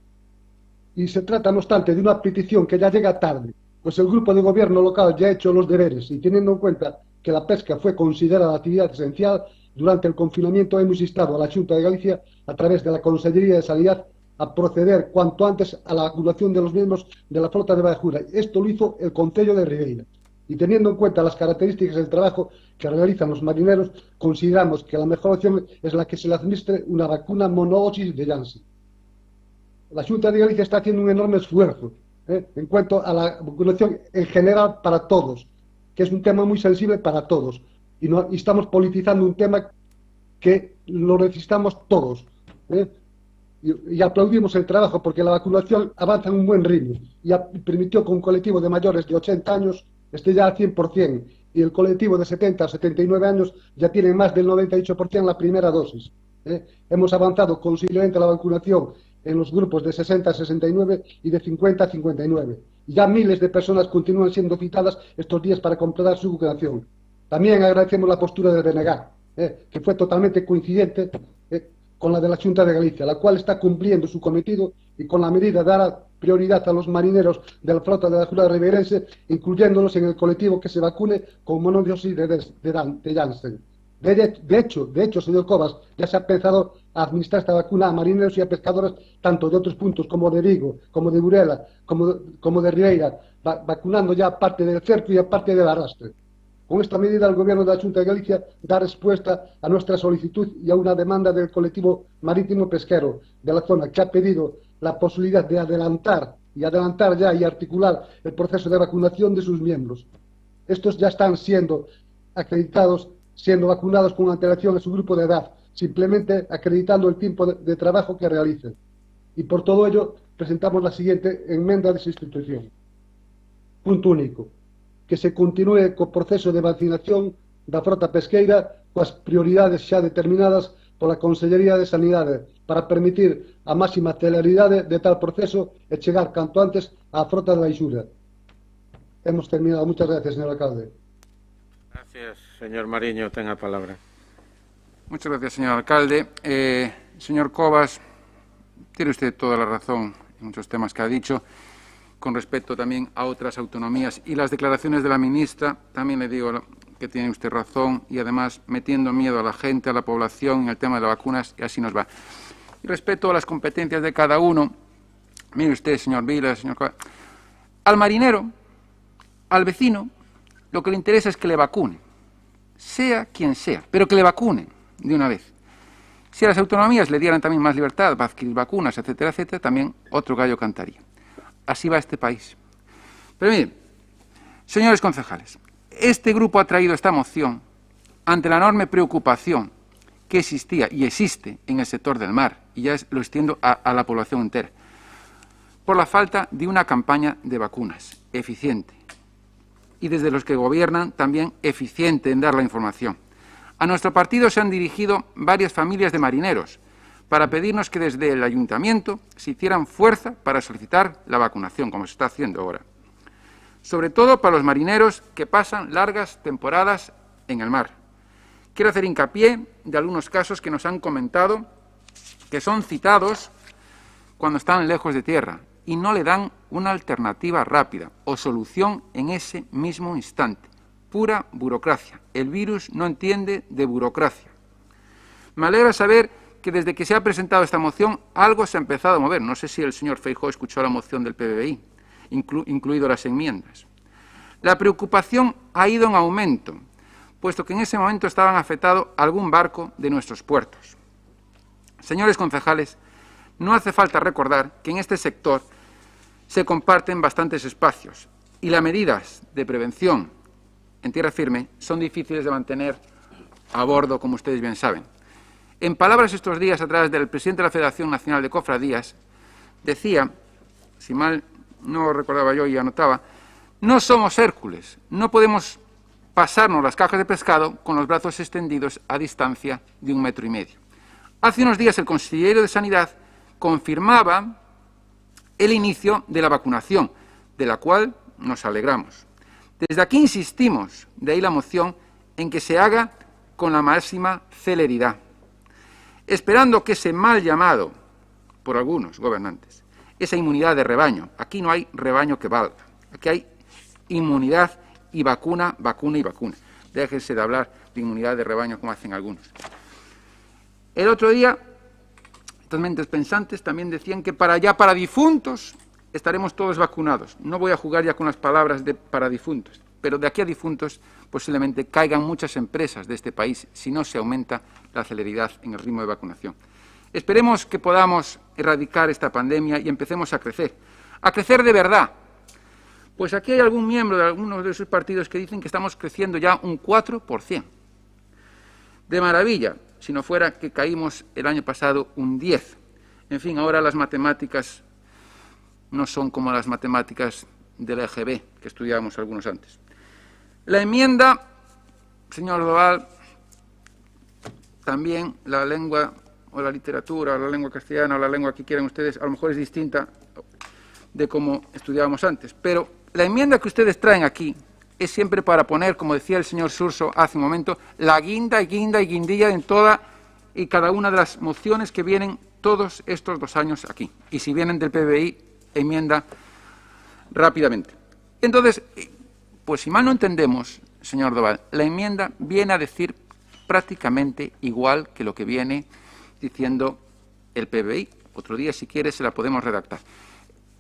Y se trata, no obstante, de una petición que ya llega tarde, pues el grupo de gobierno local ya ha hecho los deberes y teniendo en cuenta que la pesca fue considerada actividad esencial, durante el confinamiento hemos instado a la Xunta de Galicia, a través de la Consellería de Sanidad, a proceder cuanto antes a la vacunación de los miembros de la flota de Bajura. Esto lo hizo el Concello de Ribeira. Y teniendo en cuenta las características del trabajo que realizan los marineros, consideramos que la mejor opción es la que se le administre una vacuna monodosis de Janssen. La Xunta de Galicia está haciendo un enorme esfuerzo en cuanto a la vacunación en general para todos, que es un tema muy sensible para todos. Y estamos politizando un tema que lo necesitamos todos. Y aplaudimos el trabajo porque la vacunación avanza en un buen ritmo y permitió que un colectivo de mayores de 80 años esté ya al 100%, y el colectivo de 70 a 79 años ya tiene más del 98% la primera dosis. Hemos avanzado considerablemente la vacunación en los grupos de 60 a 69 y de 50 a 59. Ya miles de personas continúan siendo citadas estos días para completar su vacunación. También agradecemos la postura del BNG, que fue totalmente coincidente con la de la Xunta de Galicia, la cual está cumpliendo su cometido y con la medida dar prioridad a los marineros de la flota de la Jura Ribeirense, incluyéndolos en el colectivo que se vacune con monodosis de Janssen. De hecho, señor Cobas, ya se ha empezado a administrar esta vacuna a marineros y a pescadores tanto de otros puntos como de Vigo, como de Burela, como de Ribeira, vacunando ya parte del cerco y a parte del arrastre. Con esta medida, el Gobierno de la Xunta de Galicia da respuesta a nuestra solicitud y a una demanda del colectivo marítimo pesquero de la zona, que ha pedido la posibilidad de adelantar ya y articular el proceso de vacunación de sus miembros. Estos ya están siendo acreditados, siendo vacunados con antelación a su grupo de edad, simplemente acreditando el tiempo de trabajo que realicen. Y por todo ello, presentamos la siguiente enmienda de sustitución. Punto único. Que se continúe co proceso de vacinación da frota pesqueira coas prioridades xa determinadas pola Consellería de Sanidade para permitir a máxima celeridade de tal proceso e chegar canto antes á frota da Baixura. Hemos terminado. Muchas gracias, señor alcalde. Gracias, señor Mariño. Tenga palabra. Muchas gracias, señor alcalde. Señor Cobas, tiene usted toda la razón en muchos temas que ha dicho. Con respecto también a otras autonomías y las declaraciones de la ministra, también le digo que tiene usted razón y además metiendo miedo a la gente, a la población en el tema de las vacunas, y así nos va. Y respecto a las competencias de cada uno, mire usted, señor Vila, señor Cobas, al marinero, al vecino, lo que le interesa es que le vacunen, sea quien sea, pero que le vacunen de una vez. Si a las autonomías le dieran también más libertad para adquirir vacunas, etcétera, etcétera, también otro gallo cantaría. Así va este país. Pero miren, señores concejales, este grupo ha traído esta moción ante la enorme preocupación que existía y existe en el sector del mar, y ya lo extiendo a la población entera, por la falta de una campaña de vacunas eficiente y desde los que gobiernan también eficiente en dar la información. A nuestro partido se han dirigido varias familias de marineros para pedirnos que desde el ayuntamiento se hicieran fuerza para solicitar la vacunación, como se está haciendo ahora. Sobre todo para los marineros que pasan largas temporadas en el mar. Quiero hacer hincapié de algunos casos que nos han comentado, que son citados cuando están lejos de tierra y no le dan una alternativa rápida o solución en ese mismo instante. Pura burocracia. El virus no entiende de burocracia. Me alegra saber que desde que se ha presentado esta moción algo se ha empezado a mover. No sé si el señor Feijóo escuchó la moción del PBI, incluido las enmiendas. La preocupación ha ido en aumento, puesto que en ese momento estaban afectados algún barco de nuestros puertos. Señores concejales, no hace falta recordar que en este sector se comparten bastantes espacios y las medidas de prevención en tierra firme son difíciles de mantener a bordo, como ustedes bien saben. En palabras estos días a través del presidente de la Federación Nacional de Cofradías, decía, si mal no recordaba yo y anotaba, no somos Hércules, no podemos pasarnos las cajas de pescado con los brazos extendidos a distancia de 1,5 metros. Hace unos días el consejero de Sanidad confirmaba el inicio de la vacunación, de la cual nos alegramos. Desde aquí insistimos, de ahí la moción, en que se haga con la máxima celeridad, esperando que ese mal llamado, por algunos gobernantes, esa inmunidad de rebaño, aquí no hay rebaño que valga, aquí hay inmunidad y vacuna, vacuna y vacuna. Déjense de hablar de inmunidad de rebaño como hacen algunos. El otro día, estas mentes pensantes también decían que para difuntos estaremos todos vacunados. No voy a jugar ya con las palabras de para difuntos, pero de aquí a difuntos posiblemente caigan muchas empresas de este país si no se aumenta la celeridad en el ritmo de vacunación. Esperemos que podamos erradicar esta pandemia y empecemos a crecer de verdad. Pues aquí hay algún miembro de algunos de sus partidos que dicen que estamos creciendo ya un 4%. De maravilla, si no fuera que caímos el año pasado un 10%. En fin, ahora las matemáticas no son como las matemáticas del EGB, que estudiábamos algunos antes. La enmienda, señor Doval, también la lengua o la literatura, o la lengua castellana o la lengua que quieran ustedes, a lo mejor es distinta de como estudiábamos antes. Pero la enmienda que ustedes traen aquí es siempre para poner, como decía el señor Surso hace un momento, la guinda y guinda y guindilla en toda y cada una de las mociones que vienen todos estos 2 años aquí. Y si vienen del PBI, enmienda rápidamente. Entonces, pues si mal no entendemos, señor Doval, la enmienda viene a decir prácticamente igual que lo que viene diciendo el PBI. Otro día, si quiere, se la podemos redactar.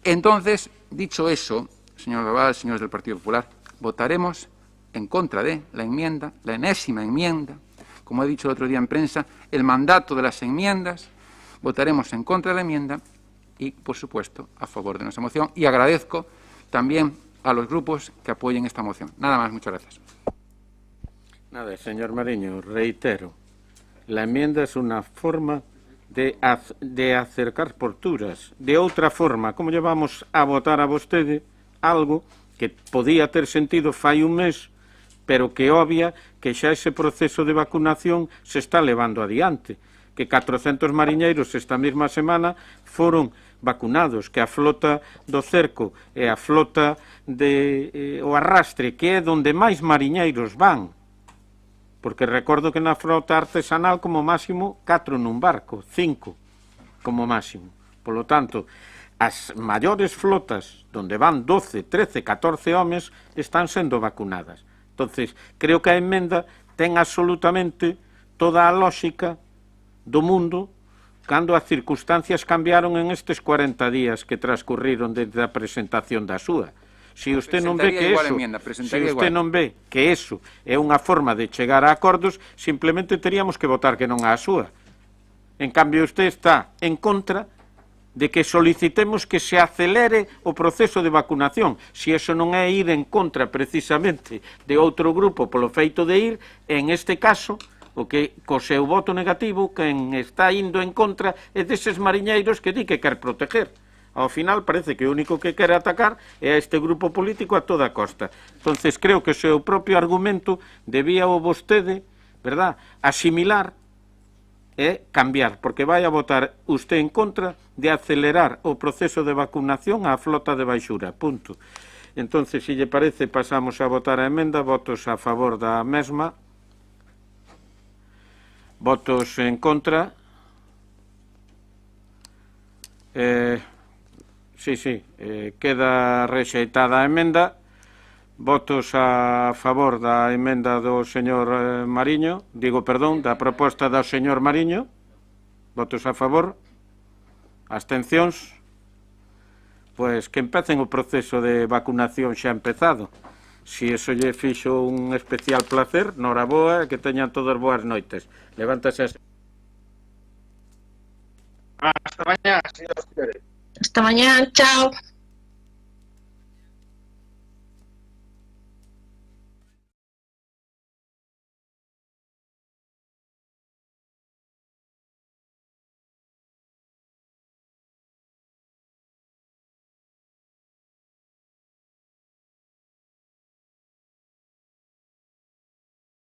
Entonces, dicho eso, señor Doval, señores del Partido Popular, votaremos en contra de la enmienda, la enésima enmienda. Como he dicho el otro día en prensa, el mandato de las enmiendas, votaremos en contra de la enmienda y, por supuesto, a favor de nuestra moción. Y agradezco también a los grupos que apoyen esta moción. Nada más, muchas gracias. Nada, señor Mariño, reitero, la enmienda es una forma de acercar posturas. De outra forma, como llevamos a votar a vostede algo que podía ter sentido fai un mes, pero que obvia que xa ese proceso de vacunación se está levando adiante, que 400 mariñeiros esta mesma semana foron vacunados, que a flota do cerco e a flota o arrastre, que é donde máis mariñeiros van, porque recordo que na frota artesanal como máximo 4 nun barco, 5 como máximo. Polo tanto, as maiores flotas, donde van 12, 13, 14 homes, están sendo vacunadas. Entonces, creo que a emenda ten absolutamente toda a lógica do mundo cando as circunstancias cambiaron en estes 40 días que transcurriron desde a presentación da súa. Se usted non ve que eso é unha forma de chegar a acordos, simplemente teríamos que votar que non á súa. En cambio, usted está en contra de que solicitemos que se acelere o proceso de vacunación. Se eso non é ir en contra precisamente de outro grupo polo feito de ir, en este caso, o que co seu voto negativo, quen está indo en contra é deses mariñeiros que di que quer proteger. Ao final parece que o único que quere atacar é a este grupo político a toda costa. Entonces creo que o seu propio argumento debía o vostede, verdad, asimilar e cambiar, porque vai a votar usted en contra de acelerar o proceso de vacunación á flota de baixura, punto. Entonces, se lle parece, pasamos a votar a emenda, votos a favor da mesma, votos en contra, queda rexeitada a emenda. Votos a favor da emenda do señor Mariño, da proposta do señor Mariño. Votos a favor. Abstencións. Pois que empecen o proceso de vacunación xa empezado. Si eso lle fixo un especial placer, noraboa, que teñan todas boas noites. Levántase. Hasta mañá, señores. Hasta mañá, chao.